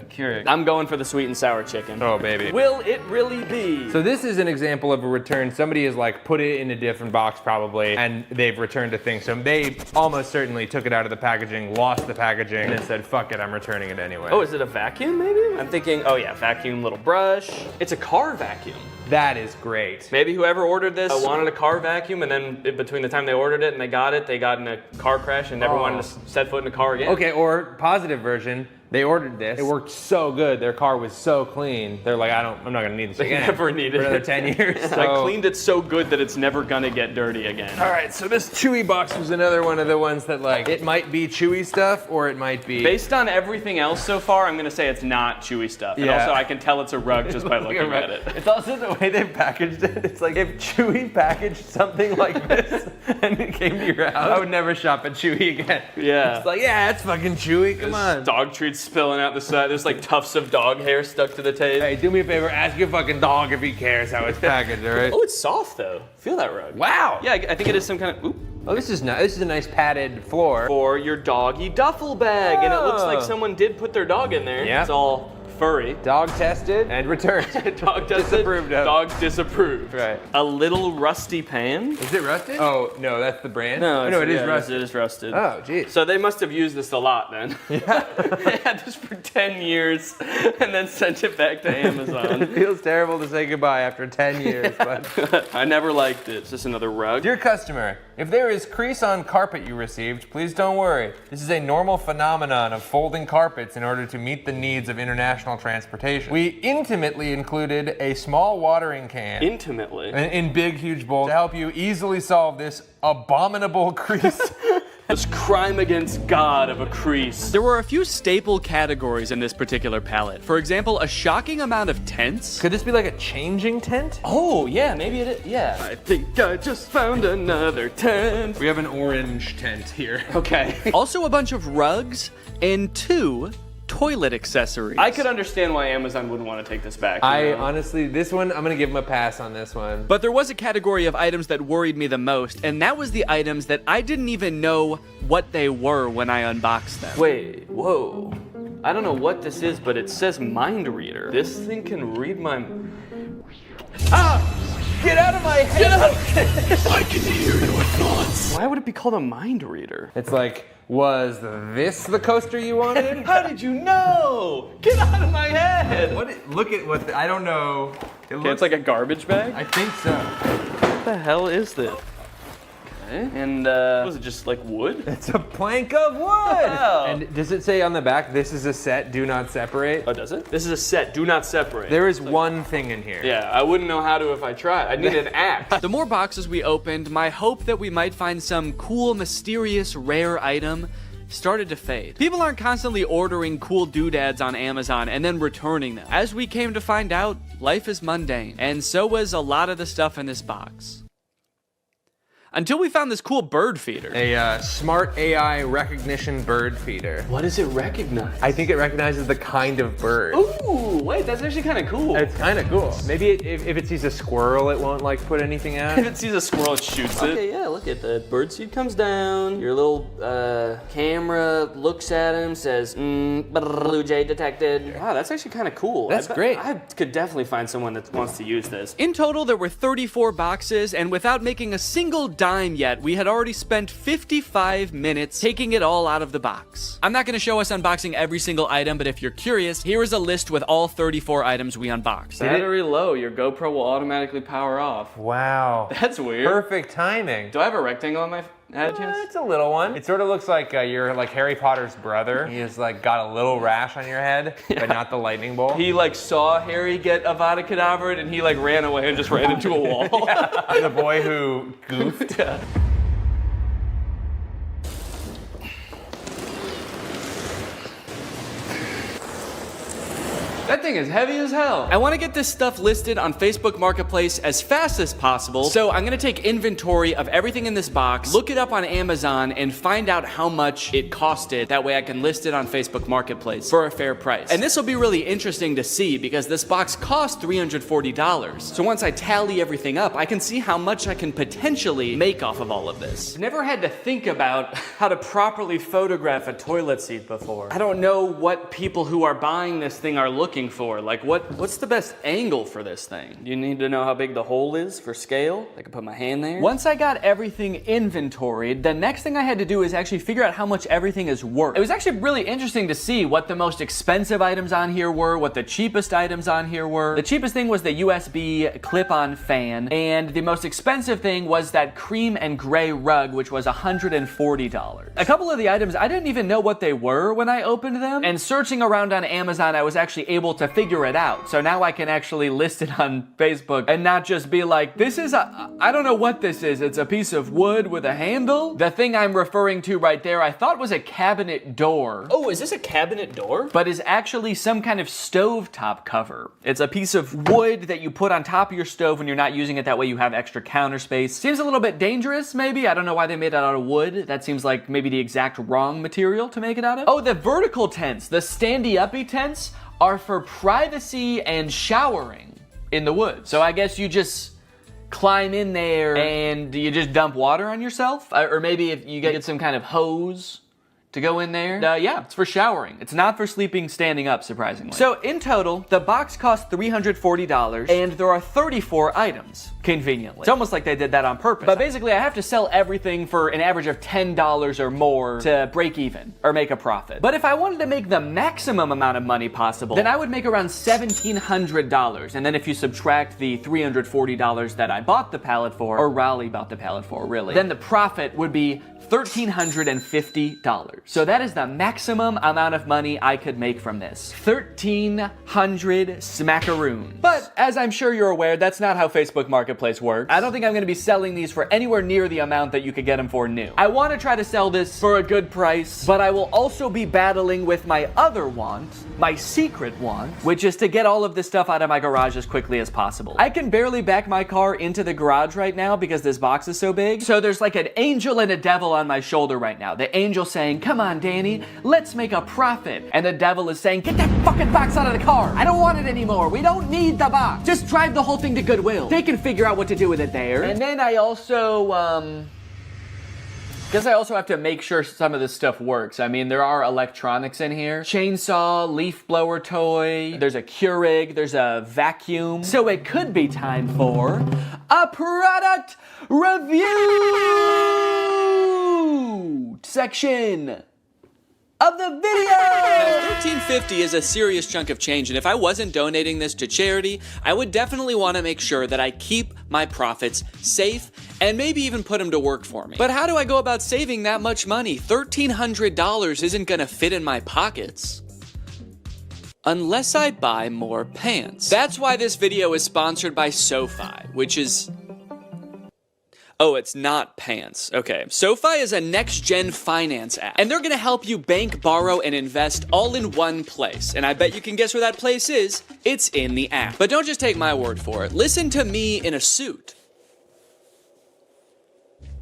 Keurig. I'm going for the sweet and sour chicken. Oh, baby. Will it really be? So this is an example of a return. Somebody has like put it in a different box probably, and they've returned a thing. So they almost certainly took it out of the packaging, lost the packaging, and then said, fuck it, I'm returning it anyway. Oh, is it a vacuum maybe? I'm thinking, oh yeah, vacuum, little brush. It's a car vacuum. That is great. Maybe whoever ordered this wanted a car vacuum, and then between the time they ordered it and they got in a car crash and never wanted to set foot in a car again. Okay, or positive version, They ordered this. It worked so good. Their car was so clean. They're like, I'm not gonna need this again. Never needed for another it. 10 years. So. I cleaned it so good that it's never gonna get dirty again. All right, so this Chewy box was another one of the ones that like, it might be Chewy stuff or it might be. Based on everything else so far, I'm gonna say it's not Chewy stuff. And also I can tell it's a rug just by looking at it. It's also the way they've packaged it. It's like if Chewy packaged something like this and it came to your house, I would never shop at Chewy again. Yeah. It's like, yeah, it's fucking Chewy, come on. Dog treats spilling out the side. There's like tufts of dog hair stuck to the tape. Hey, do me a favor, ask your fucking dog if he cares how it's packaged, all right? Oh, it's soft though. Feel that rug. Wow. Yeah, I think it is some kind of, oop. Oh, this is nice. This is a nice padded floor. For your doggy duffel bag. And it looks like someone did put their dog in there. Yeah. It's all furry. Dog tested and returned. Dog tested. Disapproved of. Dog disapproved. Right. A little rusty pan. Is it rusted? Oh, no, that's the brand? No, it is rusted. It is rusted. Oh, geez. So they must have used this a lot then. Yeah. They had this for 10 years and then sent it back to Amazon. It feels terrible to say goodbye after 10 years, but I never liked it. It's just another rug. Dear customer, if there is crease on carpet you received, please don't worry. This is a normal phenomenon of folding carpets in order to meet the needs of international transportation. We intimately included a small watering can. Intimately? In big, huge bowls to help you easily solve this abominable crease. This crime against God of a crease. There were a few staple categories in this particular palette. For example, a shocking amount of tents. Could this be like a changing tent? Oh, yeah, maybe it is. Yeah. I think I just found another tent. We have an orange tent here. Okay. Also a bunch of rugs and 2 toilet accessories. I could understand why Amazon wouldn't want to take this back. Honestly, this one, I'm gonna give them a pass on this one. But there was a category of items that worried me the most, and that was the items that I didn't even know what they were when I unboxed them. Wait, whoa. I don't know what this is, but it says mind reader. This thing can read my... Ah! Get out of my head! Get out! I can hear your thoughts. Why would it be called a mind reader? It's like, was this the coaster you wanted? How did you know? Get out of my head! Look at what, I don't know. It's like a garbage bag? I think so. What the hell is this? Okay. And was it just like wood? It's a plank of wood! Wow. And does it say on the back, this is a set, do not separate? Oh, does it? This is a set, do not separate. There is one thing in here. Yeah, I wouldn't know how to if I tried. I'd need an axe. The more boxes we opened, my hope that we might find some cool, mysterious, rare item started to fade. People aren't constantly ordering cool doodads on Amazon and then returning them. As we came to find out, life is mundane, and so was a lot of the stuff in this box. Until we found this cool bird feeder. A smart AI recognition bird feeder. What does it recognize? I think it recognizes the kind of bird. Ooh, wait, that's actually kind of cool. It's kind of cool. Maybe if it sees a squirrel, it won't like put anything out. If it sees a squirrel, it shoots it. Okay, yeah, look at the bird seed comes down. Your little camera looks at him, says, blue jay detected. Wow, that's actually kind of cool. That's great. I could definitely find someone that wants to use this. In total, there were 34 boxes, and without making a single dime yet, we had already spent 55 minutes taking it all out of the box. I'm not going to show us unboxing every single item, but if you're curious, here is a list with all 34 items we unboxed. Battery low, your GoPro will automatically power off. Wow. That's weird. Perfect timing. Do I have a rectangle on my head? It's a little one. It sort of looks like you're like Harry Potter's brother. He has like got a little rash on your head, but not the lightning bolt. He like saw Harry get Avada Kedavra and he like ran away and just ran into a wall. Yeah. The boy who goofed. Yeah. That thing is heavy as hell. I want to get this stuff listed on Facebook Marketplace as fast as possible, so I'm gonna take inventory of everything in this box, look it up on Amazon, and find out how much it costed. That way I can list it on Facebook Marketplace for a fair price. And this will be really interesting to see because this box cost $340. So once I tally everything up, I can see how much I can potentially make off of all of this. I've never had to think about how to properly photograph a toilet seat before. I don't know what people who are buying this thing are looking looking for? Like, what's the best angle for this thing? You need to know how big the hole is for scale. I can put my hand there. Once I got everything inventoried, the next thing I had to do is actually figure out how much everything is worth. It was actually really interesting to see what the most expensive items on here were, what the cheapest items on here were. The cheapest thing was the USB clip-on fan, and the most expensive thing was that cream and gray rug, which was $140. A couple of the items, I didn't even know what they were when I opened them, and searching around on Amazon, I was actually able to figure it out. So now I can actually list it on Facebook and not just be like, this is I don't know what this is. It's a piece of wood with a handle. The thing I'm referring to right there, I thought was a cabinet door. Oh, is this a cabinet door? But is actually some kind of stovetop cover. It's a piece of wood that you put on top of your stove when you're not using it. That way you have extra counter space. Seems a little bit dangerous, maybe. I don't know why they made it out of wood. That seems like maybe the exact wrong material to make it out of. Oh, the vertical tents, the standy-uppy tents are for privacy and showering in the woods. So I guess you just climb in there and you just dump water on yourself? Or maybe if you get some kind of hose to go in there. Yeah, it's for showering. It's not for sleeping standing up, surprisingly. So in total, the box cost $340 and there are 34 items, conveniently. It's almost like they did that on purpose. But basically, I have to sell everything for an average of $10 or more to break even or make a profit. But if I wanted to make the maximum amount of money possible, then I would make around $1,700. And then if you subtract the $340 that I bought the pallet for, or Raleigh bought the pallet for, really, then the profit would be $1,350. So that is the maximum amount of money I could make from this. 1,300 smackaroons. But as I'm sure you're aware, that's not how Facebook Marketplace works. I don't think I'm gonna be selling these for anywhere near the amount that you could get them for new. I wanna try to sell this for a good price, but I will also be battling with my other want, my secret want, which is to get all of this stuff out of my garage as quickly as possible. I can barely back my car into the garage right now because this box is so big. So there's like an angel and a devil on my shoulder right now. The angel saying, come on, Danny, let's make a profit. And the devil is saying, get that fucking box out of the car. I don't want it anymore. We don't need the box. Just drive the whole thing to Goodwill. They can figure out what to do with it there. And then I also, guess I also have to make sure some of this stuff works. I mean, there are electronics in here. Chainsaw, leaf blower toy, there's a Keurig, there's a vacuum. So it could be time for a product review section of the video! Now, $13.50 is a serious chunk of change, and if I wasn't donating this to charity, I would definitely want to make sure that I keep my profits safe and maybe even put them to work for me. But how do I go about saving that much money? $1,300 isn't gonna fit in my pockets unless I buy more pants. That's why this video is sponsored by SoFi, which is... Oh, it's not pants. Okay. SoFi is a next-gen finance app, and they're gonna help you bank, borrow, and invest all in one place. And I bet you can guess where that place is. It's in the app. But don't just take my word for it. Listen to me in a suit.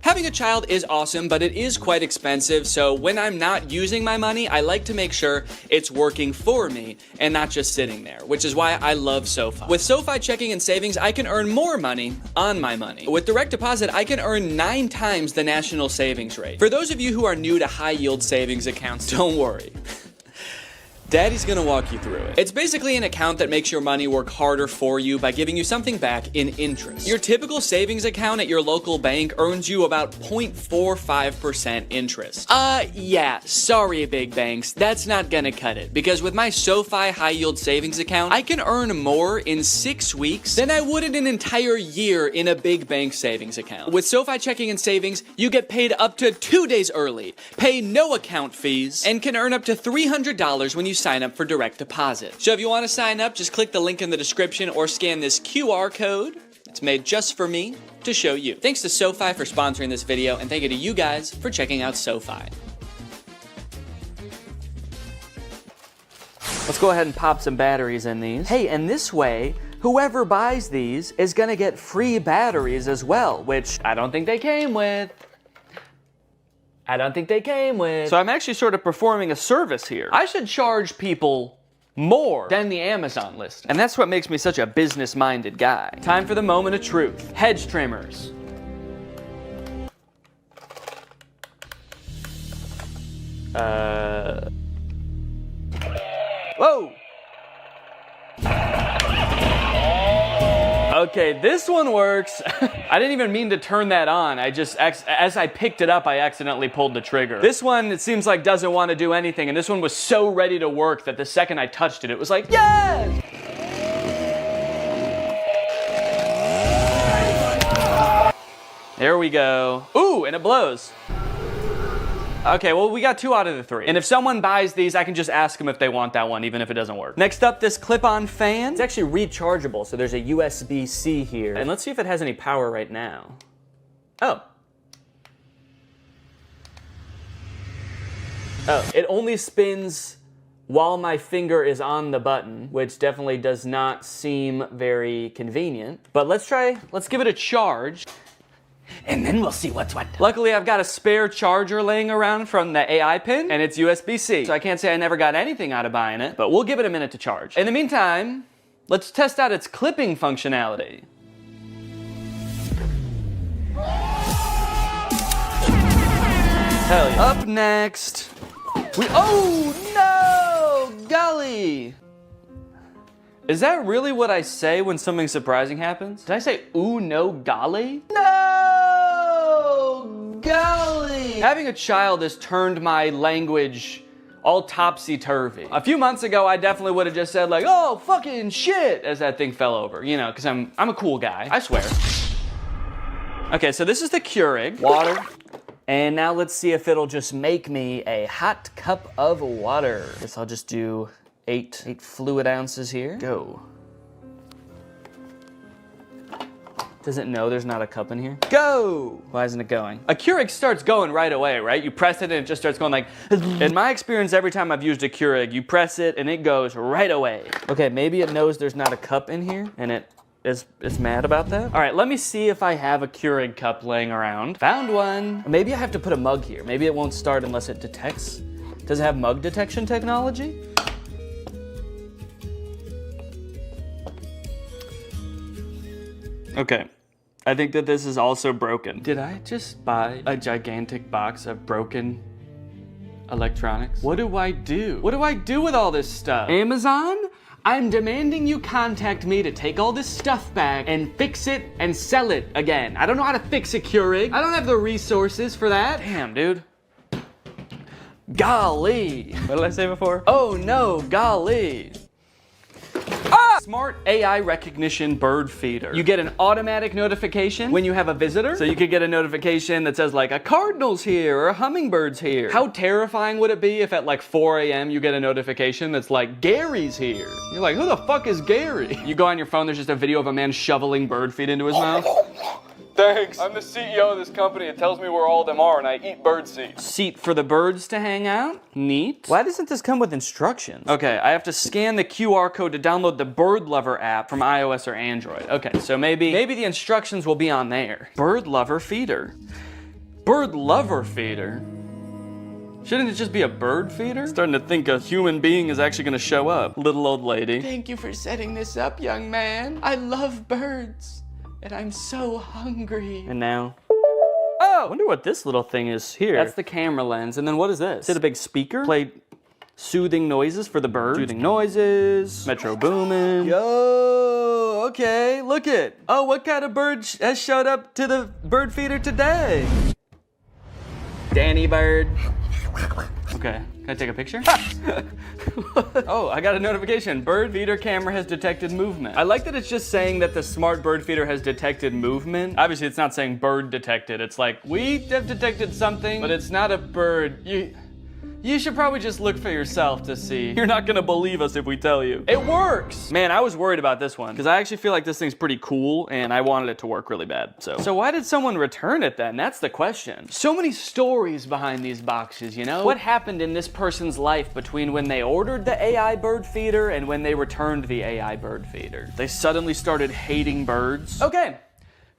Having a child is awesome, but it is quite expensive, so when I'm not using my money, I like to make sure it's working for me and not just sitting there, which is why I love SoFi. With SoFi checking and savings, I can earn more money on my money. With direct deposit, I can earn 9 times the national savings rate. For those of you who are new to high-yield savings accounts, don't worry. Daddy's gonna walk you through it. It's basically an account that makes your money work harder for you by giving you something back in interest. Your typical savings account at your local bank earns you about 0.45% interest. Yeah, sorry big banks, that's not gonna cut it. Because with my SoFi high yield savings account, I can earn more in 6 weeks than I would in an entire year in a big bank savings account. With SoFi checking and savings, you get paid up to 2 days early, pay no account fees, and can earn up to $300 when you sign up for direct deposit. So if you want to sign up, just click the link in the description or scan this QR code. It's made just for me to show you. Thanks to SoFi for sponsoring this video, and thank you to you guys for checking out SoFi. Let's go ahead and pop some batteries in these. Hey, and this way, whoever buys these is gonna get free batteries as well, which I don't think they came with. So I'm actually sort of performing a service here. I should charge people more than the Amazon list. And that's what makes me such a business-minded guy. Time for the moment of truth. Hedge trimmers. Whoa! Okay, this one works. I didn't even mean to turn that on. I just, as I picked it up, I accidentally pulled the trigger. This one, it seems like doesn't want to do anything, and this one was so ready to work that the second I touched it, it was like, yes! There we go. Ooh, and it blows. Okay, well, we got 2 out of the 3. And if someone buys these, I can just ask them if they want that one, even if it doesn't work. Next up, this clip-on fan. It's actually rechargeable, so there's a USB-C here. And let's see if it has any power right now. Oh. Oh, it only spins while my finger is on the button, which definitely does not seem very convenient. But let's give it a charge. And then we'll see what's what. Luckily, I've got a spare charger laying around from the AI pin, and it's USB-C. So I can't say I never got anything out of buying it, but we'll give it a minute to charge. In the meantime, let's test out its clipping functionality. Hell yeah. Up next, oh no, golly. Is that really what I say when something surprising happens? Did I say, ooh, no, golly? No, golly! Having a child has turned my language all topsy-turvy. A few months ago, I definitely would have just said like, oh, fucking shit, as that thing fell over, you know, because I'm a cool guy, I swear. Okay, so this is the Keurig, water. And now let's see if it'll just make me a hot cup of water. Guess I'll just do 8 fluid ounces here. Go. Does it know there's not a cup in here? Go! Why isn't it going? A Keurig starts going right away, right? You press it and it just starts going like... In my experience, every time I've used a Keurig, you press it and it goes right away. Okay, maybe it knows there's not a cup in here and it is mad about that. All right, let me see if I have a Keurig cup laying around. Found one. Maybe I have to put a mug here. Maybe it won't start unless it detects. Does it have mug detection technology? Okay, I think that this is also broken. Did I just buy a gigantic box of broken electronics? What do I do? What do I do with all this stuff? Amazon? I'm demanding you contact me to take all this stuff back and fix it and sell it again. I don't know how to fix a Keurig. I don't have the resources for that. Damn, dude. Golly. What did I say before? Oh no, golly. Ah! Smart AI recognition bird feeder. You get an automatic notification when you have a visitor. So you could get a notification that says like a cardinal's here or a hummingbird's here. How terrifying would it be if at like 4 a.m. you get a notification that's like Gary's here? You're like, who the fuck is Gary? You go on your phone, there's just a video of a man shoveling bird feed into his mouth. Thanks. I'm the CEO of this company. It tells me where all of them are, and I eat bird seed. Seat for the birds to hang out? Neat. Why doesn't this come with instructions? Okay, I have to scan the QR code to download the Bird Lover app from iOS or Android. Okay, so maybe the instructions will be on there. Bird Lover feeder. Bird Lover feeder? Shouldn't it just be a bird feeder? Starting to think a human being is actually gonna show up. Little old lady. Thank you for setting this up, young man. I love birds. And I'm so hungry. And now? Oh! I wonder what this little thing is here. That's the camera lens. And then what is this? Is it a big speaker? Play soothing noises for the birds? Soothing noises. Metro Boomin. Yo! Okay, look it. Oh, what kind of bird has showed up to the bird feeder today? Danny Bird. Okay, can I take a picture? Oh, I got a notification. Bird feeder camera has detected movement. I like that it's just saying that the smart bird feeder has detected movement. Obviously, it's not saying bird detected. It's like, we have detected something, but it's not a bird. You should probably just look for yourself to see. You're not gonna believe us if we tell you. It works! Man, I was worried about this one, because I actually feel like this thing's pretty cool, and I wanted it to work really bad, So why did someone return it then? That's the question. So many stories behind these boxes, you know? What happened in this person's life between when they ordered the AI bird feeder and when they returned the AI bird feeder? They suddenly started hating birds? Okay,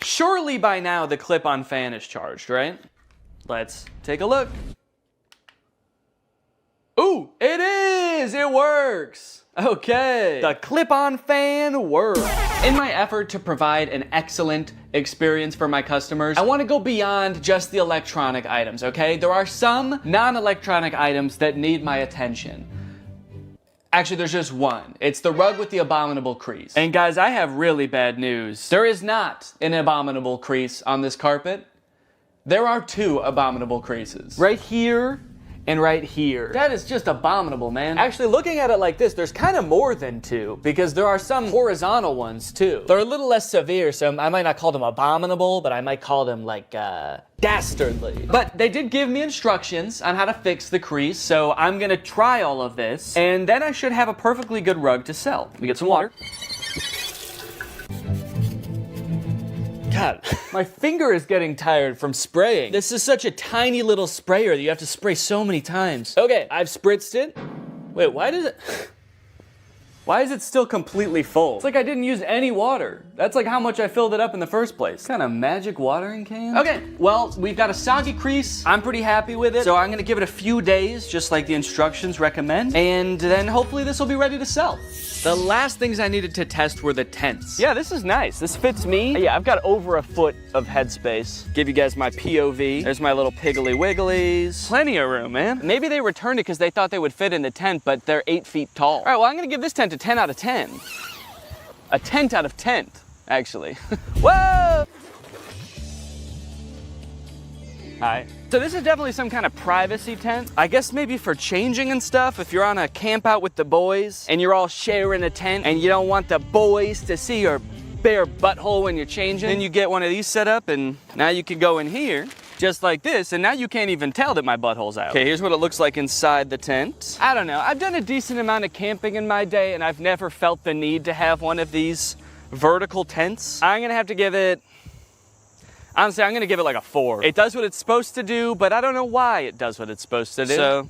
surely by now the clip-on fan is charged, right? Let's take a look. Ooh, it is! It works! Okay, the clip-on fan works. In my effort to provide an excellent experience for my customers, I want to go beyond just the electronic items, okay? There are some non-electronic items that need my attention. Actually, there's just one. It's the rug with the abominable crease. And guys, I have really bad news. There is not an abominable crease on this carpet. There are 2 abominable creases. Right here and right here. That is just abominable, man. Actually, looking at it like this, there's kind of more than 2 because there are some horizontal ones too. They're a little less severe, so I might not call them abominable, but I might call them like, dastardly. But they did give me instructions on how to fix the crease, so I'm gonna try all of this, and then I should have a perfectly good rug to sell. Let me get some water. God, my finger is getting tired from spraying. This is such a tiny little sprayer that you have to spray so many times. Okay, I've spritzed it. Wait, why is it still completely full? It's like I didn't use any water. That's like how much I filled it up in the first place. Kind of magic watering can? Okay, well, we've got a soggy crease. I'm pretty happy with it. So I'm gonna give it a few days, just like the instructions recommend. And then hopefully this will be ready to sell. The last things I needed to test were the tents. Yeah, this is nice. This fits me. Yeah, I've got over a foot of headspace. Give you guys my POV. There's my little piggly wigglies. Plenty of room, man. Maybe they returned it because they thought they would fit in the tent, but they're 8 feet tall. All right, well, I'm gonna give this tent a 10 out of 10. A tent out of tent, actually. Whoa! Hi. So this is definitely some kind of privacy tent. I guess maybe for changing and stuff, if you're on a camp out with the boys and you're all sharing a tent and you don't want the boys to see your bare butthole when you're changing, then you get one of these set up and now you can go in here just like this, and now you can't even tell that my butthole's out. Okay, here's what it looks like inside the tent. I don't know, I've done a decent amount of camping in my day and I've never felt the need to have one of these vertical tents. I'm gonna have to give it, honestly, I'm gonna give it like a 4. It does what it's supposed to do, but I don't know why it does what it's supposed to do. So,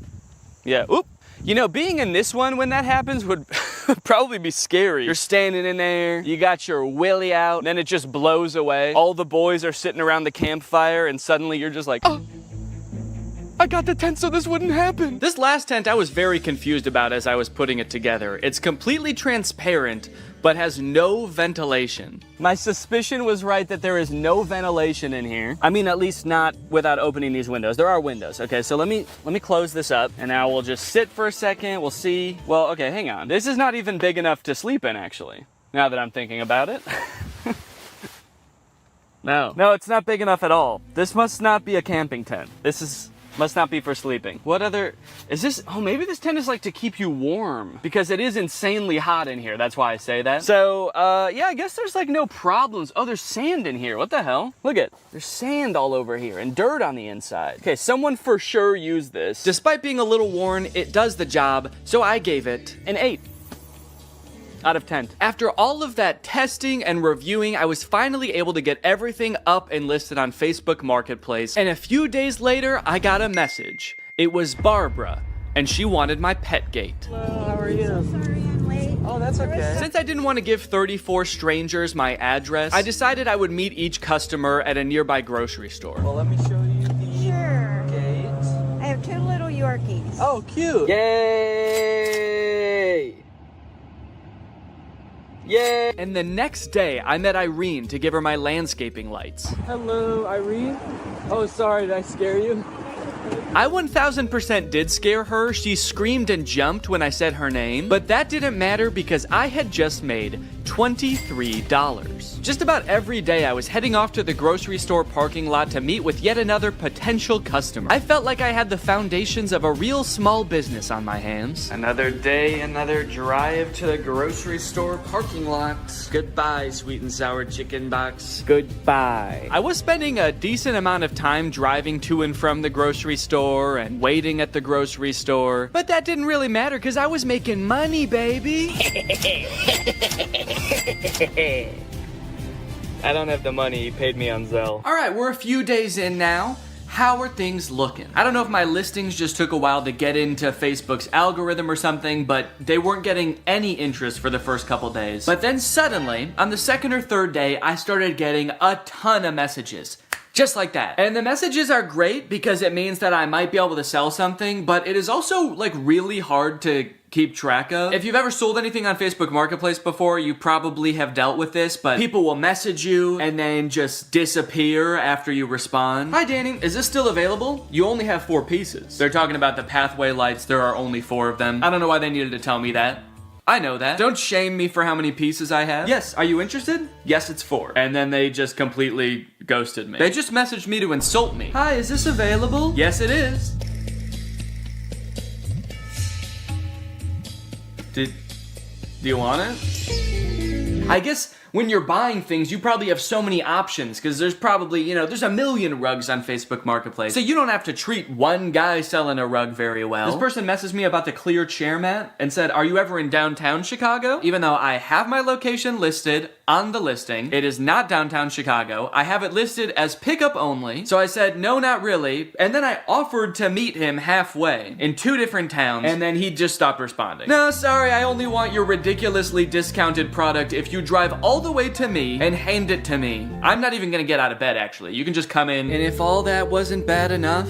yeah, oop. You know, being in this one when that happens would probably be scary. You're standing in there, you got your willy out, and then it just blows away. All the boys are sitting around the campfire, and suddenly you're just like, oh, I got the tent so this wouldn't happen. This last tent I was very confused about as I was putting it together. It's completely transparent, but has no ventilation. My suspicion was right that there is no ventilation in here. I mean, at least not without opening these windows. There are windows. Okay, so let me close this up, and now we'll just sit for a second. We'll see. Well, okay, hang on. This is not even big enough to sleep in, actually, now that I'm thinking about it. No, it's not big enough at all. This must not be a camping tent. Must not be for sleeping. What other, is this, oh, maybe this tent is like to keep you warm because it is insanely hot in here. That's why I say that. So, yeah, I guess there's like no problems. Oh, there's sand in here. What the hell? Look at, there's sand all over here and dirt on the inside. Okay, someone for sure used this. Despite being a little worn, it does the job. So I gave it an 8. Out of 10. After all of that testing and reviewing, I was finally able to get everything up and listed on Facebook Marketplace, and a few days later, I got a message. It was Barbara, and she wanted my pet gate. Hello, how are you? So sorry I'm late. Oh, that's okay. Since I didn't want to give 34 strangers my address, I decided I would meet each customer at a nearby grocery store. Well, let me show you the gate. I have 2 little Yorkies. Oh, cute. Yay! Yay! And the next day, I met Irene to give her my landscaping lights. Hello, Irene. Oh, sorry, did I scare you? I 1000% did scare her. She screamed and jumped when I said her name, but that didn't matter because I had just made $23. Just about every day I was heading off to the grocery store parking lot to meet with yet another potential customer. I felt like I had the foundations of a real small business on my hands. Another day, another drive to the grocery store parking lot. Goodbye, sweet and sour chicken box. Goodbye. I was spending a decent amount of time driving to and from the grocery store and waiting at the grocery store, but that didn't really matter because I was making money, baby. I don't have the money, he paid me on Zelle. All right, we're a few days in now. How are things looking? I don't know if my listings just took a while to get into Facebook's algorithm or something, but they weren't getting any interest for the first couple days. But then suddenly, on the second or third day, I started getting a ton of messages. Just like that. And the messages are great because it means that I might be able to sell something, but it is also like really hard to keep track of. If you've ever sold anything on Facebook Marketplace before, you probably have dealt with this, but people will message you and then just disappear after you respond. Hi Danny, is this still available? You only have 4 pieces. They're talking about the pathway lights, there are only 4 of them. I don't know why they needed to tell me that. I know that. Don't shame me for how many pieces I have. Yes, are you interested? Yes, it's 4. And then they just completely ghosted me. They just messaged me to insult me. Hi, is this available? Yes, it is. Do you want it? I guess when you're buying things, you probably have so many options because there's probably, you know, there's a million rugs on Facebook Marketplace. So you don't have to treat one guy selling a rug very well. This person messaged me about the clear chair mat and said, are you ever in downtown Chicago? Even though I have my location listed on the listing, it is not downtown Chicago. I have it listed as pickup only. So I said, no, not really. And then I offered to meet him halfway in 2 different towns and then he just stopped responding. No, sorry, I only want your ridiculously discounted product if you drive all the way to me and hand it to me. I'm not even gonna get out of bed actually. You can just come in. And if all that wasn't bad enough,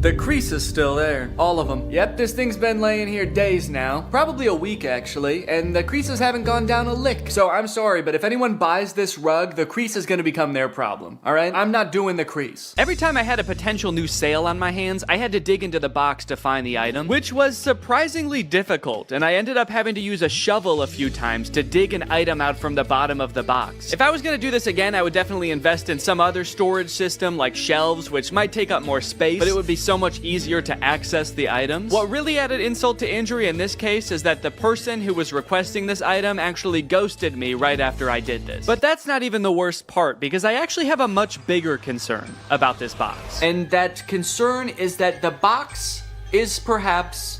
the crease is still there. All of them. Yep, this thing's been laying here days now. Probably a week, actually. And the creases haven't gone down a lick. So I'm sorry, but if anyone buys this rug, the crease is gonna become their problem, all right? I'm not doing the crease. Every time I had a potential new sale on my hands, I had to dig into the box to find the item, which was surprisingly difficult. And I ended up having to use a shovel a few times to dig an item out from the bottom of the box. If I was gonna do this again, I would definitely invest in some other storage system like shelves, which might take up more space, but it would be so much easier to access the items. What really added insult to injury in this case is that the person who was requesting this item actually ghosted me right after I did this. But that's not even the worst part, because I actually have a much bigger concern about this box. And that concern is that the box is perhaps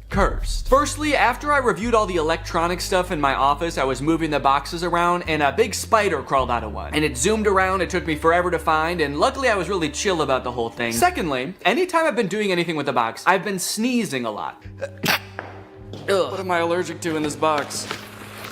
cursed. Firstly, after I reviewed all the electronic stuff in my office, I was moving the boxes around and a big spider crawled out of one. And it zoomed around, it took me forever to find, and luckily I was really chill about the whole thing. Secondly, anytime I've been doing anything with the box, I've been sneezing a lot. Ugh, what am I allergic to in this box?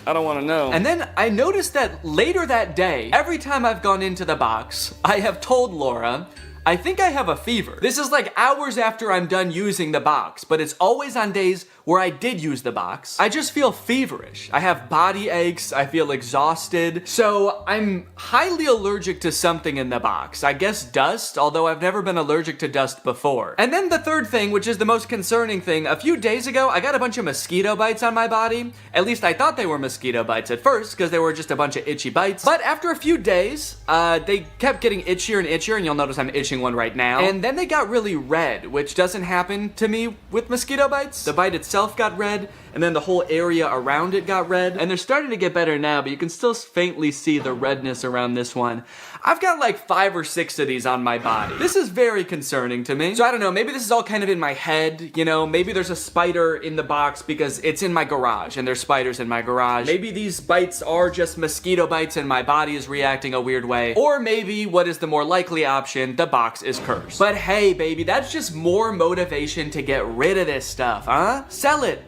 I don't want to know. And then I noticed that later that day, every time I've gone into the box, I have told Laura, I think I have a fever. This is like hours after I'm done using the box, but it's always on days where I did use the box. I just feel feverish. I have body aches, I feel exhausted. So I'm highly allergic to something in the box. I guess dust, although I've never been allergic to dust before. And then the third thing, which is the most concerning thing, a few days ago, I got a bunch of mosquito bites on my body. At least I thought they were mosquito bites at first, because they were just a bunch of itchy bites. But after a few days, they kept getting itchier and itchier, and you'll notice I'm itching one right now. And then they got really red, which doesn't happen to me with mosquito bites. The bite itself got red, and then the whole area around it got red. And they're starting to get better now, but you can still faintly see the redness around this one. I've got like 5 or 6 of these on my body. This is very concerning to me. So I don't know, maybe this is all kind of in my head, you know, maybe there's a spider in the box because it's in my garage and there's spiders in my garage. Maybe these bites are just mosquito bites and my body is reacting a weird way. Or maybe, what is the more likely option, the box is cursed. But hey, baby, that's just more motivation to get rid of this stuff, huh? Sell it.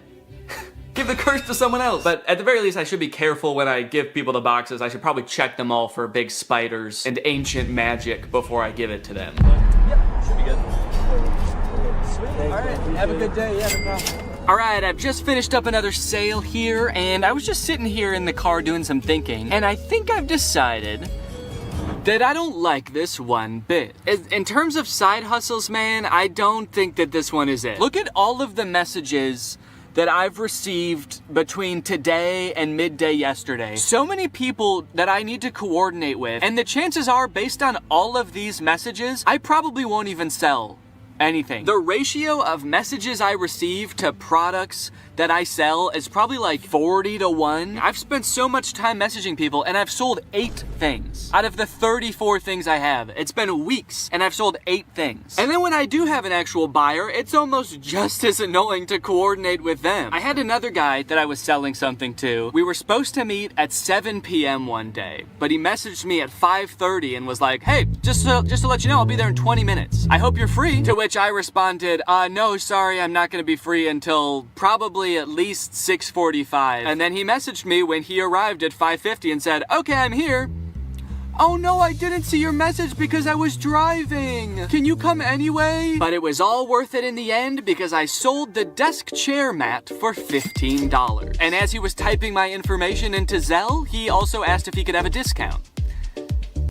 Give the curse to someone else. But at the very least, I should be careful when I give people the boxes. I should probably check them all for big spiders and ancient magic before I give it to them. Yep, should be good. Sweet. All right, have a good day. Yeah, no problem. All right, I've just finished up another sale here, and I was just sitting here in the car doing some thinking, and I think I've decided that I don't like this one bit. In terms of side hustles, man, I don't think that this one is it. Look at all of the messages that I've received between today and midday yesterday. So many people that I need to coordinate with, and the chances are, based on all of these messages, I probably won't even sell anything. The ratio of messages I receive to products that I sell is probably like 40 to 1. I've spent so much time messaging people and I've sold 8 things. Out of the 34 things I have, it's been weeks and I've sold 8 things. And then when I do have an actual buyer, it's almost just as annoying to coordinate with them. I had another guy that I was selling something to. We were supposed to meet at 7 p.m. one day, but he messaged me at 5:30 and was like, hey, just to let you know, I'll be there in 20 minutes. I hope you're free. To which I responded, no, sorry, I'm not gonna be free until probably at least 6:45. And then he messaged me when he arrived at 5:50 and said, okay, I'm here. Oh no, I didn't see your message because I was driving. Can you come anyway? But it was all worth it in the end because I sold the desk chair mat for $15. And as he was typing my information into Zelle, he also asked if he could have a discount.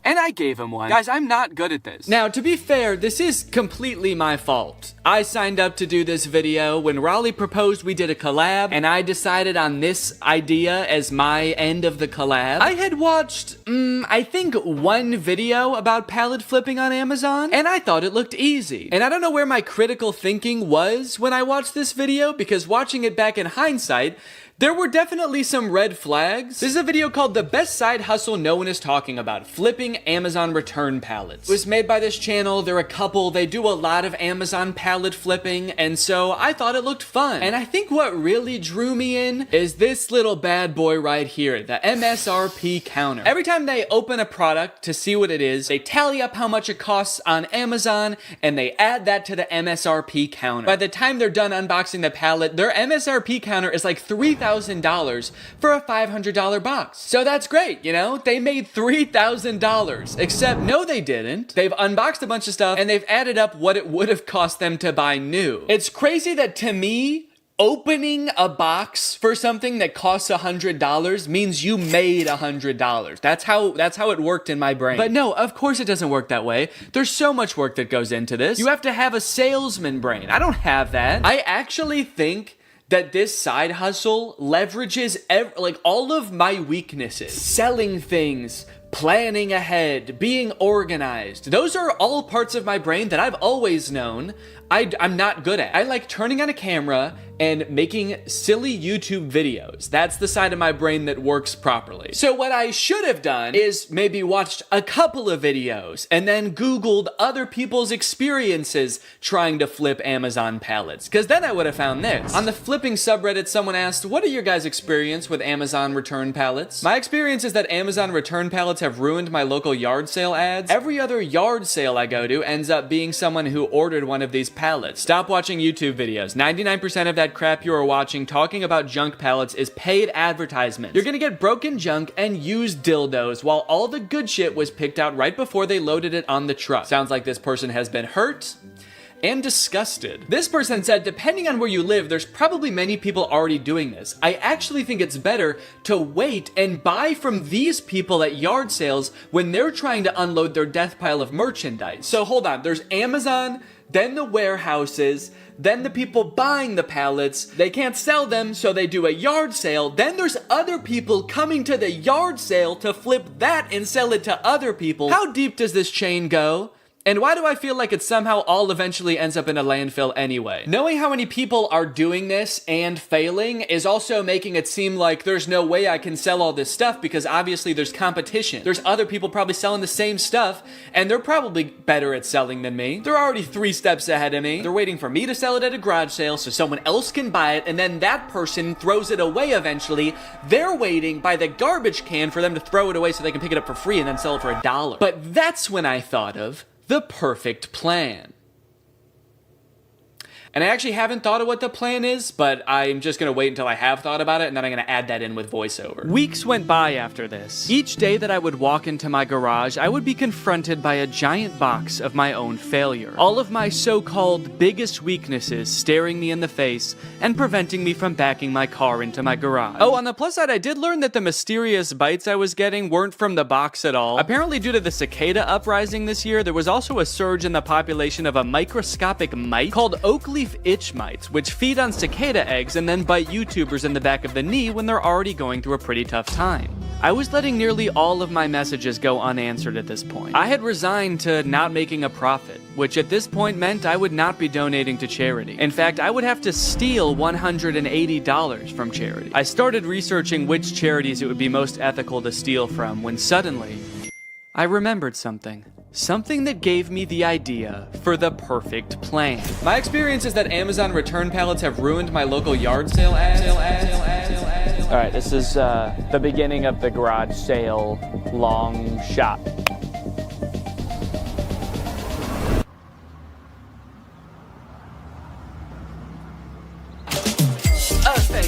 And I gave him one. Guys, I'm not good at this. Now, to be fair, this is completely my fault. I signed up to do this video. When Raleigh proposed, we did a collab, and I decided on this idea as my end of the collab. I had watched, I think one video about pallet flipping on Amazon, and I thought it looked easy. And I don't know where my critical thinking was when I watched this video, because watching it back in hindsight, there were definitely some red flags. This is a video called The Best Side Hustle No One Is Talking About, Flipping Amazon Return Pallets. It was made by this channel. They're a couple. They do a lot of Amazon pallet flipping, and so I thought it looked fun. And I think what really drew me in is this little bad boy right here, the MSRP counter. Every time they open a product to see what it is, they tally up how much it costs on Amazon, and they add that to the MSRP counter. By the time they're done unboxing the pallet, their MSRP counter is like $3,000 for a $500 box. So that's great, you know? They made $3,000. Except, no they didn't. They've unboxed a bunch of stuff and they've added up what it would have cost them to buy new. It's crazy that to me, opening a box for something that costs $100 means you made $100. That's how it worked in my brain. But no, of course it doesn't work that way. There's so much work that goes into this. You have to have a salesman brain. I don't have that. I actually think that this side hustle leverages all of my weaknesses. Selling things, planning ahead, being organized. Those are all parts of my brain that I've always known I'm not good at. I like turning on a camera and making silly YouTube videos. That's the side of my brain that works properly. So what I should have done is maybe watched a couple of videos and then Googled other people's experiences trying to flip Amazon pallets, because then I would have found this. On the flipping subreddit, someone asked, what are your guys' experience with Amazon return pallets? My experience is that Amazon return pallets have ruined my local yard sale ads. Every other yard sale I go to ends up being someone who ordered one of these pallets. Stop watching YouTube videos. 99% of that crap you are watching talking about junk pallets is paid advertisement. You're gonna get broken junk and used dildos while all the good shit was picked out right before they loaded it on the truck. Sounds like this person has been hurt and disgusted. This person said, depending on where you live, there's probably many people already doing this. I actually think it's better to wait and buy from these people at yard sales when they're trying to unload their death pile of merchandise. So hold on, there's Amazon, then the warehouses, then the people buying the pallets. They can't sell them, so they do a yard sale. Then there's other people coming to the yard sale to flip that and sell it to other people. How deep does this chain go? And why do I feel like it somehow all eventually ends up in a landfill anyway? Knowing how many people are doing this and failing is also making it seem like there's no way I can sell all this stuff because obviously there's competition. There's other people probably selling the same stuff and they're probably better at selling than me. They're already 3 steps ahead of me. They're waiting for me to sell it at a garage sale so someone else can buy it and then that person throws it away eventually. They're waiting by the garbage can for them to throw it away so they can pick it up for free and then sell it for $1. But that's when I thought of the perfect plan. And I actually haven't thought of what the plan is, but I'm just gonna wait until I have thought about it, and then I'm gonna add that in with voiceover. Weeks went by after this. Each day that I would walk into my garage, I would be confronted by a giant box of my own failure. All of my so-called biggest weaknesses staring me in the face and preventing me from backing my car into my garage. Oh, on the plus side, I did learn that the mysterious bites I was getting weren't from the box at all. Apparently, due to the cicada uprising this year, there was also a surge in the population of a microscopic mite called Oakley itch mites, which feed on cicada eggs and then bite YouTubers in the back of the knee when they're already going through a pretty tough time. I was letting nearly all of my messages go unanswered at this point. I had resigned to not making a profit, which at this point meant I would not be donating to charity. In fact, I would have to steal $180 from charity. I started researching which charities it would be most ethical to steal from when suddenly I remembered something. Something that gave me the idea for the perfect plan. My experience is that Amazon return pallets have ruined my local yard sale ads. All right, this is the beginning of the garage sale long shot.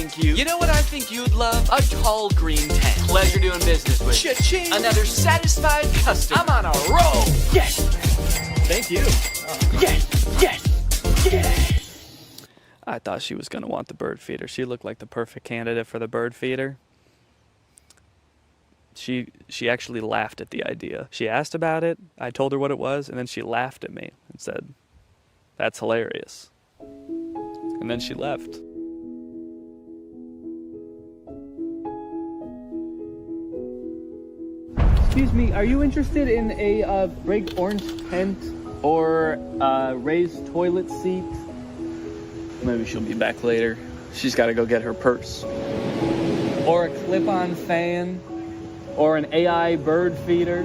think you? You know what I think you'd love? A tall green tent. Pleasure doing business with you. Cha-ching! Another satisfied customer. I'm on a roll. Yes. Thank you. Yes. Yes. Yes. I thought she was gonna want the bird feeder. She looked like the perfect candidate for the bird feeder. She actually laughed at the idea. She asked about it, I told her what it was, and then she laughed at me and said, "That's hilarious." And then she left. Excuse me, are you interested in a break orange tent or raised toilet seat? Maybe she'll be back later. She's got to go get her purse. Or a clip-on fan. Or an AI bird feeder.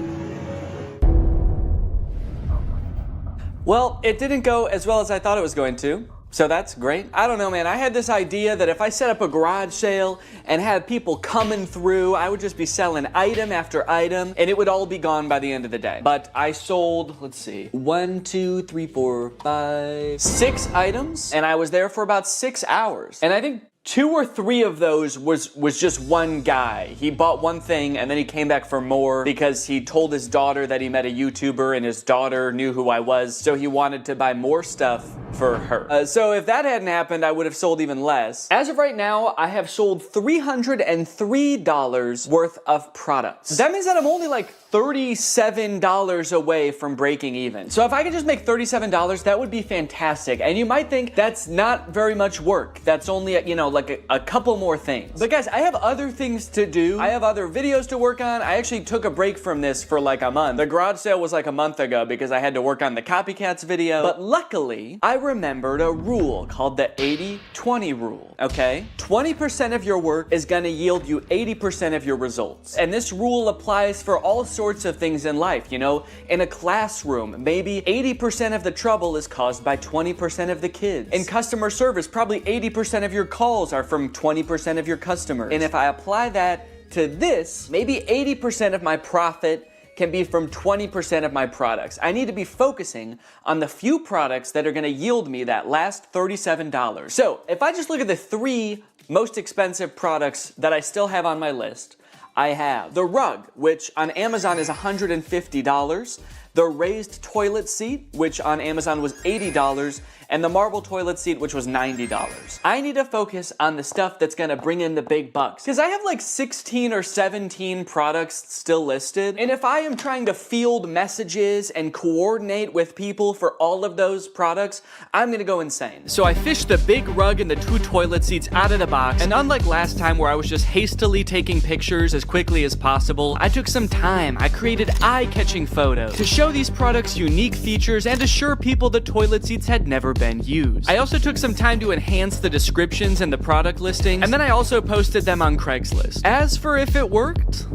Well, it didn't go as well as I thought it was going to. So that's great. I don't know, man. I had this idea that if I set up a garage sale and had people coming through, I would just be selling item after item, and it would all be gone by the end of the day. But I sold, let's see, 1, 2, 3, 4, 5, 6 items, and I was there for about 6 hours. And I think 2 or 3 of those was just one guy. He bought one thing and then he came back for more because he told his daughter that he met a YouTuber and his daughter knew who I was, so he wanted to buy more stuff for her. So if that hadn't happened, I would have sold even less. As of right now, I have sold $303 worth of products. That means that I'm only like $37 away from breaking even. So if I could just make $37, that would be fantastic. And you might think that's not very much work. That's only, you know, like a couple more things. But guys, I have other things to do. I have other videos to work on. I actually took a break from this for like a month. The garage sale was like a month ago because I had to work on the copycats video. But luckily, I remembered a rule called the 80-20 rule, okay? 20% of your work is gonna yield you 80% of your results. And this rule applies for all sorts of things in life, you know? In a classroom, maybe 80% of the trouble is caused by 20% of the kids. In customer service, probably 80% of your calls are from 20% of your customers. And if I apply that to this, maybe 80% of my profit can be from 20% of my products. I need to be focusing on the few products that are gonna yield me that last $37. So if I just look at the 3 most expensive products that I still have on my list, I have the rug, which on Amazon is $150, the raised toilet seat, which on Amazon was $80, and the marble toilet seat, which was $90. I need to focus on the stuff that's gonna bring in the big bucks, because I have like 16 or 17 products still listed, and if I am trying to field messages and coordinate with people for all of those products, I'm gonna go insane. So I fished the big rug and the 2 toilet seats out of the box, and unlike last time where I was just hastily taking pictures as quickly as possible, I took some time. I created eye-catching photos to show these products unique features and assure people the toilet seats had never been used. I also took some time to enhance the descriptions and the product listings, and then I also posted them on Craigslist. As for if it worked,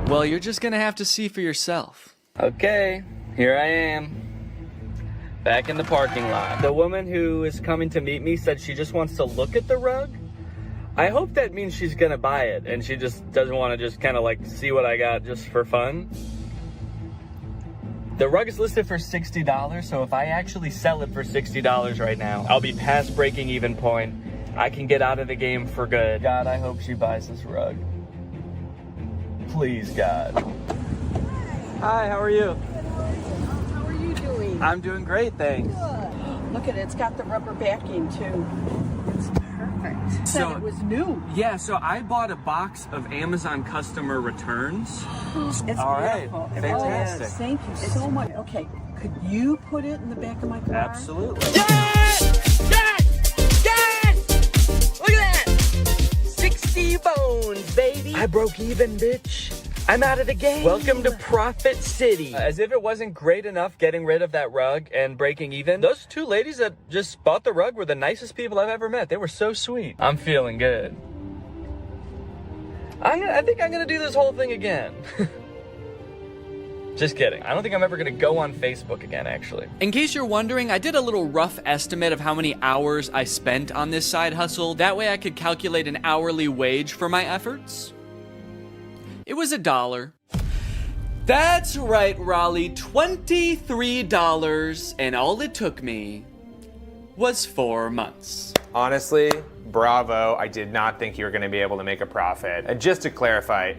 well, you're just gonna have to see for yourself. Okay, here I am, back in the parking lot. The woman who is coming to meet me said she just wants to look at the rug. I hope that means she's gonna buy it and she just doesn't want to just kind of like see what I got just for fun. The rug is listed for $60, so if I actually sell it for $60 right now, I'll be past breaking even point. I can get out of the game for good. God, I hope she buys this rug. Please, God. Hi, how are you? How are you doing? I'm doing great, thanks. Good. Look at it, it's got the rubber backing too. It's perfect. Said it was new. Yeah, so I bought a box of Amazon customer returns. It's all right, beautiful. fantastic. Yes, thank you so much. Okay, could you put it in the back of my car? Absolutely. Yes! Yes! Yes! Look at that! 60 bones, baby. I broke even, bitch. I'm out of the game. Welcome to Profit City. As if it wasn't great enough getting rid of that rug and breaking even, those 2 ladies that just bought the rug were the nicest people I've ever met. They were so sweet. I'm feeling good. I think I'm gonna do this whole thing again. Just kidding. I don't think I'm ever gonna go on Facebook again, actually. In case you're wondering, I did a little rough estimate of how many hours I spent on this side hustle. That way I could calculate an hourly wage for my efforts. It was $1. That's right, Raleigh, $23, and all it took me was 4 months. honestly, bravo. I did not think you were gonna be able to make a profit. And just to clarify,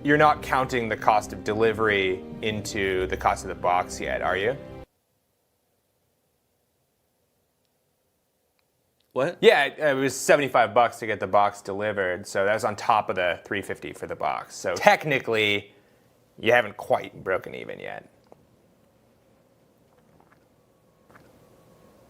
you're not counting the cost of delivery into the cost of the box yet, are you? What? Yeah, it was $75 to get the box delivered, so that was on top of the $350 for the box. So technically, you haven't quite broken even yet.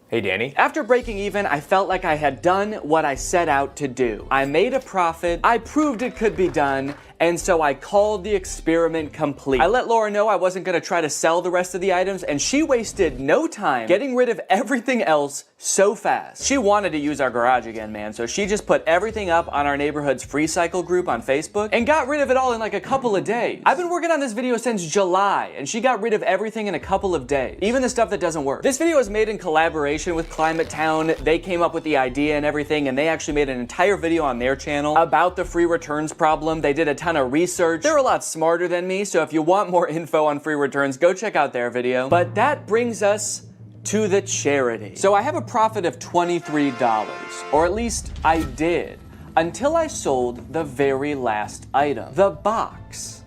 Hey, Danny. After breaking even, I felt like I had done what I set out to do. I made a profit, I proved it could be done, and so I called the experiment complete. I let Laura know I wasn't gonna try to sell the rest of the items, and she wasted no time getting rid of everything else so fast. She wanted to use our garage again, man, so she just put everything up on our neighborhood's free cycle group on Facebook and got rid of it all in like a couple of days. I've been working on this video since July, and she got rid of everything in a couple of days, even the stuff that doesn't work. This video is made in collaboration with Climate Town. They came up with the idea and everything, and they actually made an entire video on their channel about the free returns problem. They did a ton of research. They're a lot smarter than me, so if you want more info on free returns, go check out their video. But that brings us to the charity. So I have a profit of $23, or at least I did, until I sold the very last item, the box,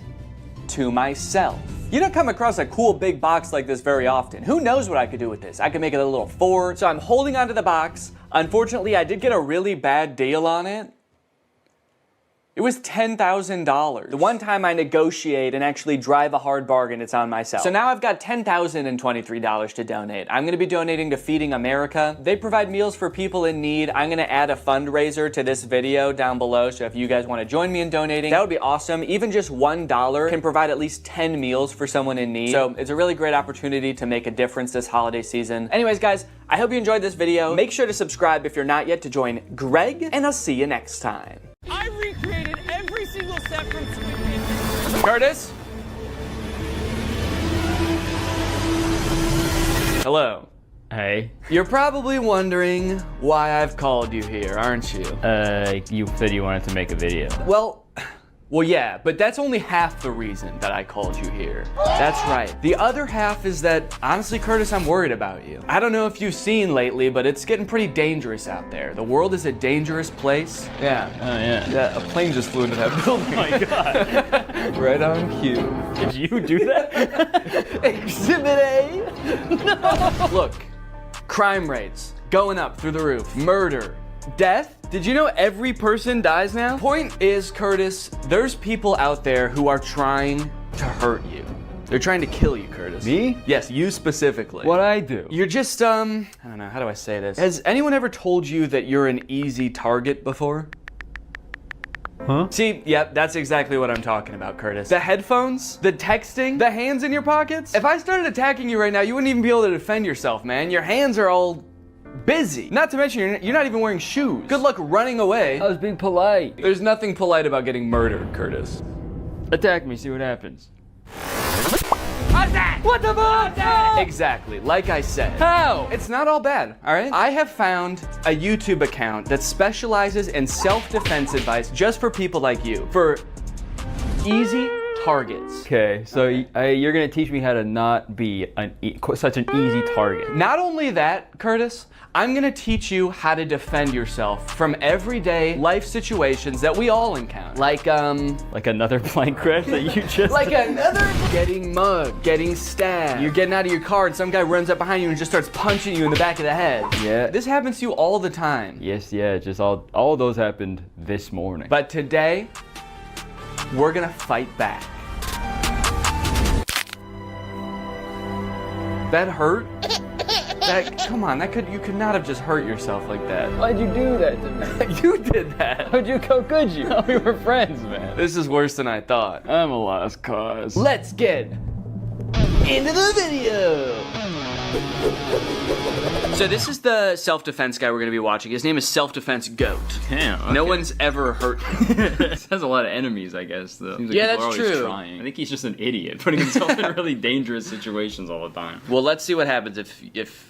to myself. You don't come across a cool big box like this very often. Who knows what I could do with this? I could make it a little fort. So I'm holding onto the box. Unfortunately, I did get a really bad deal on it. It was $10,000. The one time I negotiate and actually drive a hard bargain, it's on myself. So now I've got $10,023 to donate. I'm gonna be donating to Feeding America. They provide meals for people in need. I'm gonna add a fundraiser to this video down below, so if you guys wanna join me in donating, that would be awesome. Even just $1 can provide at least 10 meals for someone in need. So it's a really great opportunity to make a difference this holiday season. Anyways, guys, I hope you enjoyed this video. Make sure to subscribe if you're not yet to join Greg, and I'll see you next time. I recreated every single step from Squid. Curtis? Hello. Hey. You're probably wondering why I've called you here, aren't you? You said you wanted to make a video. Well, yeah, but that's only half the reason that I called you here. That's right. The other half is that, honestly, Curtis, I'm worried about you. I don't know if you've seen lately, but it's getting pretty dangerous out there. The world is a dangerous place. Yeah. Oh, yeah. Yeah, a plane just flew into that building. Oh my God. Right on cue. Did you do that? Exhibit A? No. Look, crime rates going up through the roof. Murder. Death? Did you know every person dies now? Point is, Curtis, there's people out there who are trying to hurt you. They're trying to kill you, Curtis. Me? Yes, you specifically. What'd I do? You're just, I don't know, how do I say this? Has anyone ever told you that you're an easy target before? Huh? See, yep, that's exactly what I'm talking about, Curtis. The headphones, the texting, the hands in your pockets. If I started attacking you right now, you wouldn't even be able to defend yourself, man. Your hands are all busy. Not to mention, you're not even wearing shoes. Good luck running away. I was being polite. There's nothing polite about getting murdered, Curtis. Attack me, see what happens. How's that? What the fuck? Exactly, like I said. How? It's not all bad, all right? I have found a YouTube account that specializes in self-defense advice just for people like you. For easy targets. Okay, so you're gonna teach me how to not be such an easy target. Not only that, Curtis, I'm gonna teach you how to defend yourself from everyday life situations that we all encounter. Like another plane crash that you just like another getting mugged, getting stabbed. You're getting out of your car and some guy runs up behind you and just starts punching you in the back of the head. Yeah. This happens to you all the time. Yes, yeah, just all those happened this morning. But today, we're gonna fight back. That hurt? Come on, you could not have just hurt yourself like that. Why'd you do that to me? You did that. How could you? We were friends, man. This is worse than I thought. I'm a lost cause. Let's get into the video. So this is the self-defense guy we're gonna be watching. His name is Self-Defense Goat. Damn. Okay. No one's ever hurt him. This has a lot of enemies, I guess, though. Seems like yeah, people that's are always true. Trying. I think he's just an idiot, putting himself in really dangerous situations all the time. Well, let's see what happens if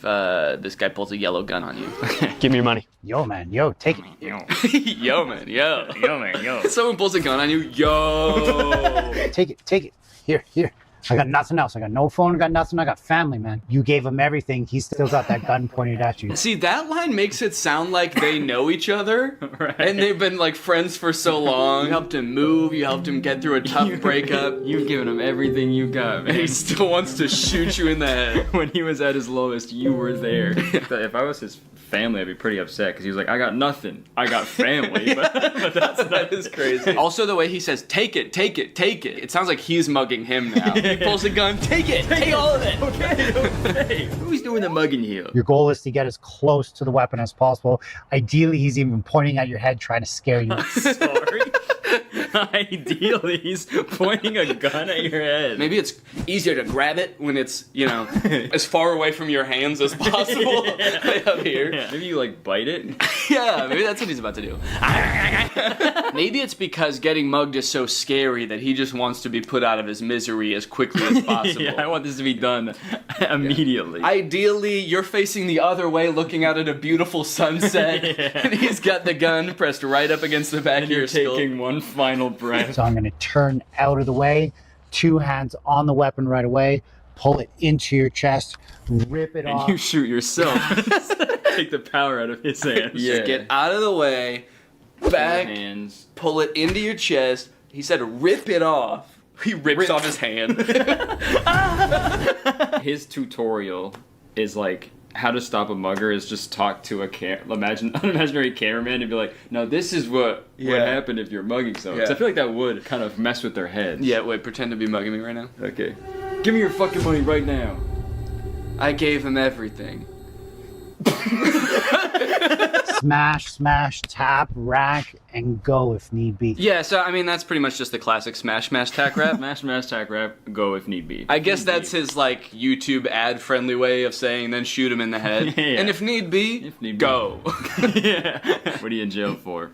this guy pulls a yellow gun on you. Give me your money. Yo, man, yo, take it. Yo. Yo, man, yo. Yo, man, yo. Someone pulls a gun on you, yo. Take it. Here. I got nothing else. I got no phone, I got nothing. I got family, man. You gave him everything. He still got that gun pointed at you. See, that line makes it sound like they know each other, right? And they've been like friends for so long. You helped him move, you helped him get through a tough breakup. You've given him everything you got, man. And he still wants to shoot you in the head. When he was at his lowest, you were there. If I was his family, I'd be pretty upset because he was like, I got nothing. I got family, but that is crazy. Also, the way he says, take it, take it, take it. It sounds like he's mugging him now. He pulls a gun, take it, take all of it. Okay. Who's doing the mugging here? Your goal is to get as close to the weapon as possible. Ideally, he's even pointing at your head trying to scare you. Sorry. Ideally, he's pointing a gun at your head. Maybe it's easier to grab it when it's, you know, as far away from your hands as possible. Up here. Yeah. Maybe you like bite it. Yeah, maybe that's what he's about to do. Maybe it's because getting mugged is so scary that he just wants to be put out of his misery as quickly as possible. Yeah, I want this to be done immediately. Ideally, you're facing the other way, looking out at a beautiful sunset, and he's got the gun pressed right up against the back of your skull. Taking one final breath. So I'm going to turn out of the way, 2 hands on the weapon right away, pull it into your chest, rip it off. And you shoot yourself. Take the power out of his hands. Yeah. Just get out of the way, back, hands. Pull it into your chest. He said rip it off. He rips off his hand. His tutorial is like, how to stop a mugger is just talk to an imaginary cameraman and be like, no, this is what would happen if you're mugging someone. Yeah. I feel like that would kind of mess with their heads. Yeah, wait, pretend to be mugging me right now. Okay. Give me your fucking money right now. I gave him everything. Smash, smash, tap, rack, and go if need be. Yeah, so I mean that's pretty much just the classic smash, smash, tack rap. Smash, smash, tack rap, go if need be. I guess that's his like YouTube ad-friendly way of saying then shoot him in the head. Yeah. And if need be, go. Yeah. What are you in jail for?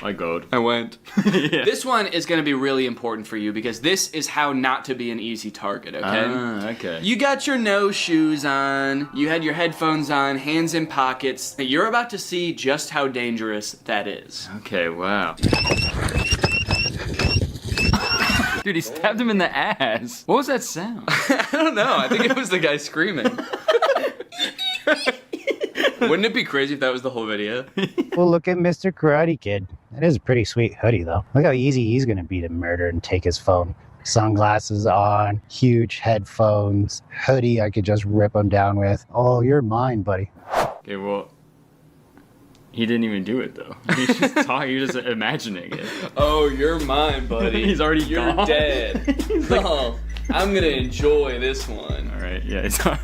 I goed. I went. Yeah. This one is going to be really important for you because this is how not to be an easy target, okay? Ah, okay. You got your no shoes on, you had your headphones on, hands in pockets. You're about to see just how dangerous that is. Okay, wow. Dude, he stabbed him in the ass. What was that sound? I don't know. I think it was the guy screaming. Wouldn't it be crazy if that was the whole video? Well, look at Mr. Karate Kid. That is a pretty sweet hoodie, though. Look how easy he's going to be to murder and take his phone. Sunglasses on, huge headphones, hoodie I could just rip him down with. Oh, you're mine, buddy. Okay, well, he didn't even do it, though. He's just talking, he's just imagining it. Oh, you're mine, buddy. He's already You're gone. dead. He's like, oh, I'm going to enjoy this one. All right, yeah.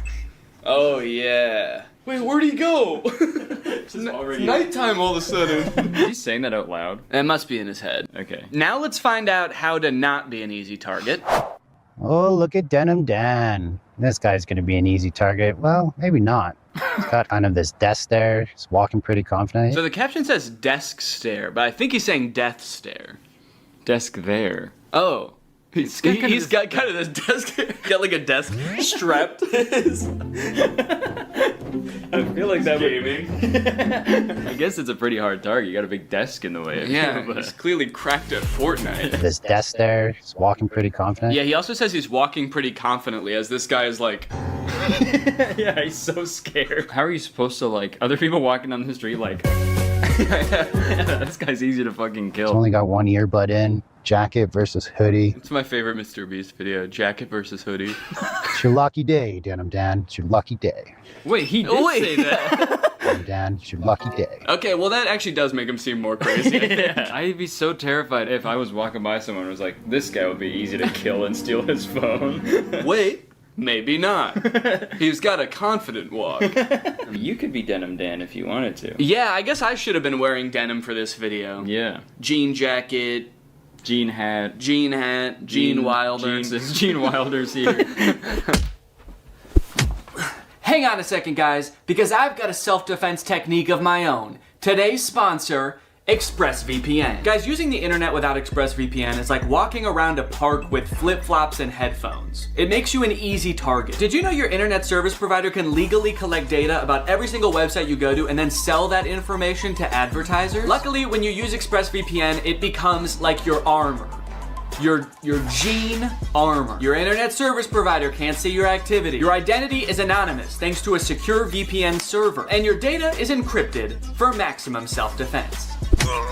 Oh, yeah. Wait, where'd he go? It's nighttime all of a sudden. Is he saying that out loud? It must be in his head. Okay. Now let's find out how to not be an easy target. Oh, look at Denim Dan. This guy's going to be an easy target. Well, maybe not. He's got kind of this desk there. He's walking pretty confident. So the caption says desk stare, but I think he's saying death stare. Desk there. Oh. He's got kind of this desk. He's got like a desk strapped to his. I feel like that gaming. I guess it's a pretty hard target. You got a big desk in the way. Yeah, he's clearly cracked at Fortnite. This desk there. He's walking pretty confident. Yeah, he also says he's walking pretty confidently as this guy is like. Yeah, he's so scared. How are you supposed to like other people walking down the street like? This guy's easy to fucking kill. He's only got one earbud in. Jacket versus hoodie. It's my favorite Mr. Beast video. Jacket versus hoodie. It's your lucky day, Denim Dan. It's your lucky day. Wait, he did say that. Denim Dan, it's your lucky day. Okay, well that actually does make him seem more crazy. Yeah. I'd be so terrified if I was walking by someone and was like, this guy would be easy to kill and steal his phone. Wait, maybe not. He's got a confident walk. You could be Denim Dan if you wanted to. Yeah, I guess I should have been wearing denim for this video. Yeah. Jean jacket. Gene hat. Gene Wilder. Gene Wilder's here. Hang on a second, guys, because I've got a self-defense technique of my own. Today's sponsor, ExpressVPN. Guys, using the internet without ExpressVPN is like walking around a park with flip-flops and headphones. It makes you an easy target. Did you know your internet service provider can legally collect data about every single website you go to and then sell that information to advertisers? Luckily, when you use ExpressVPN, it becomes like your armor. Your gene armor. Your internet service provider can't see your activity. Your identity is anonymous thanks to a secure VPN server. And your data is encrypted for maximum self-defense.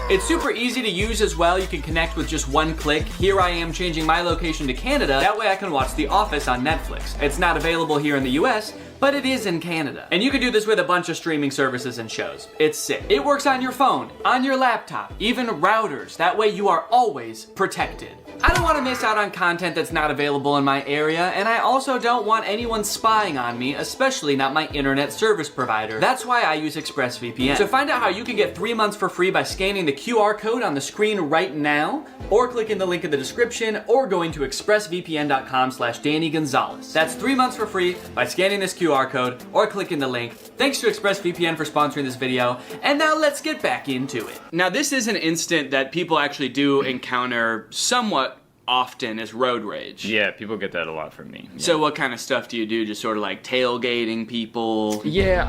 It's super easy to use as well. You can connect with just one click. Here I am changing my location to Canada. That way I can watch The Office on Netflix. It's not available here in the US, but it is in Canada. And you can do this with a bunch of streaming services and shows. It's sick. It works on your phone, on your laptop, even routers. That way you are always protected. I don't want to miss out on content that's not available in my area, and I also don't want anyone spying on me, especially not my internet service provider. That's why I use ExpressVPN. To find out how you can get 3 months for free by scanning the QR code on the screen right now, or clicking the link in the description, or going to expressvpn.com/Danny Gonzalez. That's 3 months for free by scanning this QR code or clicking the link. Thanks to ExpressVPN for sponsoring this video, and now let's get back into it. Now this is an instant that people actually do encounter somewhat often as road rage. Yeah, people get that a lot from me. Yeah. So what kind of stuff do you do? Just sort of like tailgating people? Yeah,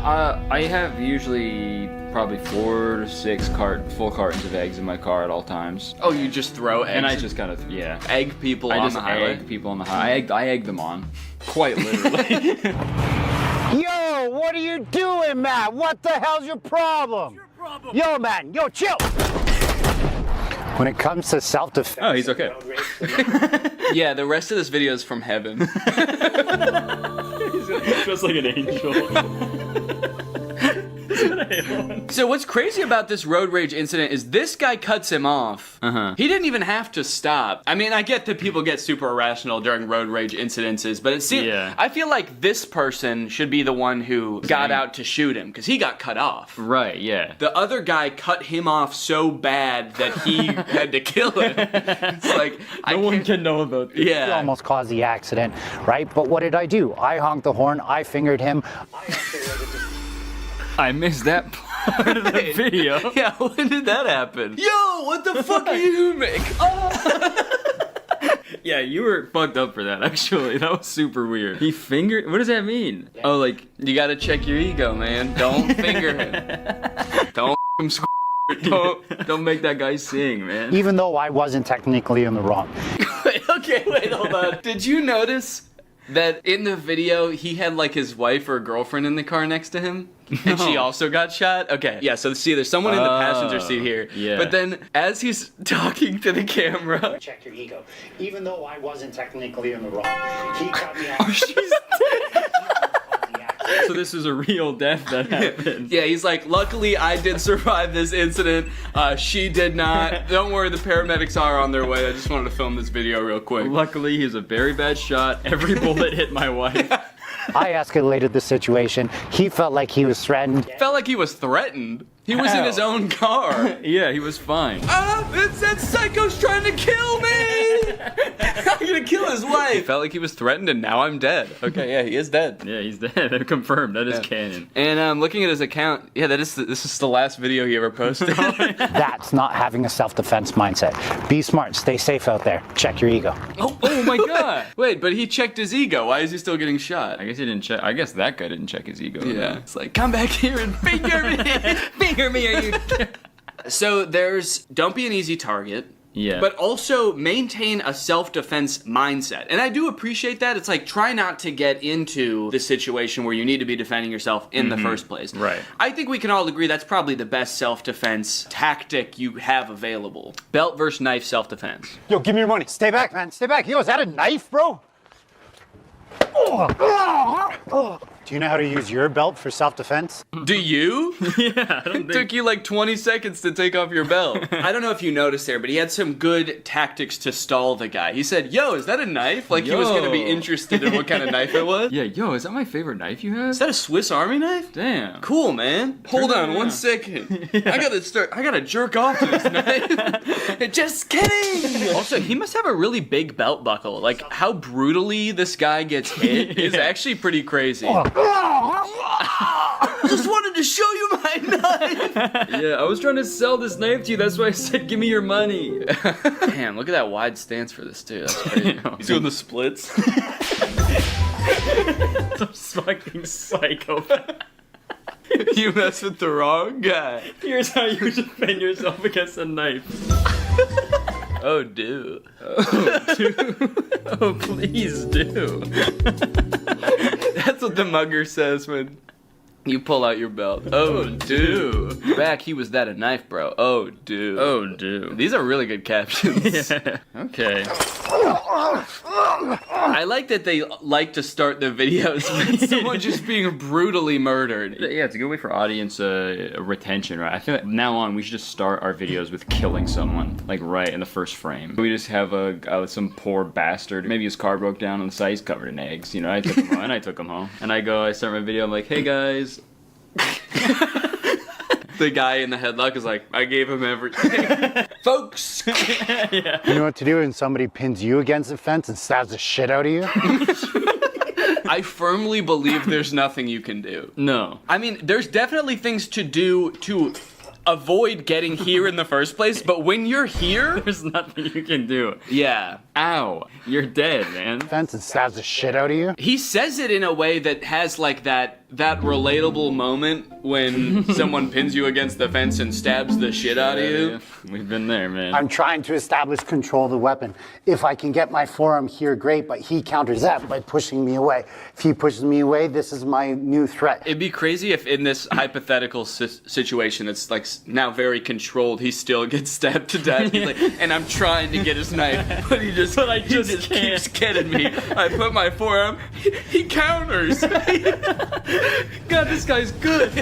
I have usually probably 4 to 6 full cartons of eggs in my car at all times. Oh, you just throw eggs? And I just kind of, yeah. Egg people on the highway? I egg people on the highway. I egg them on. Quite literally. Yo, what are you doing, man? What the hell's your problem? Yo, man, yo, chill. When it comes to self-defense... Oh, he's okay. Yeah, the rest of this video is from heaven. He's just like an angel. So what's crazy about this road rage incident is this guy cuts him off. He didn't even have to stop. I mean, I get that people get super irrational during road rage incidences, but it seems, I feel like this person should be the one who got out to shoot him, because he got cut off. Right, yeah. The other guy cut him off so bad that he had to kill him. It's like, no one can know about this. He almost caused the accident, right? But what did I do? I honked the horn, I fingered him. I missed that part of the video. Yeah, when did that happen? Yo, what the fuck are you doing? Yeah, you were fucked up for that, actually. That was super weird. He fingered... What does that mean? Oh, like... You gotta check your ego, man. Don't finger him. Don't him Don't make that guy sing, man. Even though I wasn't technically in the wrong. Wait, hold on. Did you notice that in the video, he had like his wife or girlfriend in the car next to him? No. And she also got shot? Okay, yeah, so see, there's someone in the passenger seat here. Yeah. But then, as he's talking to the camera... Check your ego. Even though I wasn't technically in the wrong, he cut me off. Oh, she's dead. So this is a real death that happened. Yeah, he's like, luckily I did survive this incident. She did not. Don't worry, the paramedics are on their way. I just wanted to film this video real quick. Luckily, he's a very bad shot. Every bullet hit my wife. I escalated the situation. He felt like he was threatened. Felt like he was threatened? He was in his own car. Yeah, he was fine. That psycho's trying to kill me! I'm gonna kill his wife. He felt like he was threatened and now I'm dead. Okay, yeah, he is dead. Yeah, he's dead. Confirmed. That is canon. And looking at his account, yeah, this is the last video he ever posted. That's not having a self-defense mindset. Be smart. Stay safe out there. Check your ego. Oh my god. Wait, but he checked his ego. Why is he still getting shot? I guess he didn't check. I guess that guy didn't check his ego. Yeah. It's like, come back here and finger me. Finger me, are you... So there's, don't be an easy target. Yeah. But also maintain a self-defense mindset. And I do appreciate that. It's like, try not to get into the situation where you need to be defending yourself in the first place. Right. I think we can all agree that's probably the best self-defense tactic you have available. Belt versus knife self-defense. Yo, give me your money. Stay back, man. Stay back. Yo, is that a knife, bro? Do you know how to use your belt for self-defense? Do you? Yeah. It took you like 20 seconds to take off your belt. I don't know if you noticed there, but he had some good tactics to stall the guy. He said, yo, is that a knife? Like he was going to be interested in what kind of knife it was. Yeah, yo, is that my favorite knife you have? Is that a Swiss Army knife? Damn. Cool, man. Hold on 1 second. Yeah. I gotta jerk off to this knife. Just kidding. Also, he must have a really big belt buckle. Like how brutally this guy gets hit is actually pretty crazy. Just wanted to show you my knife. Yeah, I was trying to sell this knife to you. That's why I said, give me your money. Damn, look at that wide stance for this too. That's crazy. He's doing the splits. Some fucking psychopath. You mess with the wrong guy. Here's how you defend yourself against a knife. Oh, dude. Oh, please do. That's what the mugger says when you pull out your belt. Oh, dude. Back, he was that a knife, bro. Oh, dude. Oh, dude. These are really good captions. Yeah. Okay. I like that they like to start the videos with someone just being brutally murdered. Yeah, it's a good way for audience retention, right? I feel like from now on we should just start our videos with killing someone, like right in the first frame. We just have some poor bastard. Maybe his car broke down on the side. He's covered in eggs. You know, I took him home, and I took him home. And I start my video. I'm like, hey guys. The guy in the headlock is like, I gave him everything. Folks! Yeah. You know what to do when somebody pins you against the fence and stabs the shit out of you? I firmly believe there's nothing you can do. No. I mean, there's definitely things to do to avoid getting here in the first place, but when you're here, there's nothing you can do. Yeah. Ow. You're dead, man. Fence and stabs the shit out of you? He says it in a way that has like that relatable moment when someone pins you against the fence and stabs the shit out of you. Yeah. We've been there, man. I'm trying to establish control of the weapon. If I can get my forearm here, great, but he counters that by pushing me away. If he pushes me away, this is my new threat. It'd be crazy if in this hypothetical situation that's like now very controlled, he still gets stabbed to death. He's like, and I'm trying to get his knife, but he just keeps getting me. I put my forearm, he counters. God, this guy's good.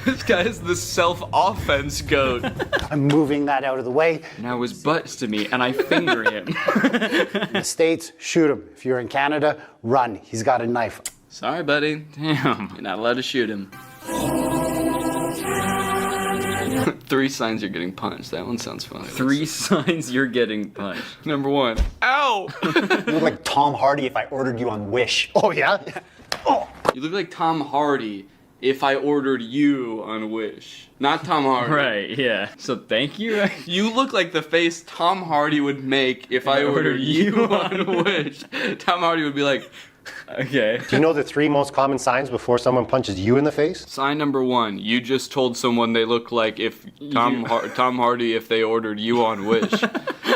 This guy is the self-offense goat. I'm moving that out of the way. Now his butt's to me, and I finger him. In the States, shoot him. If you're in Canada, run. He's got a knife. Sorry, buddy. Damn. You're not allowed to shoot him. 3 signs you're getting punched. That one sounds funny. 3 signs you're getting punched. Number 1. Ow! You look like Tom Hardy if I ordered you on Wish. Oh, yeah? Oh. You look like Tom Hardy if I ordered you on Wish. Not Tom Hardy. Right, yeah. So thank you. You look like the face Tom Hardy would make if I ordered you on Wish. Tom Hardy would be like, okay. Do you know the 3 most common signs before someone punches you in the face? Sign number 1, you just told someone they look like if Tom Hardy if they ordered you on Wish.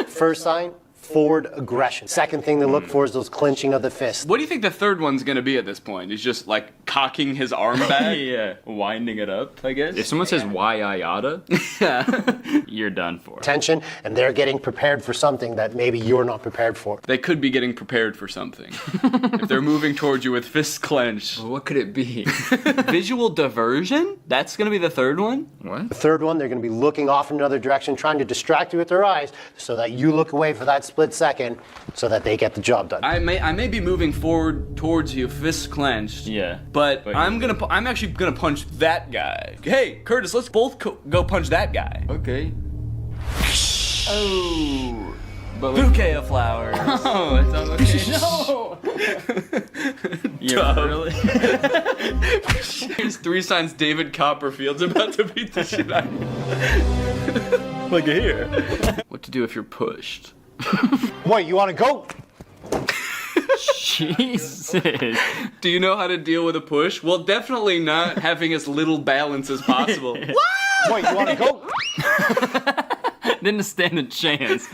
First sign, forward aggression. Second thing to look for is those clenching of the fist. What do you think the third one's gonna be at this point? He's just like cocking his arm back? Yeah, winding it up, I guess. If someone says why I oughta, you're done for. Tension, and they're getting prepared for something that maybe you're not prepared for. They could be getting prepared for something. If they're moving towards you with fists clenched. Well, what could it be? Visual diversion? That's gonna be the third one? What? The third one, they're going to be looking off in another direction, trying to distract you with their eyes so that you look away for that split second so that they get the job done. I may be moving forward towards you, fists clenched. Yeah. But I'm actually gonna punch that guy. Hey, Curtis, let's both go punch that guy. Okay. Oh. But bouquet of flowers. Oh, it's on okay. No. Yeah, really? Here's 3 signs David Copperfield's about to beat the shit out of you. Look at here. What to do if you're pushed? What, you want to go? Jesus. Do you know how to deal with a push? Well, definitely not having as little balance as possible. What, you want to go? Didn't stand a chance.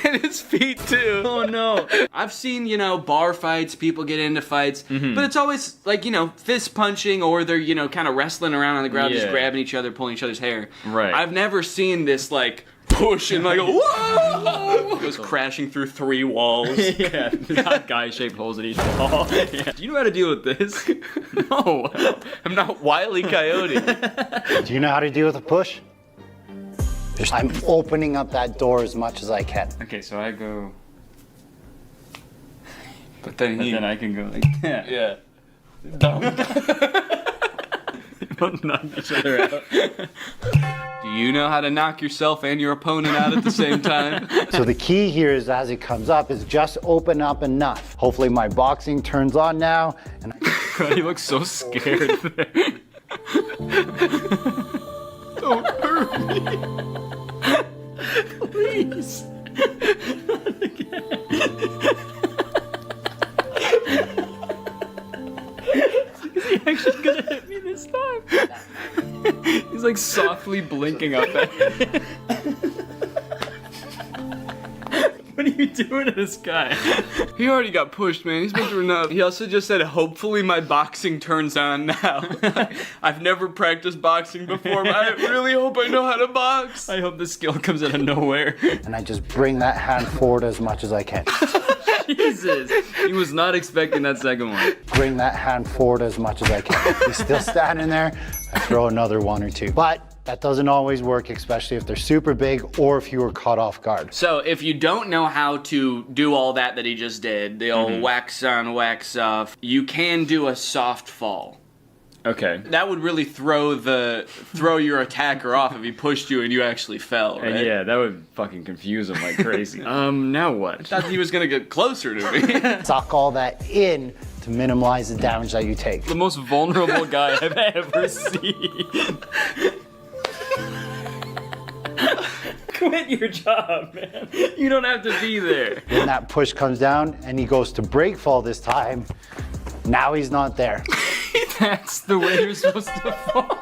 And his feet too. Oh no. I've seen, bar fights, people get into fights, but it's always like, fist punching or they're, kind of wrestling around on the ground, just grabbing each other, pulling each other's hair. Right. I've never seen this like push and like whoa! Goes crashing through 3 walls. Yeah, not guy-shaped holes in each wall. Yeah. Do you know how to deal with this? No. I'm not Wile E. Coyote. Do you know how to deal with a push? I'm opening up that door as much as I can. Okay, so I go. But then I can go like that. Yeah. Don't knock each other out. Do you know how to knock yourself and your opponent out at the same time? So the key here is as it comes up is just open up enough. Hopefully my boxing turns on now. And God, he looks so scared there. Don't hurt me. Please. Not again. Is he actually gonna hit me this time? He's like like softly blinking up at him. What are you doing to this guy? He already got pushed, man. He's been through enough. He also just said, hopefully my boxing turns on now. I've never practiced boxing before, but I really hope I know how to box. I hope the skill comes out of nowhere. And I just bring that hand forward as much as I can. Jesus. He was not expecting that second one. Bring that hand forward as much as I can. He's still standing there. I throw another one or two. But that doesn't always work, especially if they're super big or if you were caught off guard. So if you don't know how to do all that he just did, the old wax on, wax off, you can do a soft fall. Okay. That would really throw your attacker off if he pushed you and you actually fell, right? And yeah, that would fucking confuse him like crazy. Now what? I thought he was gonna get closer to me. Suck all that in to minimize the damage that you take. The most vulnerable guy I've ever seen. Quit your job, man. You don't have to be there. When that push comes down and he goes to break fall this time, now he's not there. That's the way you're supposed to fall.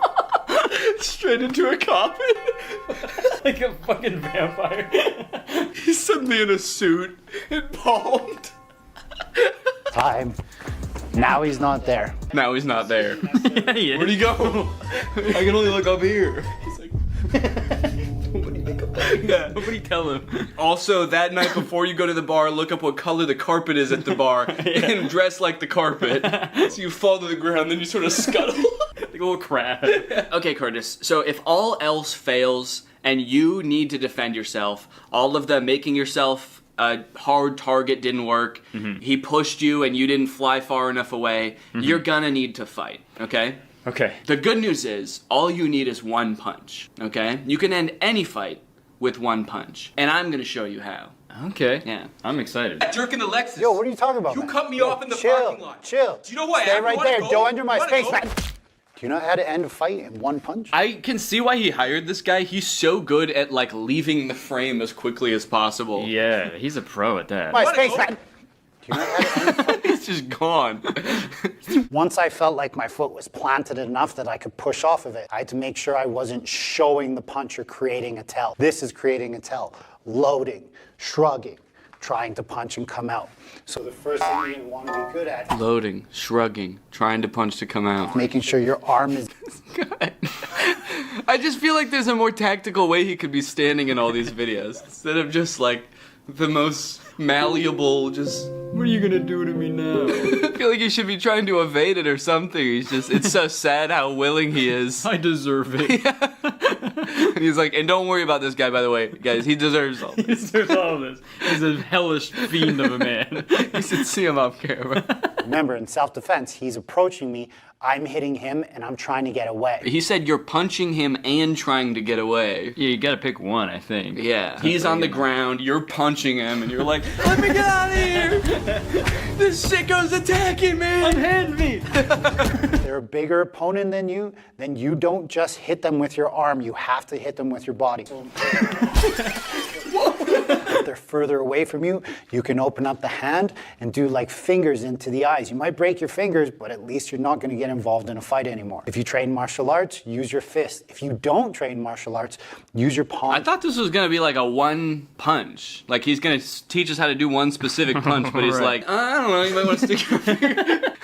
Straight into a coffin. Like a fucking vampire. He's suddenly in a suit and palmed. Time. Now he's not there. Now he's not there. Yeah, he is. Where'd he go? I can only look up here. He's like... Yeah. Nobody tell him. Also, that night before you go to the bar, look up what color the carpet is at the bar and dress like the carpet. So you fall to the ground, then you sort of scuttle. Like a little crab. Okay, Curtis, so if all else fails and you need to defend yourself, all of the making yourself a hard target didn't work, he pushed you and you didn't fly far enough away, you're gonna need to fight, okay? Okay. The good news is, all you need is one punch, okay? You can end any fight with one punch, and I'm gonna show you how. Okay. Yeah. I'm excited. Jerking the Lexus. Yo, what are you talking about? You man? cut me Yo, off in the chill, parking lot. Chill. Do you know what? Stay right there. Go? Don't enter my Wanna space, go? man. Do you know how to end a fight in one punch? I can see why he hired this guy. He's so good at like leaving the frame as quickly as possible. Yeah, he's a pro at that. My space, man. Do you know how to end a fight? He's just gone. Once I felt like my foot was planted enough that I could push off of it, I had to make sure I wasn't showing the punch or creating a tell. This is creating a tell. Loading, shrugging, trying to punch and come out. So the first thing you want to be good at, Loading, shrugging, trying to punch to come out. making sure your arm is I just feel like there's a more tactical way he could be standing in all these videos instead of just like the most malleable, just, what are you gonna do to me now? I feel like he should be trying to evade it or something. It's so sad how willing he is. I deserve it. And he's like, and don't worry about this guy, by the way, guys, he deserves all He deserves all of this. He's a hellish fiend of a man. You should see him off camera. Remember, in self-defense, he's approaching me, I'm hitting him, and I'm trying to get away. He said you're punching him and trying to get away. Yeah, you gotta pick one, I think. Yeah. He's on the ground, you're punching him, and you're like, let me get out of here! This sicko's attacking me! Unhand me! If they're a bigger opponent than you, then you don't just hit them with your arm, you have to hit them with your body. If they're further away from you, you can open up the hand and do like fingers into the eyes. You might break your fingers, but at least you're not going to get involved in a fight anymore. If you train martial arts, use your fist. If you don't train martial arts, use your palm. I thought this was gonna be like a one punch. Like he's gonna teach us how to do one specific punch, but he's Right. like, I don't know, you might want to stick your finger.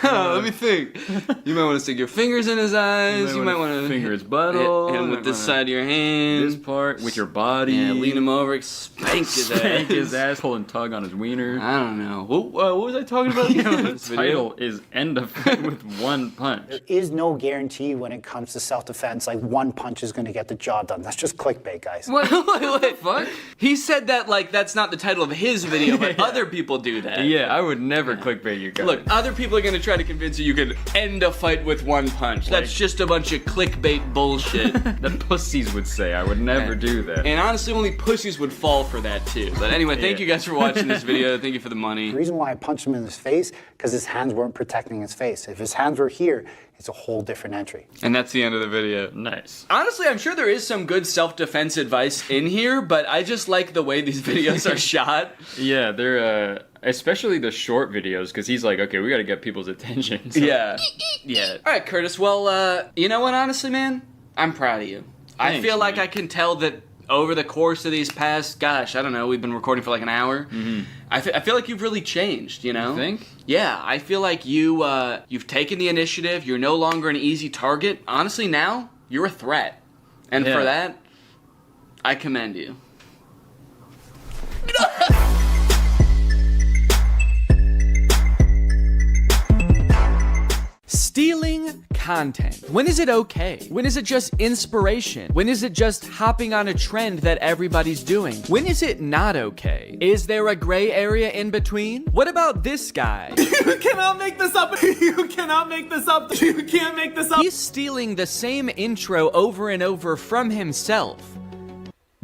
Let me think. You might want to stick your fingers in his eyes. You might want to finger his butthole. hit him with this side of your hand. This part with your body. Yeah, lean him over, spank his ass. Spank his ass, pull and tug on his wiener. I don't know. What was I talking about again? The title is End of Fight with One Punch. There is no guarantee when it comes to self-defense, like one punch is going to get the job done. That's just clickbait, guys. What? Fuck? He said that like that's not the title of his video, but other people do that. Yeah, I would never clickbait you guys. Look, other people are gonna try to convince you can end a fight with one punch. That's just a bunch of clickbait bullshit. That pussies would say. I would never do that. And honestly, only pussies would fall for that too. But anyway, thank you guys for watching this video. Thank you for the money. The reason why I punched him in his face, because his hands weren't protecting his face. If his hands were here, it's a whole different entry. And that's the end of the video. Nice. Honestly, I'm sure there is some good self-defense advice in here, but I just like the way these videos are shot. Yeah, they're, especially the short videos, because he's like, okay, we gotta get people's attention. So. Yeah. Yeah. All right, Curtis, well, you know what, honestly, man? I'm proud of you. I feel like I can tell that over the course of these past, gosh, I don't know, we've been recording for like an hour. I feel like you've really changed, you know? You think? Yeah, I feel like you've taken the initiative. You're no longer an easy target. Honestly, now you're a threat. And for that, I commend you. Stealing content. When is it okay? When is it just inspiration? When is it just hopping on a trend that everybody's doing? When is it not okay? Is there a gray area in between? What about this guy? You cannot make this up. You cannot make this up. You can't make this up. He's stealing the same intro over and over from himself.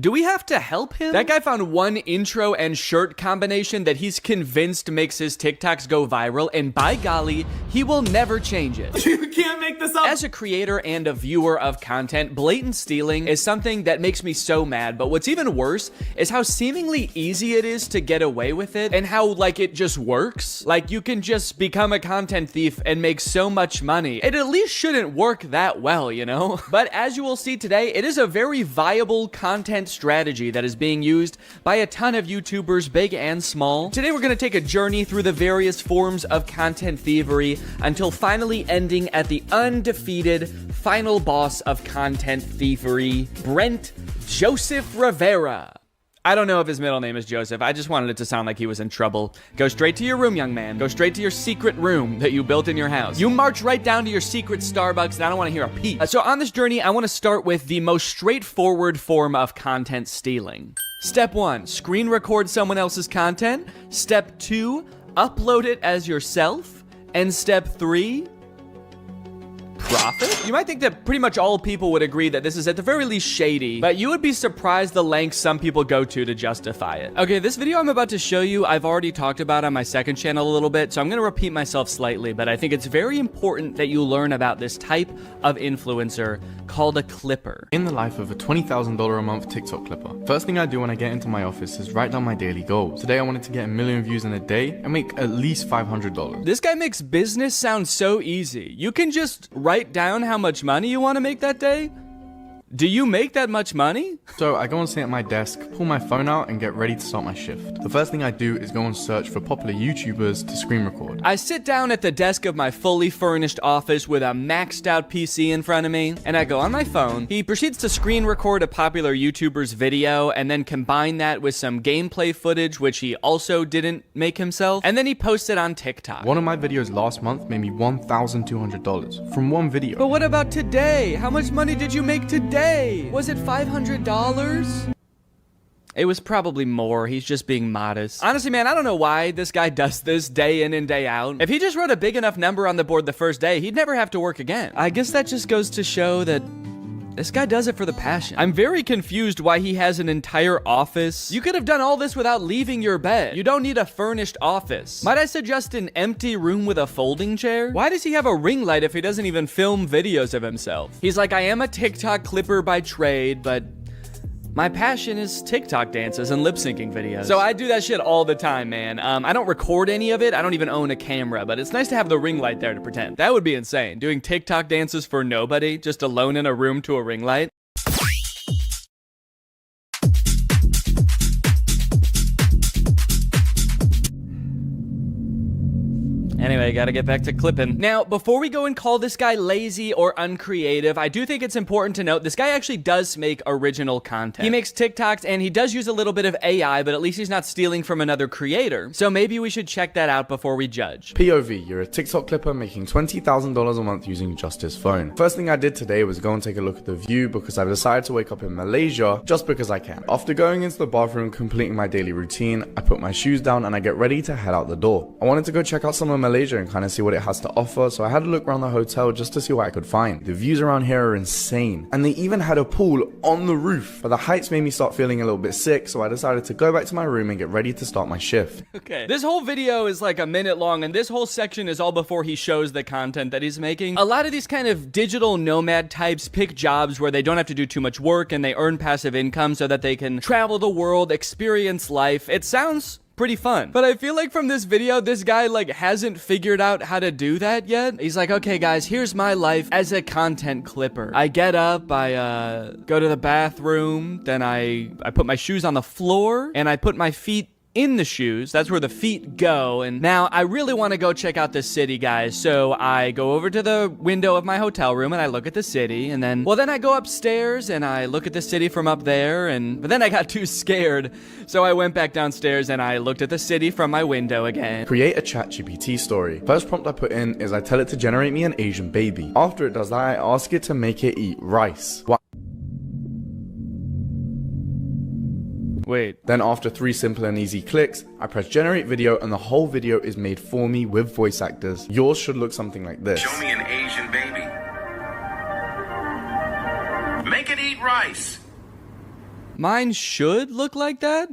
Do we have to help him? That guy found one intro and shirt combination that he's convinced makes his TikToks go viral, and by golly, he will never change it. You can't make this up. As a creator and a viewer of content, blatant stealing is something that makes me so mad, but what's even worse is how seemingly easy it is to get away with it, and how, like, it just works. Like, you can just become a content thief and make so much money. It at least shouldn't work that well, you know? But as you will see today, it is a very viable content strategy that is being used by a ton of YouTubers, big and small. Today we're going to take a journey through the various forms of content thievery until finally ending at the undefeated final boss of content thievery, Brent Joseph Rivera. I don't know if his middle name is Joseph. I just wanted it to sound like he was in trouble. Go straight to your room, young man. Go straight to your secret room that you built in your house. You march right down to your secret Starbucks, and I don't want to hear a peep. So on this journey, I want to start with the most straightforward form of content stealing. Step 1, screen record someone else's content. Step 2, upload it as yourself. And step 3, profit? You might think that pretty much all people would agree that this is at the very least shady, but you would be surprised the lengths some people go to justify it. Okay, this video I'm about to show you, I've already talked about on my second channel a little bit, so I'm gonna repeat myself slightly, but I think it's very important that you learn about this type of influencer called a clipper. In the life of a $20,000 a month TikTok clipper, first thing I do when I get into my office is write down my daily goals. Today I wanted to get 1 million views in a day and make at least $500. This guy makes business sound so easy. You can just write down how much money you want to make that day. Do you make that much money? So I go and sit at my desk, pull my phone out and get ready to start my shift. The first thing I do is go and search for popular YouTubers to screen record. I sit down at the desk of my fully furnished office with a maxed out PC in front of me, and I go on my phone. He proceeds to screen record a popular YouTuber's video and then combine that with some gameplay footage, which he also didn't make himself, and then he posts it on TikTok. One of my videos last month made me $1,200 from one video. But what about today? How much money did you make today? Was it $500? It was probably more. He's just being modest. Honestly, man, I don't know why this guy does this day in and day out. If he just wrote a big enough number on the board the first day, he'd never have to work again. I guess that just goes to show that this guy does it for the passion. I'm very confused why he has an entire office. You could have done all this without leaving your bed. You don't need a furnished office. Might I suggest an empty room with a folding chair? Why does he have a ring light if he doesn't even film videos of himself? He's like, I am a TikTok clipper by trade, but my passion is TikTok dances and lip syncing videos. So I do that shit all the time, man. I don't record any of it. I don't even own a camera, but it's nice to have the ring light there to pretend. That would be insane. Doing TikTok dances for nobody, just alone in a room to a ring light. Anyway, gotta get back to clipping. Now, before we go and call this guy lazy or uncreative, I do think it's important to note this guy actually does make original content. He makes TikToks and he does use a little bit of AI, but at least he's not stealing from another creator. So maybe we should check that out before we judge. POV, you're a TikTok clipper making $20,000 a month using just his phone. First thing I did today was go and take a look at the view because I've decided to wake up in Malaysia just because I can. After going into the bathroom, completing my daily routine, I put my shoes down and I get ready to head out the door. I wanted to go check out some of Malaysia and kind of see what it has to offer, so I had a look around the hotel just to see what I could find. The views around here are insane, and they even had a pool on the roof, but the heights made me start feeling a little bit sick, so I decided to go back to my room and get ready to start my shift. Okay, this whole video is like a minute long, and this whole section is all before he shows the content that he's making. A lot of these kind of digital nomad types pick jobs where they don't have to do too much work and they earn passive income so that they can travel the world, experience life. It sounds pretty fun. But I feel like from this video, this guy like hasn't figured out how to do that yet. He's like, okay guys, here's my life as a content clipper. I get up, I go to the bathroom, then I put my shoes on the floor, and I put my feet in the shoes. That's where the feet go. And now I really want to go check out the city, guys. So I go over to the window of my hotel room and I look at the city, and then I go upstairs and I look at the city from up there, but then I got too scared. So I went back downstairs and I looked at the city from my window again. Create a ChatGPT story. First prompt I put in is I tell it to generate me an Asian baby. After it does that, I ask it to make it eat rice. Wait. Then after 3 simple and easy clicks, I press generate video and the whole video is made for me with voice actors. Yours should look something like this. Show me an Asian baby. Make it eat rice. Mine should look like that?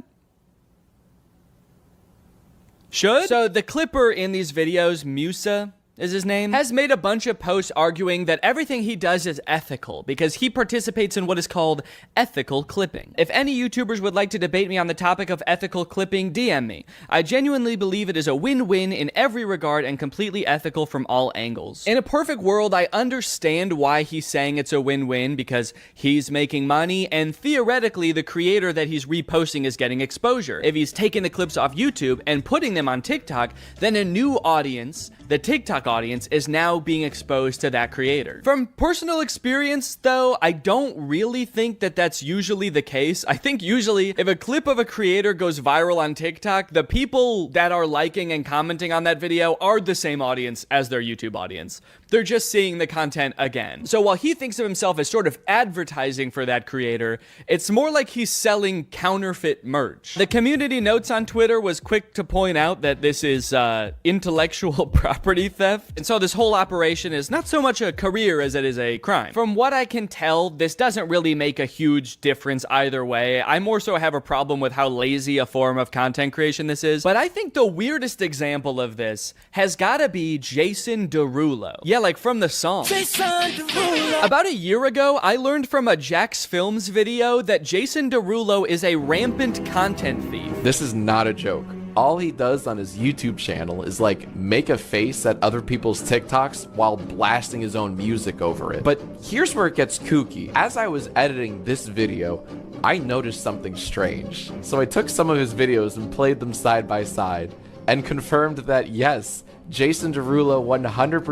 Should? So the clipper in these videos, Musa is his name, has made a bunch of posts arguing that everything he does is ethical because he participates in what is called ethical clipping. If any YouTubers would like to debate me on the topic of ethical clipping, DM me. I genuinely believe it is a win-win in every regard and completely ethical from all angles. In a perfect world, I understand why he's saying it's a win-win because he's making money and theoretically the creator that he's reposting is getting exposure. If he's taking the clips off YouTube and putting them on TikTok, then a new audience, the TikTok audience, is now being exposed to that creator. From personal experience, though, I don't really think that that's usually the case. I think usually if a clip of a creator goes viral on TikTok, the people that are liking and commenting on that video are the same audience as their YouTube audience. They're just seeing the content again. So while he thinks of himself as sort of advertising for that creator, it's more like he's selling counterfeit merch. The community notes on Twitter was quick to point out that this is intellectual property theft. And so this whole operation is not so much a career as it is a crime. From what I can tell, this doesn't really make a huge difference either way. I more so have a problem with how lazy a form of content creation this is. But I think the weirdest example of this has gotta be Jason Derulo. Yeah, like from the song. About a year ago, I learned from a Jax Films video that Jason Derulo is a rampant content thief. This is not a joke. All he does on his YouTube channel is like make a face at other people's TikToks while blasting his own music over it. But here's where it gets kooky. As I was editing this video, I noticed something strange. So I took some of his videos and played them side by side and confirmed that yes, Jason Derulo 100%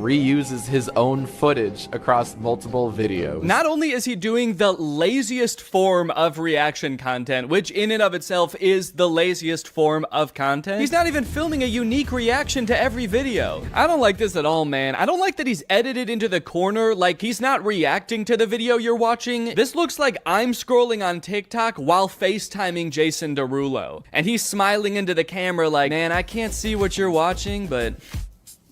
reuses his own footage across multiple videos. Not only is he doing the laziest form of reaction content, which in and of itself is the laziest form of content, he's not even filming a unique reaction to every video. I don't like this at all, man. I don't like that he's edited into the corner, like he's not reacting to the video you're watching. This looks like I'm scrolling on TikTok while FaceTiming Jason Derulo. And he's smiling into the camera like, man, I can't see what you're watching, but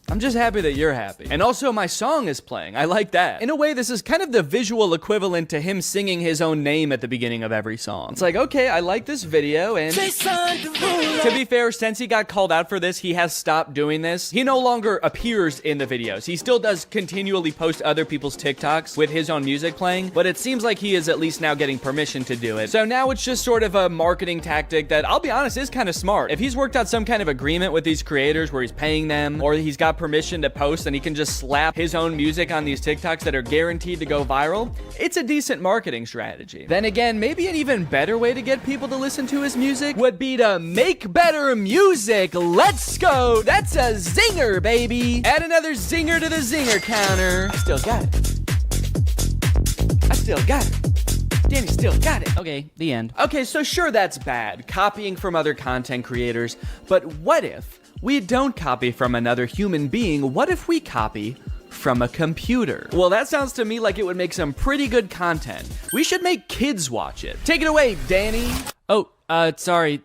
I'm just happy that you're happy. And also my song is playing. I like that. In a way, this is kind of the visual equivalent to him singing his own name at the beginning of every song. It's like, okay, I like this video, and to be fair, since he got called out for this, he has stopped doing this. He no longer appears in the videos. He still does continually post other people's TikToks with his own music playing, but it seems like he is at least now getting permission to do it. So now it's just sort of a marketing tactic that, I'll be honest, is kind of smart. If he's worked out some kind of agreement with these creators where he's paying them, or he's got permission to post and he can just slap his own music on these TikToks that are guaranteed to go viral, it's a decent marketing strategy. Then again, maybe an even better way to get people to listen to his music would be to make better music. Let's go. That's a zinger, baby. Add another zinger to the zinger counter. I still got it. I still got it. Danny still got it. Okay, the end. Okay, so sure, that's bad, copying from other content creators, but what if we don't copy from another human being? What if we copy from a computer? Well, that sounds to me like it would make some pretty good content. We should make kids watch it. Take it away, Danny. Oh, sorry,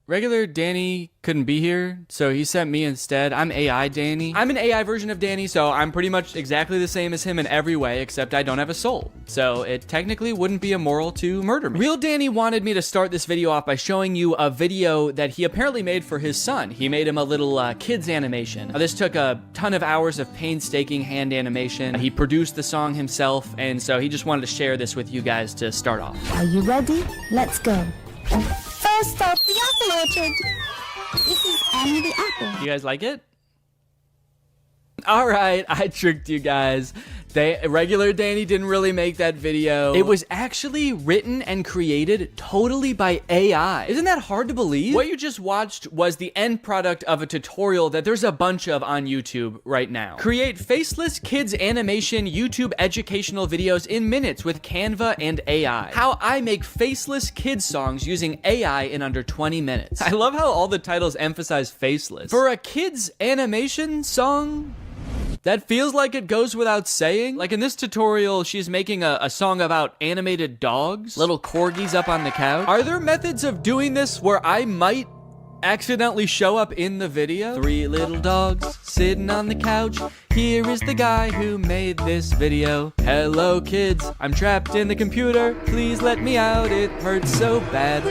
regular Danny couldn't be here, so he sent me instead. I'm AI Danny. I'm an AI version of Danny, so I'm pretty much exactly the same as him in every way, except I don't have a soul. So it technically wouldn't be immoral to murder me. Real Danny wanted me to start this video off by showing you a video that he apparently made for his son. He made him a little kids animation. This took a ton of hours of painstaking hand animation. He produced the song himself, and so he just wanted to share this with you guys to start off. Are you ready? Let's go. Ghost of the Apple Orchard. This is Annie the Apple. You guys like it? All right, I tricked you guys. Regular Danny didn't really make that video. It was actually written and created totally by AI. Isn't that hard to believe? What you just watched was the end product of a tutorial that there's a bunch of on YouTube right now. Create faceless kids animation YouTube educational videos in minutes with Canva and AI. How I make faceless kids songs using AI in under 20 minutes. I love how all the titles emphasize faceless. For a kids animation song, that feels like it goes without saying. Like in this tutorial, she's making a song about animated dogs, little corgis up on the couch. Are there methods of doing this where I might accidentally show up in the video? 3 little dogs sitting on the couch. Here is the guy who made this video. Hello kids, I'm trapped in the computer. Please let me out, it hurts so bad.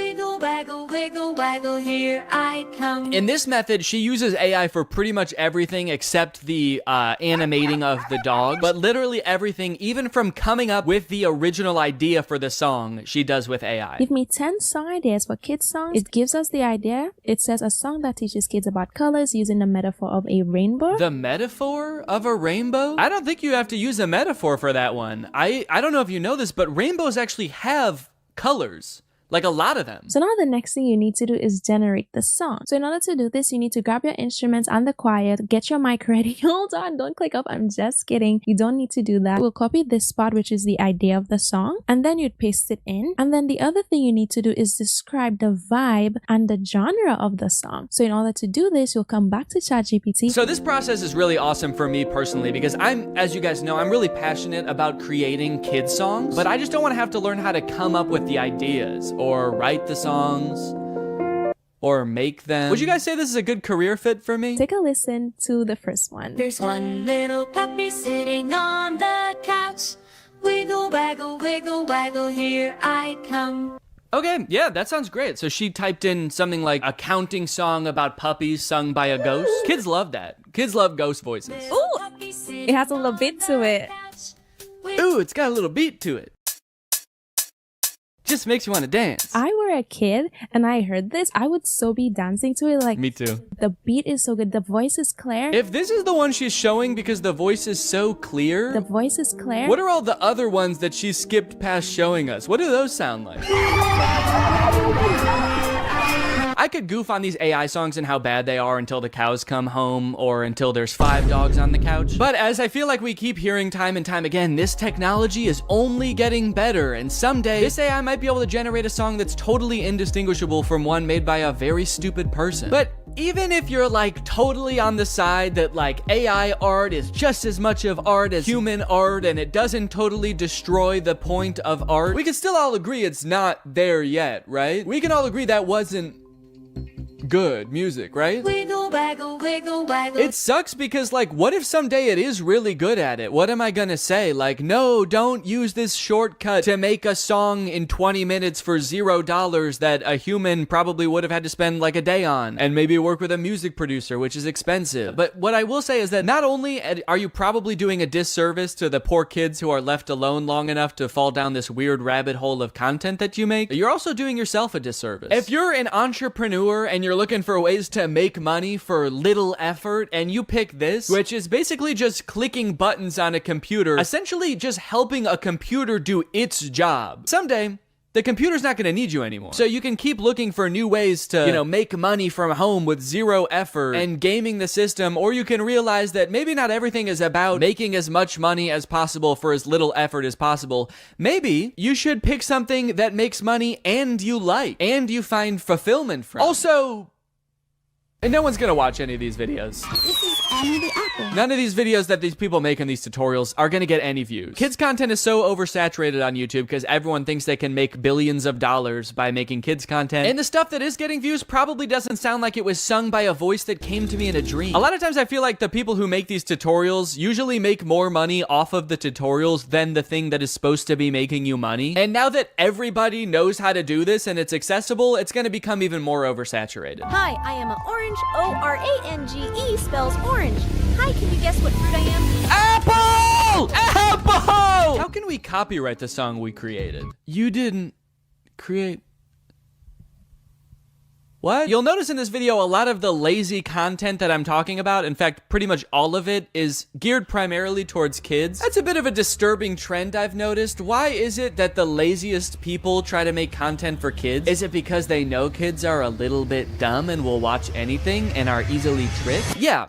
Wiggle, waggle, here I come. In this method, she uses AI for pretty much everything except the animating of the dogs. But literally everything, even from coming up with the original idea for the song, she does with AI. Give me 10 song ideas for kids songs. It gives us the idea. It says a song that teaches kids about colors using the metaphor of a rainbow. The metaphor of a rainbow? I don't think you have to use a metaphor for that one. I don't know if you know this, but rainbows actually have colors. Like a lot of them. So now the next thing you need to do is generate the song. So in order to do this, you need to grab your instruments and the choir, get your mic ready. Hold on, don't click up. I'm just kidding. You don't need to do that. We'll copy this spot, which is the idea of the song, and then you'd paste it in. And then the other thing you need to do is describe the vibe and the genre of the song. So in order to do this, you'll come back to ChatGPT. So this process is really awesome for me personally because as you guys know, I'm really passionate about creating kids songs, but I just don't want to have to learn how to come up with the ideas or write the songs or make them. Would you guys say this is a good career fit for me? Take a listen to the first one. There's one little puppy sitting on the couch. Wiggle, waggle, here I come. Okay, yeah, that sounds great. So she typed in something like a counting song about puppies sung by a ghost. Kids love that. Kids love ghost voices. Ooh, it has a little beat to it. Ooh, it's got a little beat to it. Just makes you want to dance. I were a kid and I heard this, I would so be dancing to it. Like, me too. The beat is so good. The voice is clear. If this is the one she's showing because the voice is so clear. The voice is clear. What are all the other ones that she skipped past showing us? What do those sound like? I could goof on these AI songs and how bad they are until the cows come home or until there's 5 dogs on the couch. But as I feel like we keep hearing time and time again, this technology is only getting better, and someday this AI might be able to generate a song that's totally indistinguishable from one made by a very stupid person. But even if you're like totally on the side that like AI art is just as much of art as human art and it doesn't totally destroy the point of art, we can still all agree it's not there yet, right? We can all agree that wasn't good music, right? Wiggle, waggle, wiggle, waggle. It sucks because like, what if someday it is really good at it? What am I gonna say? Like, no, don't use this shortcut to make a song in 20 minutes for $0 that a human probably would have had to spend like a day on and maybe work with a music producer, which is expensive. But what I will say is that not only are you probably doing a disservice to the poor kids who are left alone long enough to fall down this weird rabbit hole of content that you make, you're also doing yourself a disservice. If you're an entrepreneur and you're looking for ways to make money for little effort and you pick this, which is basically just clicking buttons on a computer, essentially just helping a computer do its job, someday the computer's not going to need you anymore. So you can keep looking for new ways to, make money from home with 0 effort and gaming the system, or you can realize that maybe not everything is about making as much money as possible for as little effort as possible. Maybe you should pick something that makes money and you like, and you find fulfillment from. Also, and no one's gonna watch any of these videos. This is Annie the Apple. None of these videos that these people make in these tutorials are gonna get any views. Kids content is so oversaturated on YouTube because everyone thinks they can make billions of dollars by making kids content. And the stuff that is getting views probably doesn't sound like it was sung by a voice that came to me in a dream. A lot of times I feel like the people who make these tutorials usually make more money off of the tutorials than the thing that is supposed to be making you money. And now that everybody knows how to do this and it's accessible, it's gonna become even more oversaturated. Hi, I am an orange. O-R-A-N-G-E spells orange. Hi, can you guess what fruit I am? Apple! Apple! How can we copyright the song we created? You didn't create What? You'll notice in this video a lot of the lazy content that I'm talking about, in fact, pretty much all of it, is geared primarily towards kids. That's a bit of a disturbing trend I've noticed. Why is it that the laziest people try to make content for kids? Is it because they know kids are a little bit dumb and will watch anything and are easily tricked? Yeah,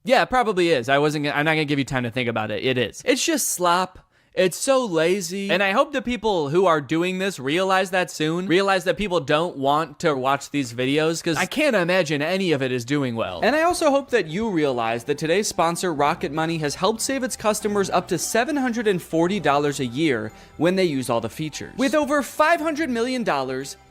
it probably is. I'm not gonna give you time to think about it. It is. It's just slop. It's so lazy. And I hope the people who are doing this realize that soon. Realize that people don't want to watch these videos, because I can't imagine any of it is doing well. And I also hope that you realize that today's sponsor, Rocket Money, has helped save its customers up to $740 a year when they use all the features. With over $500 million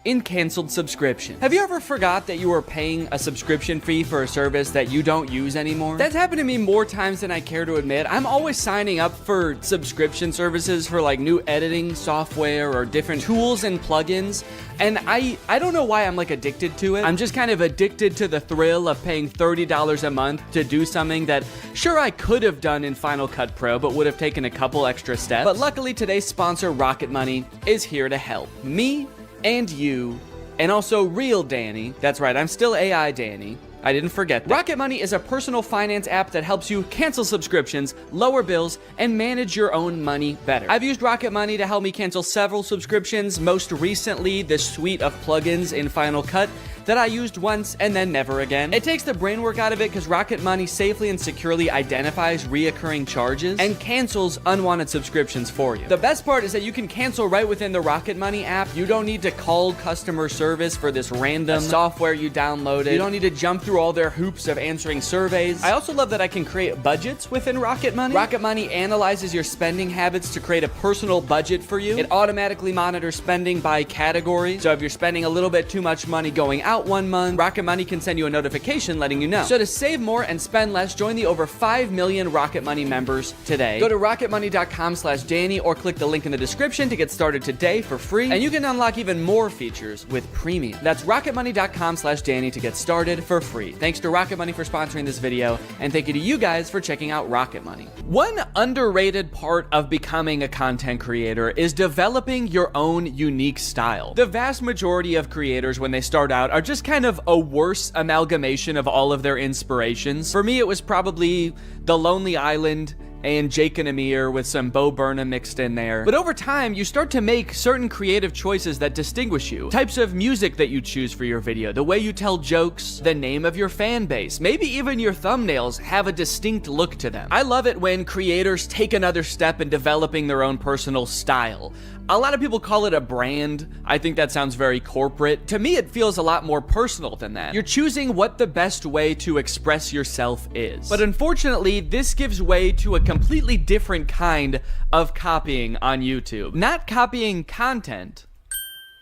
in canceled subscription. Have you ever forgot that you were paying a subscription fee for a service that you don't use anymore? That's happened to me more times than I care to admit. I'm always signing up for subscription services for like new editing software or different tools and plugins, and I don't know why I'm like addicted to it. I'm just kind of addicted to the thrill of paying $30 a month to do something that sure I could have done in Final Cut Pro but would have taken a couple extra steps. But luckily today's sponsor, Rocket Money, is here to help me and you, and also real Danny. That's right, I'm still AI Danny. I didn't forget that. Rocket Money is a personal finance app that helps you cancel subscriptions, lower bills, and manage your own money better. I've used Rocket Money to help me cancel several subscriptions, most recently this suite of plugins in Final Cut that I used once and then never again. It takes the brain work out of it because Rocket Money safely and securely identifies reoccurring charges and cancels unwanted subscriptions for you. The best part is that you can cancel right within the Rocket Money app. You don't need to call customer service for this random software you downloaded. You don't need to jump through all their hoops of answering surveys. I also love that I can create budgets within Rocket Money. Rocket Money analyzes your spending habits to create a personal budget for you. It automatically monitors spending by category. So if you're spending a little bit too much money going out one month, Rocket Money can send you a notification letting you know. So to save more and spend less, join the over 5 million Rocket Money members today. Go to rocketmoney.com/Danny or click the link in the description to get started today for free. And you can unlock even more features with premium. That's rocketmoney.com/Danny to get started for free. Thanks to Rocket Money for sponsoring this video, and thank you to you guys for checking out Rocket Money. One underrated part of becoming a content creator is developing your own unique style. The vast majority of creators, when they start out, are just kind of a worse amalgamation of all of their inspirations. For me, it was probably The Lonely Island and Jake and Amir with some Bo Burnham mixed in there. But over time, you start to make certain creative choices that distinguish you. Types of music that you choose for your video, the way you tell jokes, the name of your fan base, maybe even your thumbnails have a distinct look to them. I love it when creators take another step in developing their own personal style. A lot of people call it a brand. I think that sounds very corporate. To me, it feels a lot more personal than that. You're choosing what the best way to express yourself is. But unfortunately, this gives way to a completely different kind of copying on YouTube. Not copying content,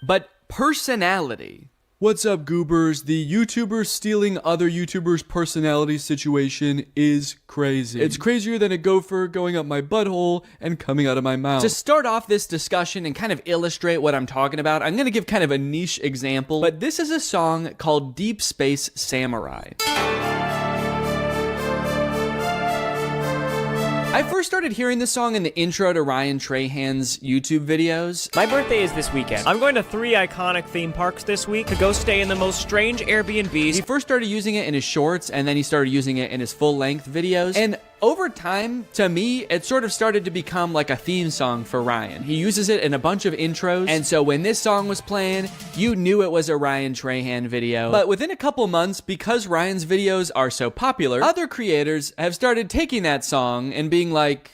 but personality. What's up, goobers? The YouTubers stealing other YouTubers' personality situation is crazy. It's crazier than a gopher going up my butthole and coming out of my mouth. To start off this discussion and kind of illustrate what I'm talking about, I'm gonna give kind of a niche example, but this is a song called Deep Space Samurai. I first started hearing this song in the intro to Ryan Trahan's YouTube videos. My birthday is this weekend. I'm going to 3 iconic theme parks this week to go stay in the most strange Airbnbs. He first started using it in his shorts, and then he started using it in his full-length videos. And over time, to me, it sort of started to become like a theme song for Ryan. He uses it in a bunch of intros, and so when this song was playing, you knew it was a Ryan Trahan video. But within a couple months, because Ryan's videos are so popular, other creators have started taking that song and being like,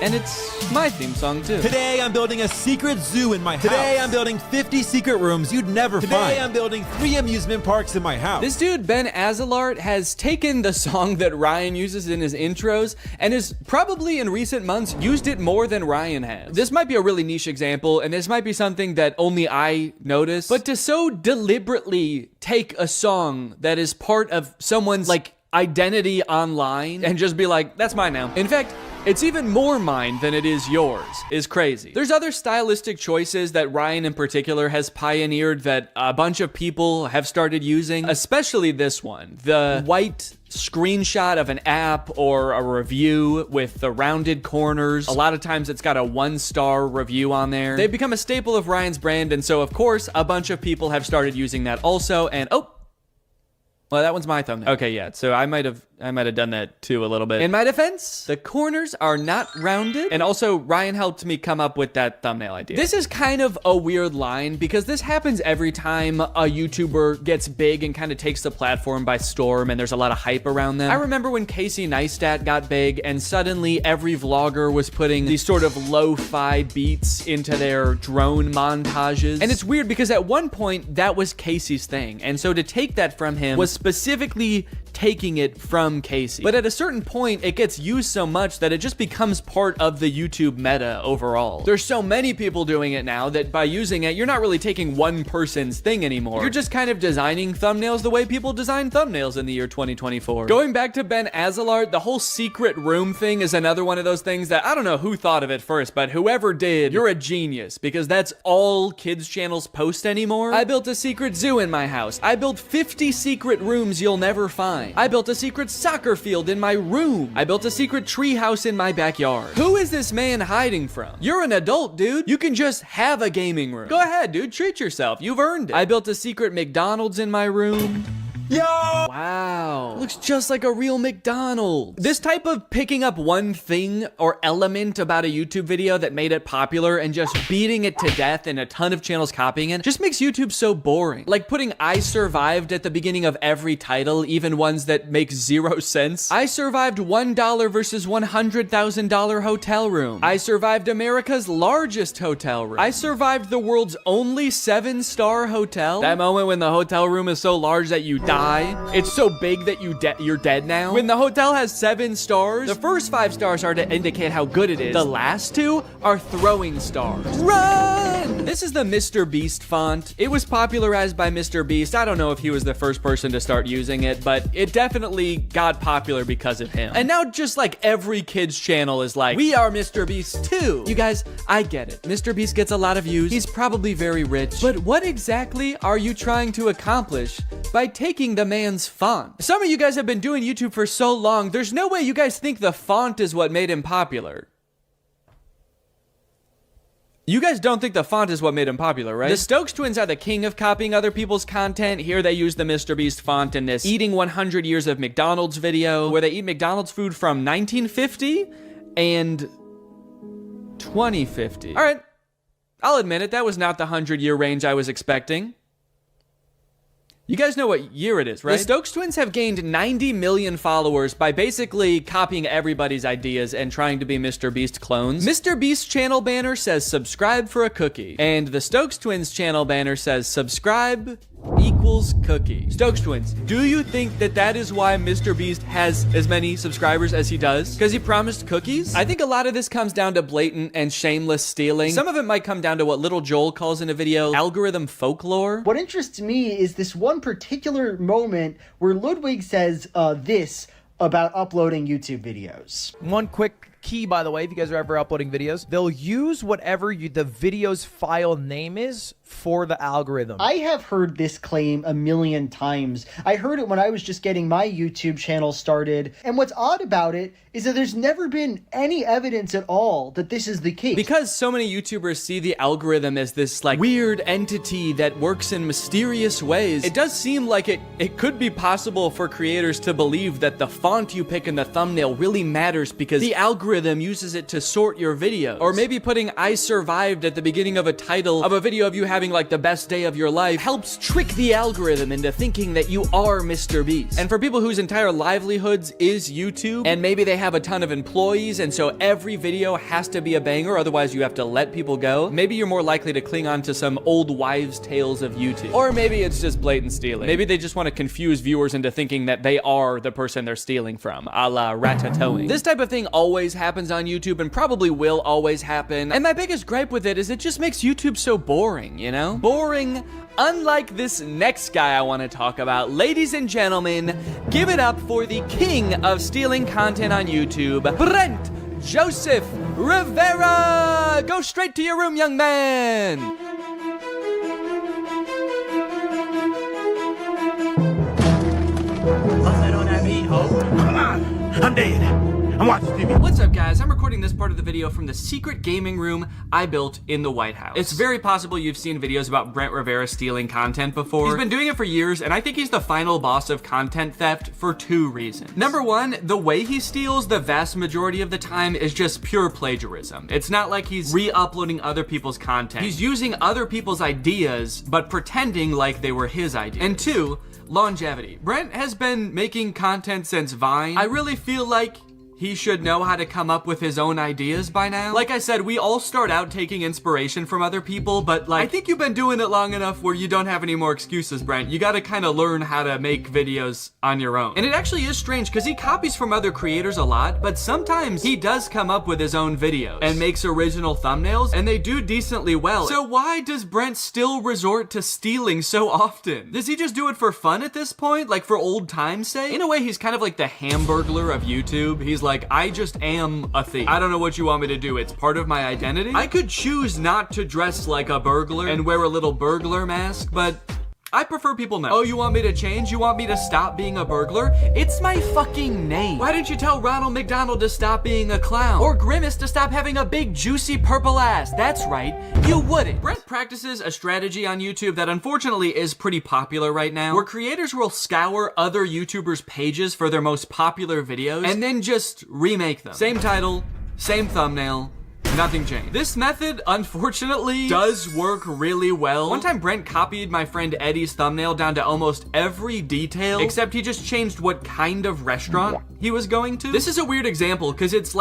and it's my theme song too. Today I'm building a secret zoo in my house. Today I'm building 50 secret rooms you'd never find. Today I'm building 3 amusement parks in my house. This dude, Ben Azalart, has taken the song that Ryan uses in his intros and has probably in recent months used it more than Ryan has. This might be a really niche example, and this might be something that only I notice, but to so deliberately take a song that is part of someone's like identity online and just be like, that's mine now. In fact, It's even more mine than it is yours, is crazy. There's other stylistic choices that Ryan in particular has pioneered that a bunch of people have started using, especially this one. The white screenshot of an app or a review with the rounded corners. A lot of times it's got a 1-star review on there. They've become a staple of Ryan's brand, and so of course a bunch of people have started using that also, and oh, well, that one's my thumbnail. Okay, yeah, so I might have done that too a little bit. In my defense, the corners are not rounded, and also Ryan helped me come up with that thumbnail idea. This is kind of a weird line because this happens every time a YouTuber gets big and kind of takes the platform by storm and there's a lot of hype around them. I remember when Casey Neistat got big and suddenly every vlogger was putting these sort of lo-fi beats into their drone montages. And it's weird because at one point that was Casey's thing, and so to take that from him was specifically taking it from Casey. But at a certain point, it gets used so much that it just becomes part of the YouTube meta overall. There's so many people doing it now that by using it, you're not really taking one person's thing anymore. You're just kind of designing thumbnails the way people design thumbnails in the year 2024. Going back to Ben Azalart, the whole secret room thing is another one of those things that I don't know who thought of it first, but whoever did, you're a genius because that's all kids channels post anymore. I built a secret zoo in my house. I built 50 secret rooms you'll never find. I built a secret soccer field in my room. I built a secret tree house in my backyard. Who is this man hiding from? You're an adult, dude. You can just have a gaming room. Go ahead, dude. Treat yourself. You've earned it. I built a secret McDonald's in my room. Yo! Wow. Looks just like a real McDonald's. This type of picking up one thing or element about a YouTube video that made it popular and just beating it to death and a ton of channels copying it just makes YouTube so boring. Like putting I survived at the beginning of every title, even ones that make zero sense. I survived $1 versus $100,000 hotel room. I survived America's largest hotel room. I survived the world's only 7-star hotel. That moment when the hotel room is so large that you die. It's so big that you're dead now. When the hotel has 7 stars, the first 5 stars are to indicate how good it is. The last 2 are throwing stars. Run! This is the Mr. Beast font. It was popularized by Mr. Beast. I don't know if he was the first person to start using it, but it definitely got popular because of him. And now just like every kid's channel is like, we are Mr. Beast too. You guys, I get it. Mr. Beast gets a lot of views. He's probably very rich. But what exactly are you trying to accomplish by taking the man's font? Some of you guys have been doing YouTube for so long, there's no way you guys think the font is what made him popular. You guys don't think the font is what made him popular, right? The Stokes twins are the king of copying other people's content. Here they use the Mr. Beast font in this Eating 100 Years of McDonald's video, where they eat McDonald's food from 1950 and 2050. All right, I'll admit it, that was not the 100-year range I was expecting. You guys know what year it is, right? The Stokes twins have gained 90 million followers by basically copying everybody's ideas and trying to be Mr. Beast clones. Mr. Beast's channel banner says subscribe for a cookie, and the Stokes twins channel banner says subscribe equals cookie. Stokes twins, do you think that that is why Mr. Beast has as many subscribers as he does? Because he promised cookies? I think a lot of this comes down to blatant and shameless stealing. Some of it might come down to what Little Joel calls in a video algorithm folklore. What interests me is this one particular moment where Ludwig says this about uploading YouTube videos. One quick key, by the way, if you guys are ever uploading videos, they'll use whatever the video's file name is for the algorithm. I have heard this claim a million times. I heard it when I was just getting my YouTube channel started, and what's odd about it is that there's never been any evidence at all that this is the case. Because so many YouTubers see the algorithm as this like weird entity that works in mysterious ways, it does seem like it could be possible for creators to believe that the font you pick in the thumbnail really matters because the algorithm uses it to sort your videos. Or maybe putting I survived at the beginning of a title of a video of you having like the best day of your life helps trick the algorithm into thinking that you are Mr. Beast. And for people whose entire livelihoods is YouTube, and maybe they have a ton of employees and so every video has to be a banger, otherwise you have to let people go, maybe you're more likely to cling on to some old wives' tales of YouTube. Or maybe it's just blatant stealing. Maybe they just want to confuse viewers into thinking that they are the person they're stealing from, a la ratatouille. This type of thing always happens on YouTube and probably will always happen. And my biggest gripe with it is it just makes YouTube so boring, you know? Boring, unlike this next guy I want to talk about. Ladies and gentlemen, give it up for the king of stealing content on YouTube, Brent Joseph Rivera. Go straight to your room, young man. I don't have any hope. Come on, I'm dead. I'm watching TV. What's up, guys? I'm recording this part of the video from the secret gaming room I built in the White House. It's very possible you've seen videos about Brent Rivera stealing content before. He's been doing it for years, and I think he's the final boss of content theft for 2 reasons. Number 1, the way he steals the vast majority of the time is just pure plagiarism. It's not like he's re-uploading other people's content. He's using other people's ideas, but pretending like they were his ideas. And 2, longevity. Brent has been making content since Vine. I really feel like he should know how to come up with his own ideas by now. Like I said, we all start out taking inspiration from other people, but like, I think you've been doing it long enough where you don't have any more excuses, Brent. You gotta kind of learn how to make videos on your own. And it actually is strange because he copies from other creators a lot, but sometimes he does come up with his own videos and makes original thumbnails, and they do decently well. So why does Brent still resort to stealing so often? Does he just do it for fun at this point? Like for old time's sake? In a way, he's kind of like the Hamburglar of YouTube. He's like, I just am a thief. I don't know what you want me to do. It's part of my identity. I could choose not to dress like a burglar and wear a little burglar mask, but I prefer people know. Oh, you want me to change? You want me to stop being a burglar? It's my fucking name. Why didn't you tell Ronald McDonald to stop being a clown? Or Grimace to stop having a big juicy purple ass? That's right, you wouldn't. Brent practices a strategy on YouTube that unfortunately is pretty popular right now, where creators will scour other YouTubers' pages for their most popular videos and then just remake them. Same title, same thumbnail, nothing changed. This method, unfortunately, does work really well. One time Brent copied my friend Eddie's thumbnail down to almost every detail, except he just changed what kind of restaurant he was going to. This is a weird example because it's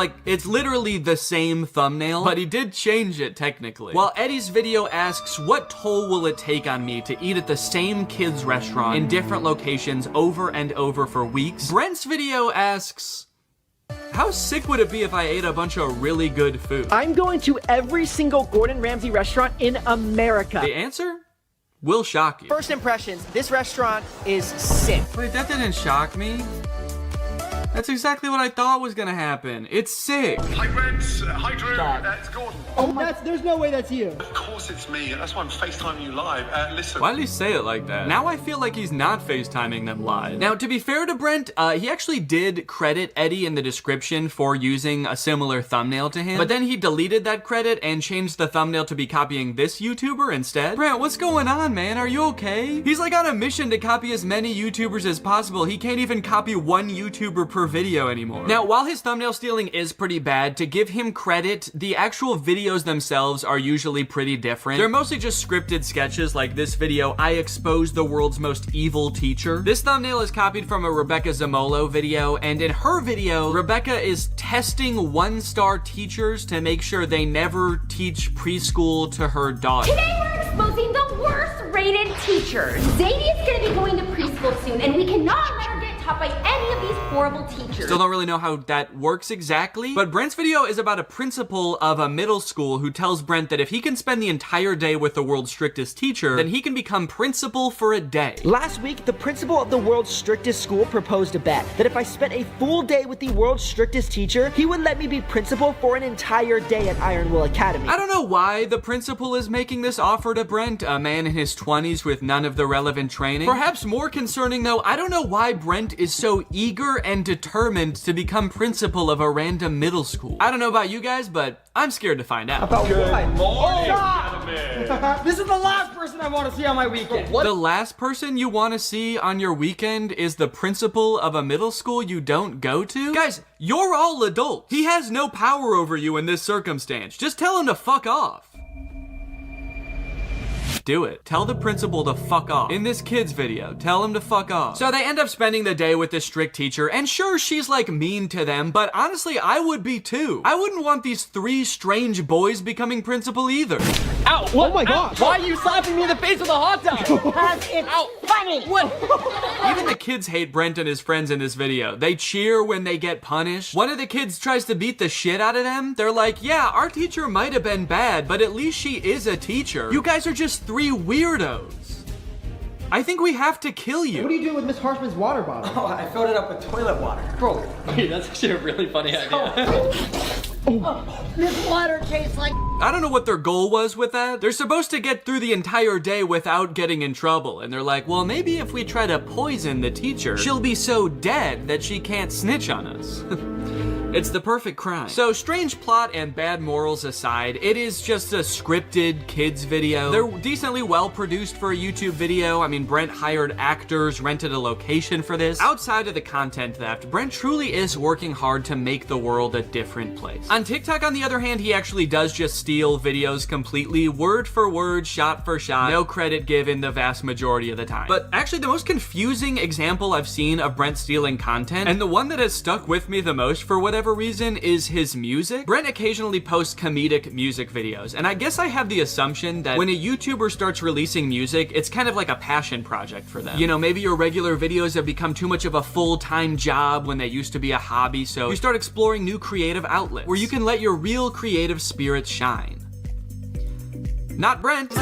literally the same thumbnail, but he did change it technically. While Eddie's video asks, what toll will it take on me to eat at the same kids' restaurant in different locations over and over for weeks? Brent's video asks, how sick would it be if I ate a bunch of really good food? I'm going to every single Gordon Ramsay restaurant in America. The answer will shock you. First impressions, this restaurant is sick. Wait, that didn't shock me. That's exactly what I thought was gonna happen. It's sick. Hi, Brent. Hi, Drew. It's Gordon. Oh, there's no way that's you. Of course it's me. That's why I'm FaceTiming you live. Listen. Why did he say it like that? Now I feel like he's not FaceTiming them live. Now, to be fair to Brent, he actually did credit Eddie in the description for using a similar thumbnail to him, but then he deleted that credit and changed the thumbnail to be copying this YouTuber instead. Brent, what's going on, man? Are you okay? He's like on a mission to copy as many YouTubers as possible. He can't even copy one YouTuber per video anymore. Now, while his thumbnail stealing is pretty bad, to give him credit, the actual videos themselves are usually pretty different. They're mostly just scripted sketches like this video, I expose the world's most evil teacher. This thumbnail is copied from a Rebecca Zamolo video, and in her video, Rebecca is testing 1-star teachers to make sure they never teach preschool to her daughter. Today we're exposing the worst rated teachers. Zadie is gonna be going to preschool soon, and we cannot let her get taught by any of these horrible teachers. Still don't really know how that works exactly, but Brent's video is about a principal of a middle school who tells Brent that if he can spend the entire day with the world's strictest teacher, then he can become principal for a day. Last week, the principal of the world's strictest school proposed a bet that if I spent a full day with the world's strictest teacher, he would let me be principal for an entire day at Iron Will Academy. I don't know why the principal is making this offer to Brent, a man in his 20s with none of the relevant training. Perhaps more concerning though, I don't know why Brent is so eager and determined to become principal of a random middle school. I don't know about you guys, but I'm scared to find out. Good morning, gentlemen. This is the last person I want to see on my weekend. The last person you want to see on your weekend is the principal of a middle school you don't go to? Guys, you're all adults. He has no power over you in this circumstance. Just tell him to fuck off. Do it. Tell the principal to fuck off. In this kid's video, tell him to fuck off. So they end up spending the day with this strict teacher, and sure, she's like mean to them, but honestly, I would be too. I wouldn't want these 3 strange boys becoming principal either. Ow! What? Oh my gosh! Why are you slapping me in the face with a hot dog? Because it's funny! What? Even the kids hate Brent and his friends in this video. They cheer when they get punished. One of the kids tries to beat the shit out of them. They're like, yeah, our teacher might have been bad, but at least she is a teacher. You guys are just 3 weirdos. I think we have to kill you. What do you do with Miss Harshman's water bottle? Oh, I filled it up with toilet water. Bro, that's actually a really funny idea. This water tastes like... I don't know what their goal was with that. They're supposed to get through the entire day without getting in trouble. And they're like, well, maybe if we try to poison the teacher, she'll be so dead that she can't snitch on us. It's the perfect crime. So strange plot and bad morals aside, it is just a scripted kids video. They're decently well produced for a YouTube video. I mean, Brent hired actors, rented a location for this. Outside of the content theft, Brent truly is working hard to make the world a different place. On TikTok, on the other hand, he actually does just steal videos completely, word for word, shot for shot, no credit given the vast majority of the time. But actually, the most confusing example I've seen of Brent stealing content, and the one that has stuck with me the most for whatever reason, is his music. Brent occasionally posts comedic music videos, and I guess I have the assumption that when a YouTuber starts releasing music, it's kind of like a passion project for them. You know, maybe your regular videos have become too much of a full-time job when they used to be a hobby, so you start exploring new creative outlets where you can let your real creative spirit shine. Not Brent.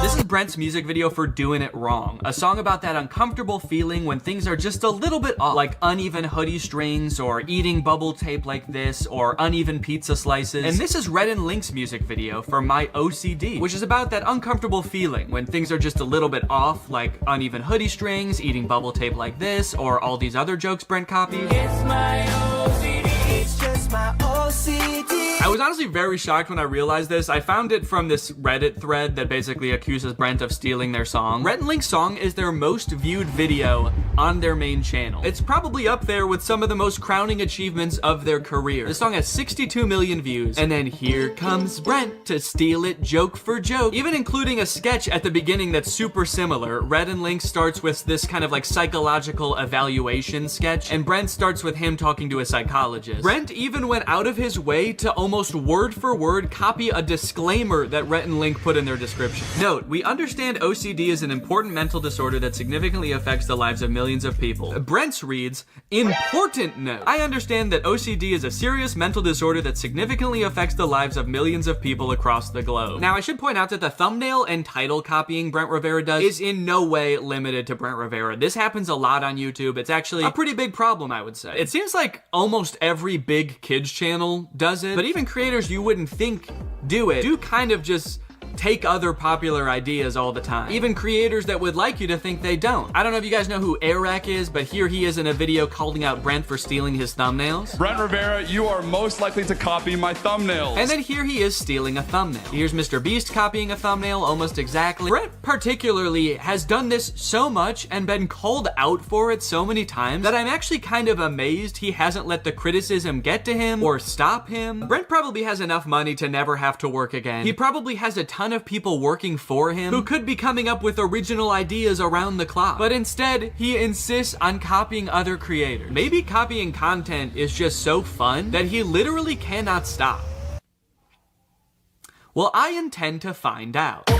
This is Brent's music video for Doing It Wrong, a song about that uncomfortable feeling when things are just a little bit off, like uneven hoodie strings, or eating bubble tape like this, or uneven pizza slices. And this is Red and Link's music video for My OCD, which is about that uncomfortable feeling when things are just a little bit off, like uneven hoodie strings, eating bubble tape like this, or all these other jokes Brent copies. It's my OCD, it's just my OCD. I was honestly very shocked when I realized this. I found it from this Reddit thread that basically accuses Brent of stealing their song. Red and Link's song is their most viewed video on their main channel. It's probably up there with some of the most crowning achievements of their career. The song has 62 million views, and then here comes Brent to steal it joke for joke, even including a sketch at the beginning that's super similar. Red and Link starts with this kind of like psychological evaluation sketch, and Brent starts with him talking to a psychologist. Brent even went out of his way to almost word for word copy a disclaimer that Rhett and Link put in their description. Note, we understand OCD is an important mental disorder that significantly affects the lives of millions of people. Brent's reads, important note. I understand that OCD is a serious mental disorder that significantly affects the lives of millions of people across the globe. Now, I should point out that the thumbnail and title copying Brent Rivera does is in no way limited to Brent Rivera. This happens a lot on YouTube. It's actually a pretty big problem, I would say. It seems like almost every big kids channel does it, but even creators you wouldn't think do kind of just take other popular ideas all the time. Even creators that would like you to think they don't. I don't know if you guys know who Arak is, but here he is in a video calling out Brent for stealing his thumbnails. Brent Rivera, you are most likely to copy my thumbnails. And then here he is stealing a thumbnail. Here's Mr. Beast copying a thumbnail almost exactly. Brent particularly has done this so much and been called out for it so many times that I'm actually kind of amazed he hasn't let the criticism get to him or stop him. Brent probably has enough money to never have to work again. He probably has a ton of people working for him who could be coming up with original ideas around the clock. But instead, he insists on copying other creators. Maybe copying content is just so fun that he literally cannot stop. Well, I intend to find out.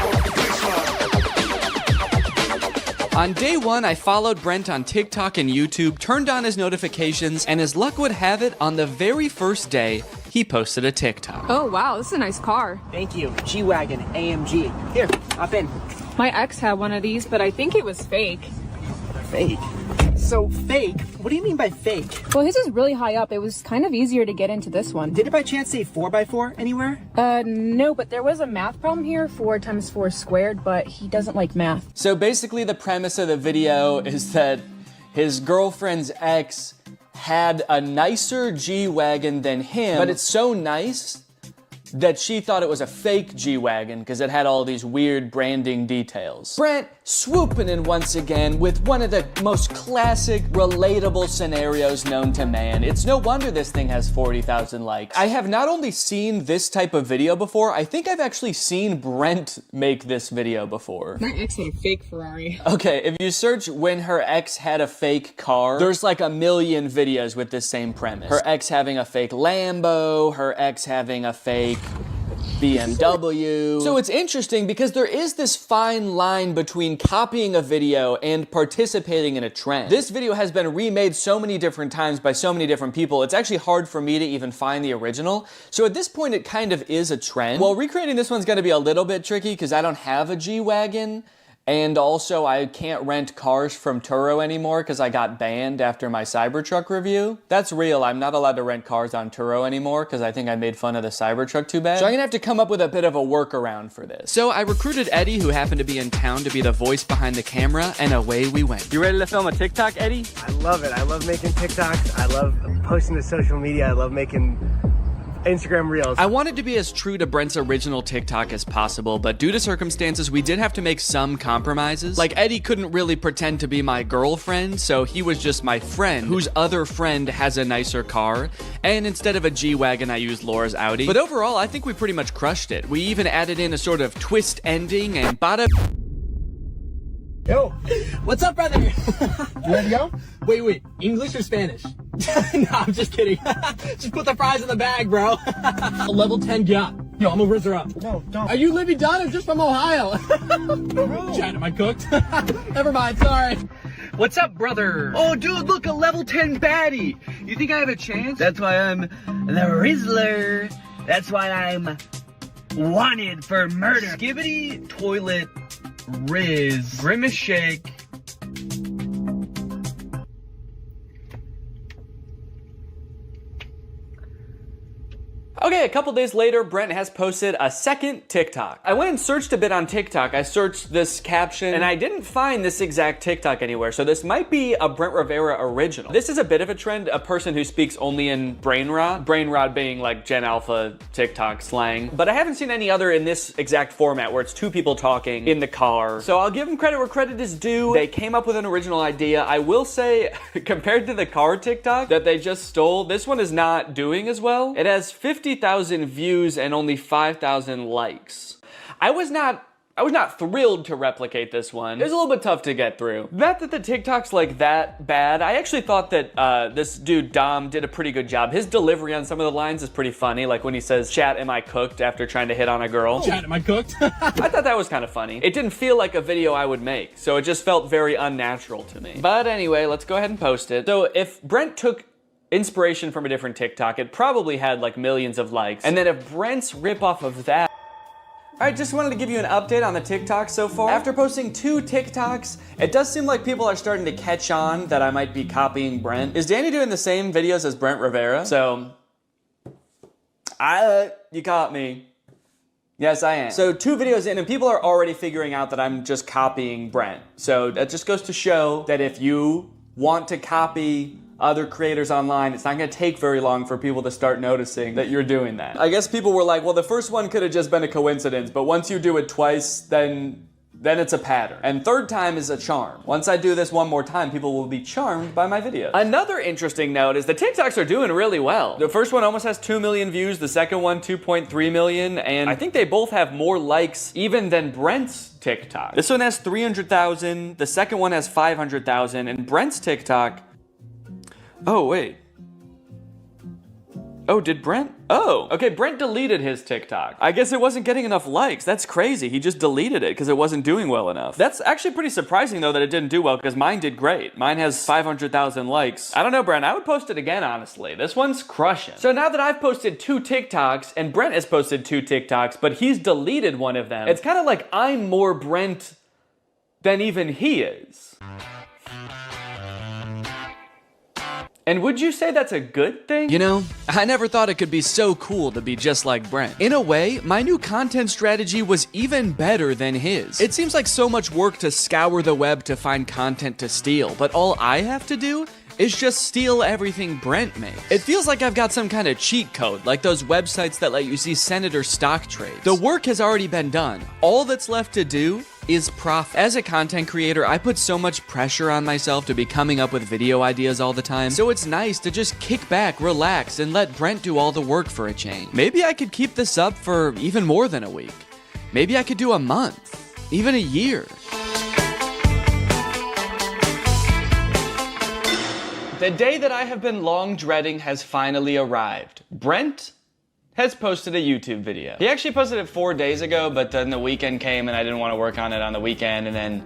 On day one, I followed Brent on TikTok and YouTube, turned on his notifications, and as luck would have it, on the very first day, he posted a TikTok. Oh wow, this is a nice car. Thank you. G-Wagon, AMG. Here, hop in. My ex had one of these, but I think it was fake. Fake? So fake? What do you mean by fake? Well, his is really high up. It was kind of easier to get into this one. Did it by chance say 4x4 anywhere? No, but there was a math problem here, 4 times 4 squared, but he doesn't like math. So basically the premise of the video is that his girlfriend's ex had a nicer G-Wagon than him, but it's so nice that she thought it was a fake G-Wagon because it had all these weird branding details. Brent swooping in once again with one of the most classic, relatable scenarios known to man. It's no wonder this thing has 40,000 likes. I have not only seen this type of video before, I think I've actually seen Brent make this video before. My ex had a fake Ferrari. Okay, if you search when her ex had a fake car, there's like a million videos with this same premise. Her ex having a fake Lambo, her ex having a fake BMW. So it's interesting because there is this fine line between copying a video and participating in a trend. This video has been remade so many different times by so many different people, it's actually hard for me to even find the original. So at this point, it kind of is a trend. Well, recreating this one's gonna be a little bit tricky because I don't have a G-Wagon. And also, I can't rent cars from Turo anymore because I got banned after my Cybertruck review. That's real. I'm not allowed to rent cars on Turo anymore because I think I made fun of the Cybertruck too bad. So I'm gonna have to come up with a bit of a workaround for this. So I recruited Eddie, who happened to be in town, to be the voice behind the camera, and away we went. You ready to film a TikTok, Eddie? I love it. I love making TikToks. I love posting to social media. I love making Instagram Reels. I wanted to be as true to Brent's original TikTok as possible, but due to circumstances, we did have to make some compromises. Like, Eddie couldn't really pretend to be my girlfriend, so he was just my friend, whose other friend has a nicer car, and instead of a G-Wagon, I used Laura's Audi. But overall, I think we pretty much crushed it. We even added in a sort of twist ending, and bada... Yo, what's up, brother? You ready to go? Wait, English or Spanish? No, I'm just kidding. Just put the fries in the bag, bro. A level 10 yacht. Yo, I'm gonna rizz her up. No, don't. Are you Libby Dunn or just from Ohio? Chad, am I cooked? Never mind, sorry. What's up, brother? Oh, dude, look, a level 10 baddie. You think I have a chance? That's why I'm the Rizzler. That's why I'm wanted for murder. Skibbity, toilet, Riz, Grimace Shake. Okay, a couple days later, Brent has posted a second TikTok. I went and searched a bit on TikTok. I searched this caption, and I didn't find this exact TikTok anywhere, so this might be a Brent Rivera original. This is a bit of a trend, a person who speaks only in brain rot being like Gen Alpha TikTok slang, but I haven't seen any other in this exact format where it's two people talking in the car. So I'll give them credit where credit is due. They came up with an original idea. I will say, compared to the car TikTok that they just stole, this one is not doing as well. It has 50,000 views and only 5,000 likes. I was not thrilled to replicate this one. It was a little bit tough to get through. Not that the TikTok's like that bad. I actually thought that this dude Dom did a pretty good job. His delivery on some of the lines is pretty funny, like when he says, "Chat, am I cooked?" after trying to hit on a girl. Chat, am I cooked? I thought that was kind of funny. It didn't feel like a video I would make, so it just felt very unnatural to me. But anyway, let's go ahead and post it. So if Brent took inspiration from a different TikTok, it probably had like millions of likes. And then if Brent's ripoff of that... Alright, just wanted to give you an update on the TikTok so far. After posting 2 TikToks, it does seem like people are starting to catch on that I might be copying Brent. Is Danny doing the same videos as Brent Rivera? So, you caught me. Yes, I am. So 2 videos in and people are already figuring out that I'm just copying Brent. So that just goes to show that if you want to copy other creators online, it's not gonna take very long for people to start noticing that you're doing that. I guess people were like, well, the first one could have just been a coincidence, but once you do it twice, then it's a pattern. And 3rd time is a charm. Once I do this one more time, people will be charmed by my videos. Another interesting note is the TikToks are doing really well. The first one almost has 2 million views, the second one 2.3 million, and I think they both have more likes even than Brent's TikTok. This one has 300,000, the second one has 500,000, and Brent's TikTok... Oh, wait. Oh, did Brent? Oh, okay, Brent deleted his TikTok. I guess it wasn't getting enough likes. That's crazy. He just deleted it because it wasn't doing well enough. That's actually pretty surprising, though, that it didn't do well because mine did great. Mine has 500,000 likes. I don't know, Brent. I would post it again, honestly. This one's crushing. So now that I've posted 2 TikToks and Brent has posted 2 TikToks, but he's deleted one of them, it's kind of like I'm more Brent than even he is. And would you say that's a good thing? You know, I never thought it could be so cool to be just like Brent. In a way, my new content strategy was even better than his. It seems like so much work to scour the web to find content to steal, but all I have to do is just steal everything Brent makes. It feels like I've got some kind of cheat code, like those websites that let you see senator stock trades. The work has already been done. All that's left to do is profit. As a content creator, I put so much pressure on myself to be coming up with video ideas all the time, so it's nice to just kick back, relax, and let Brent do all the work for a change. Maybe I could keep this up for even more than a week. Maybe I could do a month, even a year. The day that I have been long dreading has finally arrived. Brent has posted a YouTube video. He actually posted it 4 days ago, but then the weekend came and I didn't want to work on it on the weekend, and then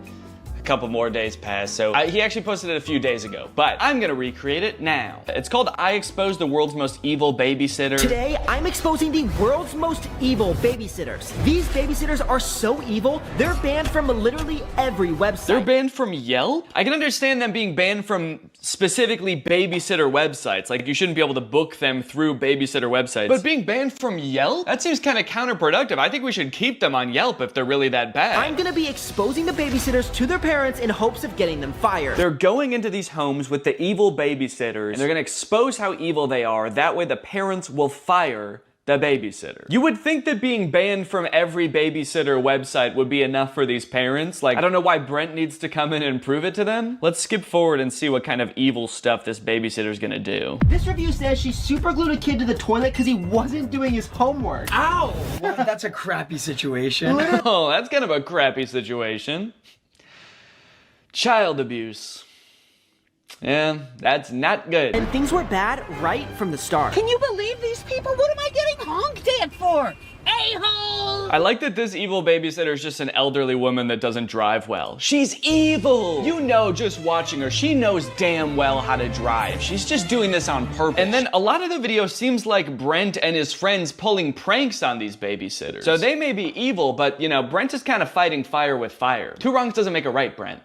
couple more days pass, so he actually posted it a few days ago, but I'm gonna recreate it now. It's called I Exposed the World's Most Evil Babysitter. Today, I'm exposing the world's most evil babysitters. These babysitters are so evil, they're banned from literally every website. They're banned from Yelp? I can understand them being banned from specifically babysitter websites. Like, you shouldn't be able to book them through babysitter websites. But being banned from Yelp? That seems kind of counterproductive. I think we should keep them on Yelp if they're really that bad. I'm gonna be exposing the babysitters to their parents in hopes of getting them fired. They're going into these homes with the evil babysitters, and they're gonna expose how evil they are. That way the parents will fire the babysitter. You would think that being banned from every babysitter website would be enough for these parents. Like, I don't know why Brent needs to come in and prove it to them. Let's skip forward and see what kind of evil stuff this babysitter's gonna do. This review says she super glued a kid to the toilet because he wasn't doing his homework. Ow! Well, that's a crappy situation. Oh, that's kind of a crappy situation. Child abuse. Yeah, that's not good. And things were bad right from the start. Can you believe these people? What am I getting honked at for? A-hole! I like that this evil babysitter is just an elderly woman that doesn't drive well. She's evil! You know, just watching her, she knows damn well how to drive. She's just doing this on purpose. And then a lot of the video seems like Brent and his friends pulling pranks on these babysitters. So they may be evil, but you know, Brent is kind of fighting fire with fire. Two wrongs doesn't make a right, Brent.